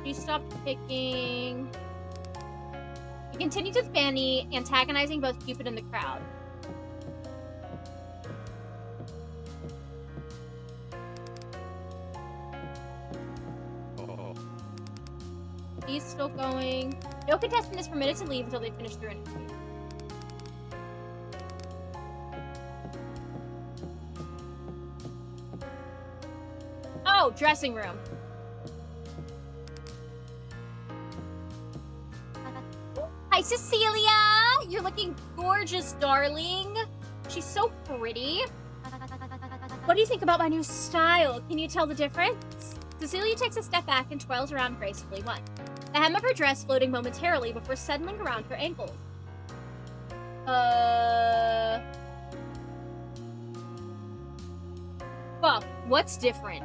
You stopped picking. You continued with Fanny, antagonizing both Cupid and the crowd. He's still going. No contestant is permitted to leave until they finish their interview. Oh, dressing room. Hi, Cecilia! You're looking gorgeous, darling. She's so pretty. What do you think about my new style? Can you tell the difference? Cecilia takes a step back and twirls around gracefully once, the hem of her dress floating momentarily before settling around her ankles. Fuck, what's different?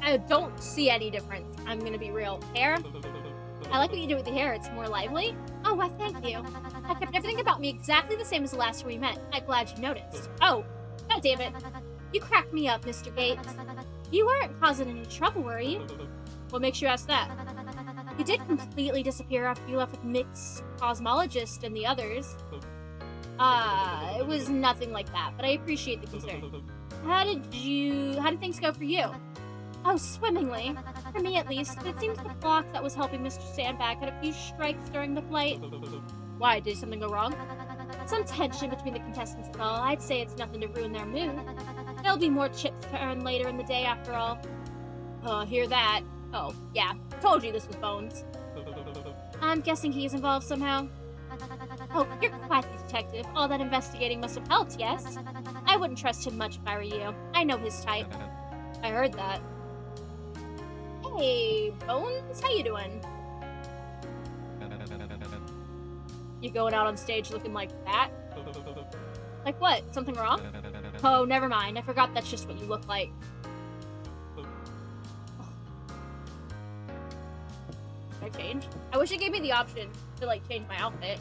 I don't see any difference. I'm gonna be real. Hair? I like what you do with the hair. It's more lively. Oh, why, thank you. I kept everything about me exactly the same as the last time we met. I'm glad you noticed. Oh, god damn it. You cracked me up, Mr. Gates. You weren't causing any trouble, were you? What makes you ask that? You did completely disappear after you left with Mick's cosmologist and the others. It was nothing like that, but I appreciate the concern. How did things go for you? Oh, swimmingly. For me, at least. But it seems the clock that was helping Mr. Sandbag had a few strikes during the flight. Why? Did something go wrong? Some tension between the contestants and all. I'd say it's nothing to ruin their mood. There'll be more chips to earn later in the day, after all. Oh, hear that. Oh, yeah. Told you this was Bones. I'm guessing he's involved somehow. Oh, you're quite the detective. All that investigating must have helped, yes? I wouldn't trust him much if I were you. I know his type. I heard that. Hey, Bones, how you doing? You going out on stage looking like that? Like what? Something wrong? Oh, never mind. I forgot that's just what you look like. Can I change? I wish it gave me the option to, like, change my outfit.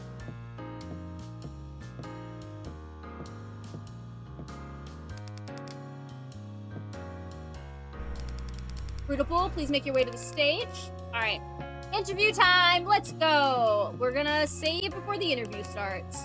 Fruitable, please make your way to the stage. Alright. Interview time! Let's go! We're gonna save before the interview starts.